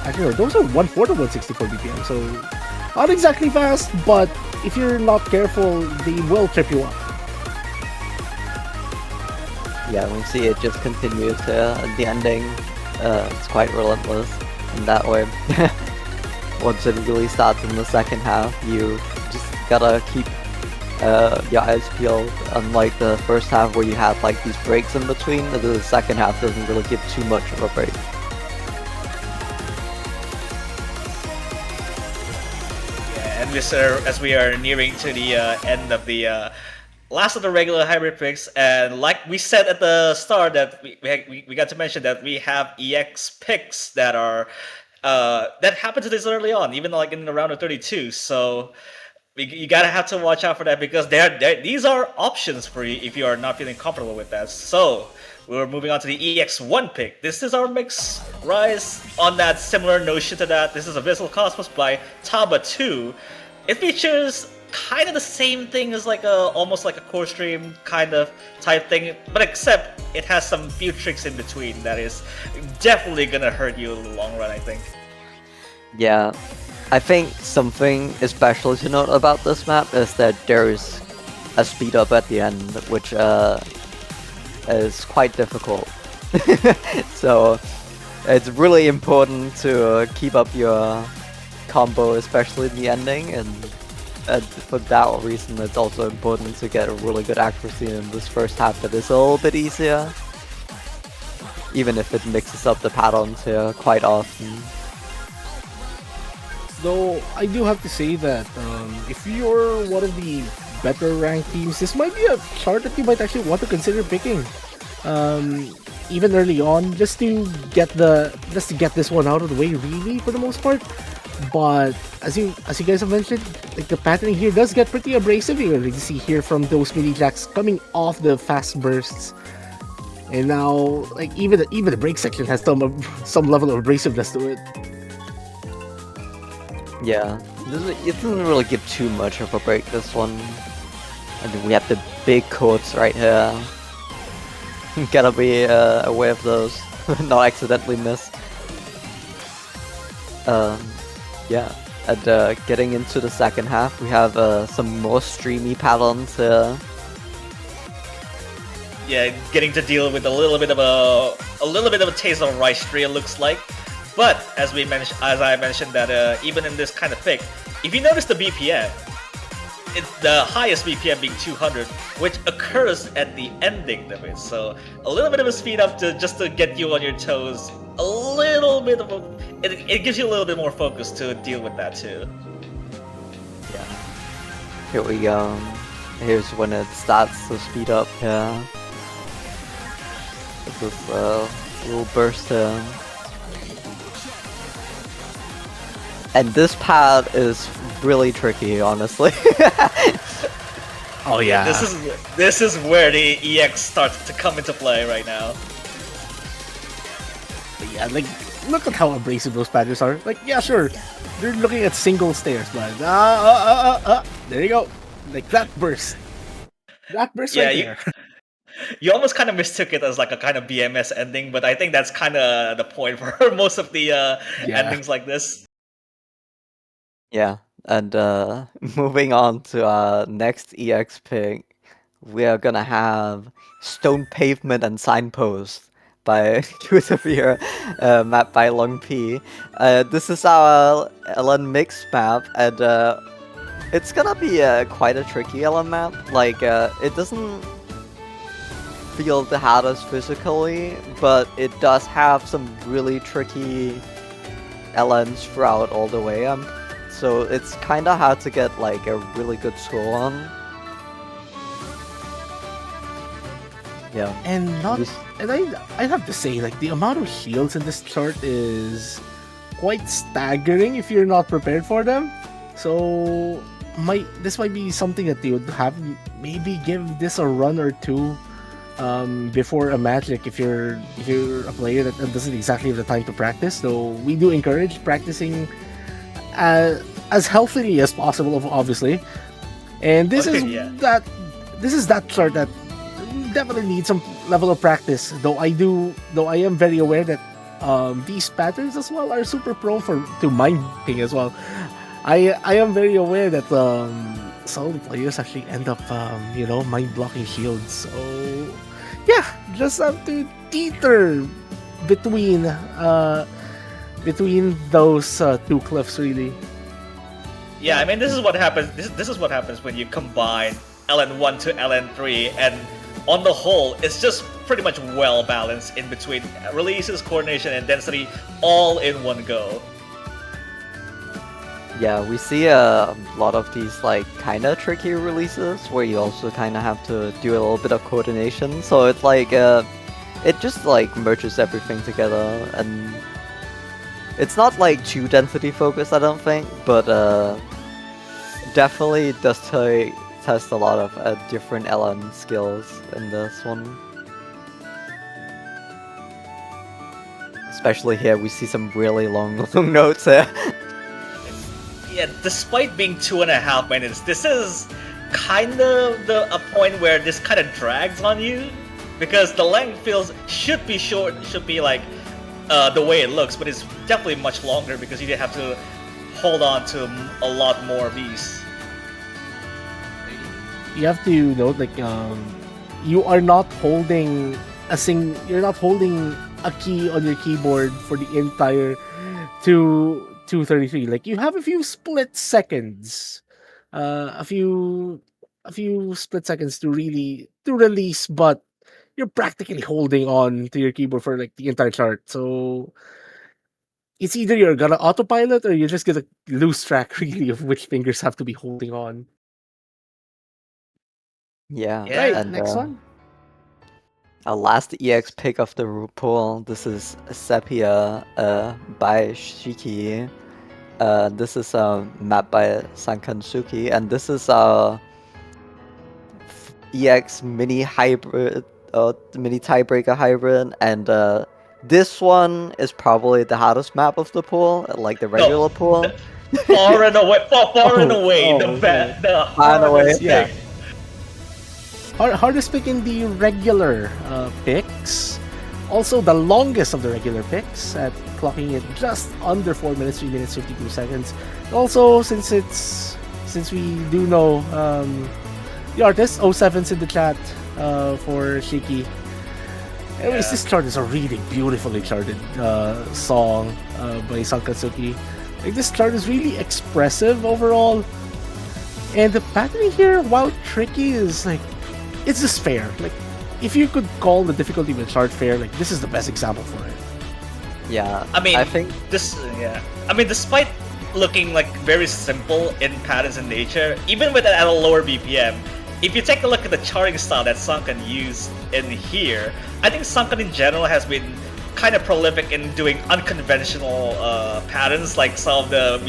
actually no, those are 1/4 of 164 BPM, so not exactly fast, but if you're not careful, they will trip you up. Yeah, we see it just continues to the ending. It's quite relentless in that way. Once it really starts in the second half, you just gotta keep your eyes peeled. Unlike the first half where you had like these breaks in between, the second half doesn't really give too much of a break. Yeah, and as we are nearing to the end of the last of the regular hybrid picks, and like we said at the start that we got to mention that we have EX picks that are that happened to this early on, even like in the round of 32. So you gotta have to watch out for that because these are options for you if you are not feeling comfortable with that. So we're moving on to the EX1 pick. This is our mix rise on that similar notion to that. This is Abyssal Cosmos by Taba 2. It features kind of the same thing as like almost like a core stream kind of type thing, but except it has some few tricks in between that is definitely gonna hurt you in the long run, I think. Yeah, I think something especially to note about this map is that there's a speed up at the end, which is quite difficult. So it's really important to keep up your combo, especially in the ending, and for that reason it's also important to get a really good accuracy in this first half that is a little bit easier, even if it mixes up the patterns here quite often. Though I do have to say that if you're one of the better ranked teams, this might be a chart that you might actually want to consider picking. even early on, just to get this one out of the way, really, for the most part. But as you guys have mentioned, like the patterning here does get pretty abrasive. You can see here from those mini jacks coming off the fast bursts. And now, like even the brake section has some level of abrasiveness to it. Yeah, it doesn't really give too much of a break, this one. And then we have the big codes right here. Gotta be aware of those, not accidentally miss. Yeah, and getting into the second half, we have some more streamy patterns here. Yeah, getting to deal with a little bit of a taste of rice tree, it looks like. But as I mentioned that even in this kind of pick, if you notice the BPM, it's the highest BPM being 200, which occurs at the ending of it. So a little bit of a speed up just to get you on your toes. A little bit of it gives you a little bit more focus to deal with that too. Yeah. Here we go. Here's when it starts to speed up here. This little burst here. And this part is really tricky, honestly. Oh yeah, This is where the EX starts to come into play right now. yeah. Like look at how abrasive those patterns are. Like yeah, sure, they're looking at single stairs, but there you go. Like that burst right there. You almost kind of mistook it as like a kind of BMS ending, but I think that's kind of the point for most of the Yeah. endings like this. Yeah, and moving on to our next EX pick, we are gonna have Stone Pavement and Signpost by Qualifier, mapped by Long P. This is our LN mix map, and it's gonna be quite a tricky LN map. Like, it doesn't feel the hardest physically, but it does have some really tricky LNs throughout all the way. So it's kind of hard to get like a really good score on. Yeah. And I have to say, like the amount of shields in this chart is quite staggering if you're not prepared for them. So this might be something that you would have maybe give this a run or two before a match. Like if you're a player that doesn't exactly have the time to practice. So we do encourage practicing as healthily as possible, obviously. And this is that chart that definitely needs some level of practice. Though I am very aware that these patterns as well are super prone to mind blocking as well. I am very aware that some of the players actually end up mind blocking shields. So yeah, just have to teeter between those two cliffs, really. Yeah, I mean this is what happens. This is what happens when you combine LN1 to LN3, and on the whole, it's just pretty much well balanced in between releases, coordination, and density, all in one go. Yeah, we see a lot of these like kind of tricky releases where you also kind of have to do a little bit of coordination. So it's like it just like merges everything together, and it's not like too density focused, I don't think, but definitely does test a lot of different LN skills in this one. Especially here, we see some really long notes here. Yeah, despite being 2.5 minutes, this is kind of a point where this kind of drags on you, because the length should be short, should be like the way it looks, but it's definitely much longer because you have to hold on to a lot more of these. You have to note, like, you are not holding you're not holding a key on your keyboard for the entire 233. Like, you have a few split seconds, a few split seconds to release, but you're practically holding on to your keyboard for like the entire chart. So it's either you're gonna autopilot or you're just gonna lose track really of which fingers have to be holding on. Yeah, Yeah. Right, and next one. Our last EX pick of the pool. This is Sepia by Shiki. This is a map by Sankansuki, and this is a EX mini hybrid, mini tiebreaker hybrid, and this one is probably the hardest map of the pool, like the regular No, pool. far and away, far and Oh, away, oh, the Far and away. hardest Yeah. pick. Hardest pick in the regular picks. Also, the longest of the regular picks at clocking it just under 4 minutes, 3 minutes, 52 seconds. Also, since we do know the artist, 07's in the chat for Shiki. Anyways, Yeah. this chart is a really beautifully charted song by Sankatsuki. Like, this chart is really expressive overall. And the patterning here, while tricky, is like, it's just fair. Like, if you could call the difficulty of the chart fair, like, this is the best example for it. Yeah, I mean, I think I mean, despite looking like very simple in patterns in nature, even with it at a lower BPM, if you take a look at the charting style that Sunken used in here, I think Sunken in general has been kind of prolific in doing unconventional patterns. Like some of the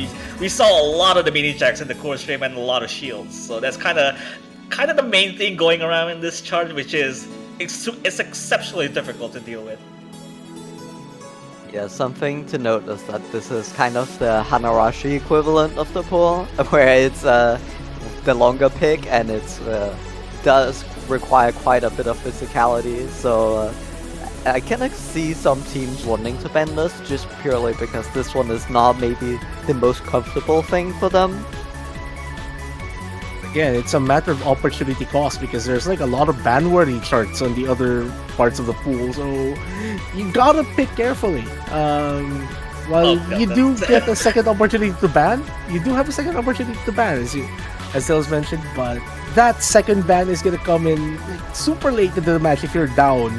we saw a lot of the mini jacks in the core stream and a lot of shields. So that's kind of the main thing going around in this chart, which is it's exceptionally difficult to deal with. yeah, something to note is that this is kind of the Hanarashi equivalent of the pool, where it's the longer pick and it's does require quite a bit of physicality. So I can see some teams wanting to ban this just purely because this one is not maybe the most comfortable thing for them. Again, it's a matter of opportunity cost because there's like a lot of ban-worthy charts on the other parts of the pool, so you gotta pick carefully. While God, you do get a second opportunity to ban, you do have a second opportunity to ban, as Dales mentioned, but that second ban is gonna come in like, super late into the match if you're down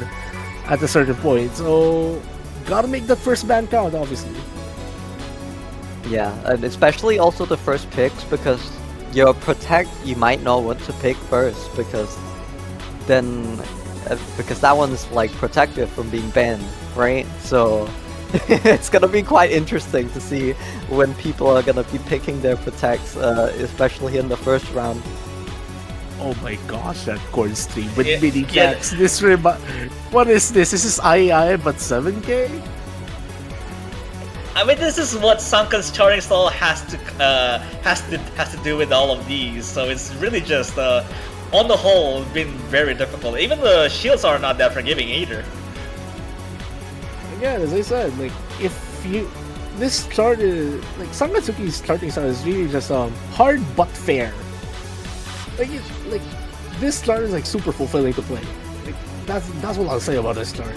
at a certain point. So gotta make that first ban count, obviously. Yeah, and especially also the first picks because your protect you might not want to pick first because then because that one's like protected from being banned, right? So it's gonna be quite interesting to see when people are gonna be picking their protects, especially in the first round. Oh my gosh, that corn stream with Yeah, mini yeah. jacks. What is this? This is II but 7K? I mean, this is what Sunken's charting style has to do with all of these. So it's really just, on the whole, been very difficult. Even the shields are not that forgiving either. Again, as I said, like if you this chart is like Sangatsuki's charting style is really just hard but fair. Like this chart is like super fulfilling to play. Like that's what I'll say about this chart.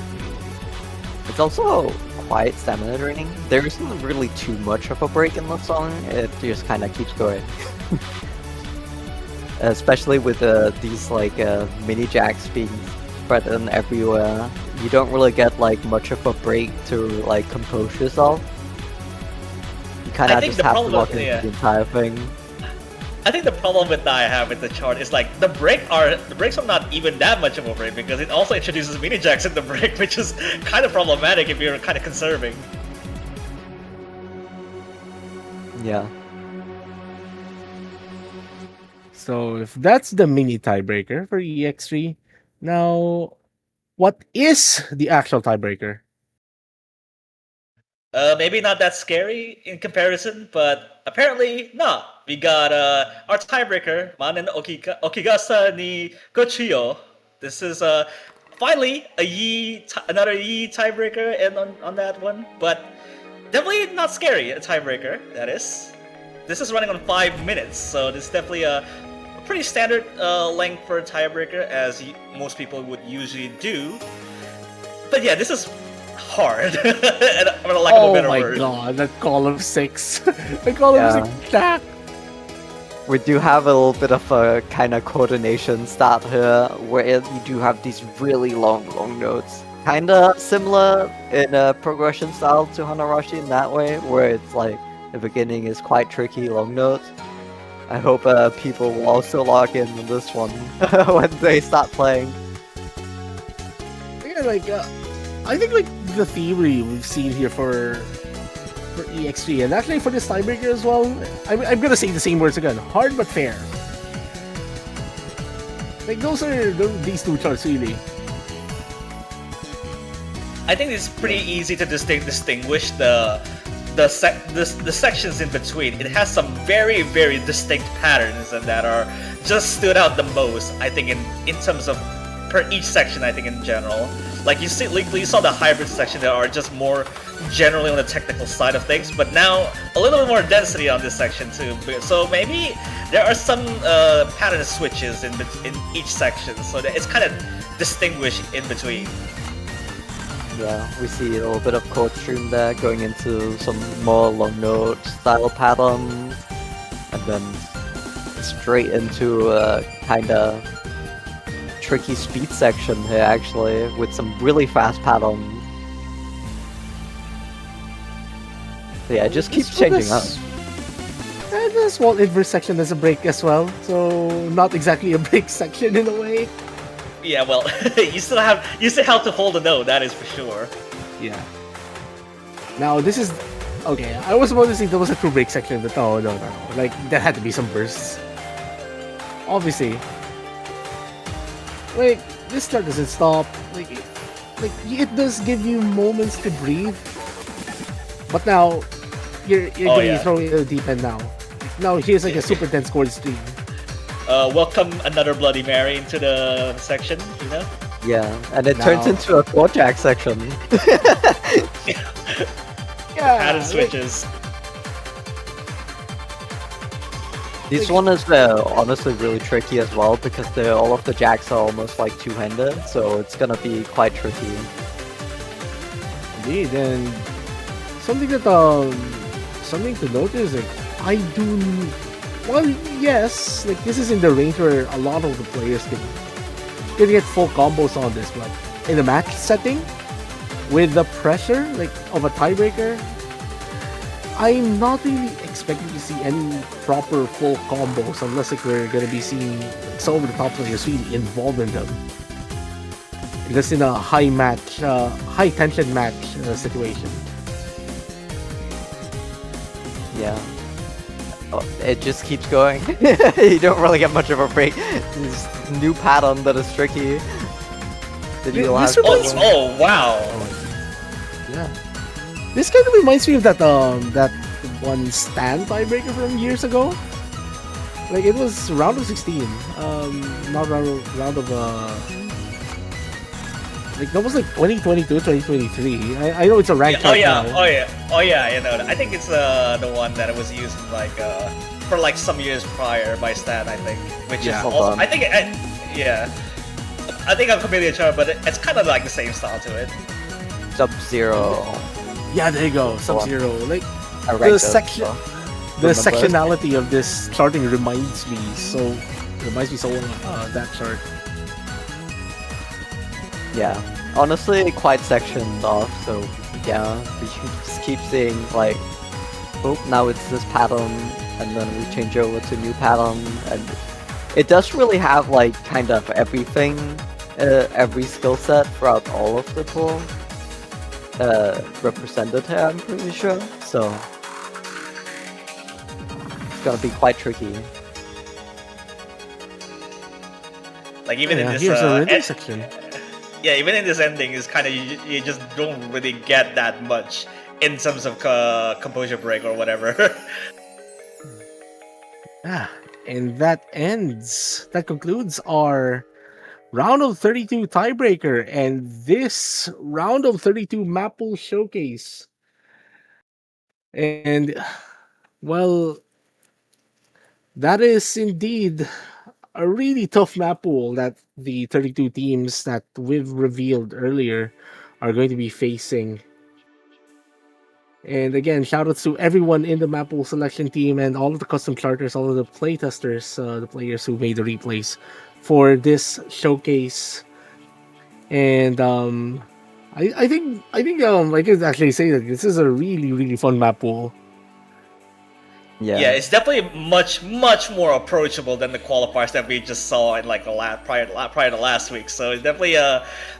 It's also quite stamina draining. There isn't really too much of a break in the song. It just kind of keeps going. Especially with these like mini jacks being spread in everywhere, you don't really get like much of a break to like compose yourself. You kind I of think just the have to problem walk with- into yeah. the entire thing. I think the problem that I have with the chart is like the breaks are not even that much of a break because it also introduces mini jacks in the break, which is kind of problematic if you're kind of conserving. Yeah. So if that's the mini tiebreaker for EX3, now what is the actual tiebreaker? Maybe not that scary in comparison, but apparently not. We got our tiebreaker, Manen Okigasa ni Gochiyo. This is finally another Yi tiebreaker and on that one, but definitely not scary, a tiebreaker, that is. This is running on 5 minutes, so this is definitely a pretty standard length for a tiebreaker, as most people would usually do. But yeah, this is hard, and for the lack of a Oh better my word. god, that column 6. The column Yeah. 6 jack. We do have a little bit of a kind of coordination start here, where you do have these really long notes. Kinda similar in a progression style to Hanarashi in that way, where it's like the beginning is quite tricky, long notes. I hope people will also log in on this one when they start playing. I think like the theory we've seen here for EX3 and actually for this tiebreaker as well. I'm gonna say the same words again: hard but fair. Like these two charts really. I think it's pretty easy to distinguish the sections in between. It has some very distinct patterns and that are just stood out the most. I think in terms of per each section. I think in general, like you saw the hybrid section that are just more generally on the technical side of things, but now a little bit more density on this section too. So maybe there are some pattern switches in each section, so that it's kind of distinguished in between. Yeah, we see a little bit of chord stream there going into some more long note style patterns, and then straight into a kind of tricky speed section here actually, with some really fast patterns. So yeah, it just keeps changing up. And the small inverse section is a break as well, so not exactly a break section in a way. Yeah, well, you still have to hold a note, that is for sure. Yeah. Now this is okay. I was about to say there was a true break section, but no. Like there had to be some bursts. Obviously, like this chart doesn't stop. Like it does give you moments to breathe. But now you're going to be throwing in the deep end now. Now here's like a super dense chord stream. Welcome another Bloody Mary into the section, you know? Yeah, and it turns into a chord jack section. Yeah, pattern switches. This one is honestly really tricky as well, because all of the jacks are almost like two-handed, so it's gonna be quite tricky. Indeed, and something to note is like well, yes, like this is in the range where a lot of the players can get full combos on this, but in a match setting with the pressure like of a tiebreaker, I'm not really expecting to see any proper full combos unless like we're gonna be seeing some of the top players really involved in them. Just in a high tension match situation. Yeah. It just keeps going. You don't really get much of a break. This new pattern that is tricky. Oh wow! Yeah. This kind of reminds me of that one stand tiebreaker from years ago. Like it was round of 16. Not round of like that was like 2022, 2023. I know it's a ranked chart now. Oh yeah, you know. I think it's the one that was used like for like some years prior by Stan, I think, which is also I think I think I'm completely chart, but it's kind of like the same style to it. Sub-Zero. Yeah, there you go, Sub-Zero. Like the sectionality of this charting reminds me so of that chart. Yeah, honestly, quite sectioned off, so yeah, we just keep seeing like, oh, now it's this pattern, and then we change over to new pattern, and it does really have like kind of everything, every skill set throughout all of the pool represented here, I'm pretty sure, so it's gonna be quite tricky. Like even in this section. Yeah, even in this ending, is kind of you just don't really get that much in terms of composure break or whatever. And that concludes our round of 32 tiebreaker and this round of 32 Mappool showcase. And well, that is indeed a really tough map pool that the 32 teams that we've revealed earlier are going to be facing. And again, shoutouts to everyone in the map pool selection team and all of the custom charters, all of the playtesters, the players who made the replays for this showcase. And I think I can actually say that this is a really fun map pool. Yeah, it's definitely much more approachable than the qualifiers that we just saw in like the prior to last week. So it's definitely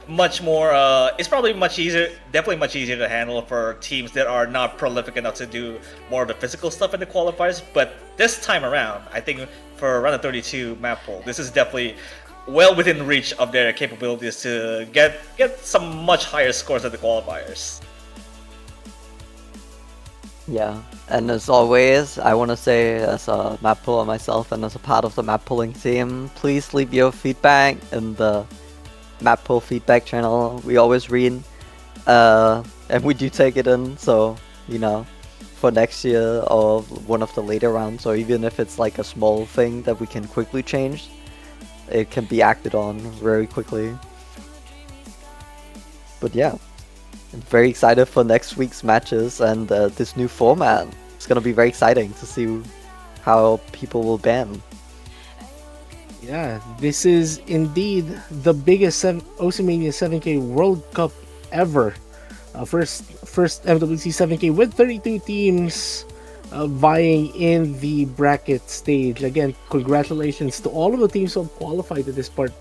much more. It's probably much easier, definitely much easier to handle for teams that are not prolific enough to do more of the physical stuff in the qualifiers. But this time around, I think for round of 32 Mappool, this is definitely well within reach of their capabilities to get some much higher scores than the qualifiers. Yeah, and as always, I want to say as a map puller myself and as a part of the map pulling team, please leave your feedback in the map pull feedback channel. We always read, and we do take it in, so, you know, for next year or one of the later rounds, or even if it's like a small thing that we can quickly change, it can be acted on very quickly. But yeah. I'm very excited for next week's matches and this new format. It's gonna be very exciting to see how people will ban. Yeah, this is indeed the biggest Oceania 7K World Cup ever. First MWC 7K with 32 teams vying in the bracket stage. Again, congratulations to all of the teams who have qualified to this part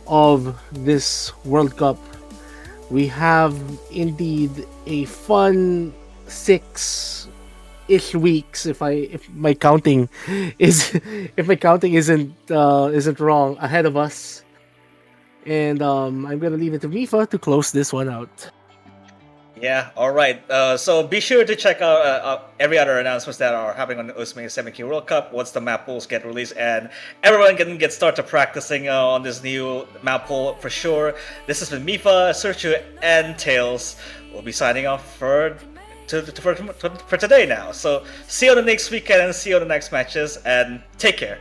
of this World Cup. We have indeed a fun 6-ish weeks if my counting isn't wrong ahead of us. And I'm gonna leave it to Mifa to close this one out. Yeah, all right. So be sure to check out every other announcements that are happening on the Oceania 7K World Cup once the map pools get released, and everyone can get started practicing on this new map pool for sure. This has been Mifa, Sergio, and Tails. We'll be signing off for today now. So see you on the next weekend and see you on the next matches, and take care.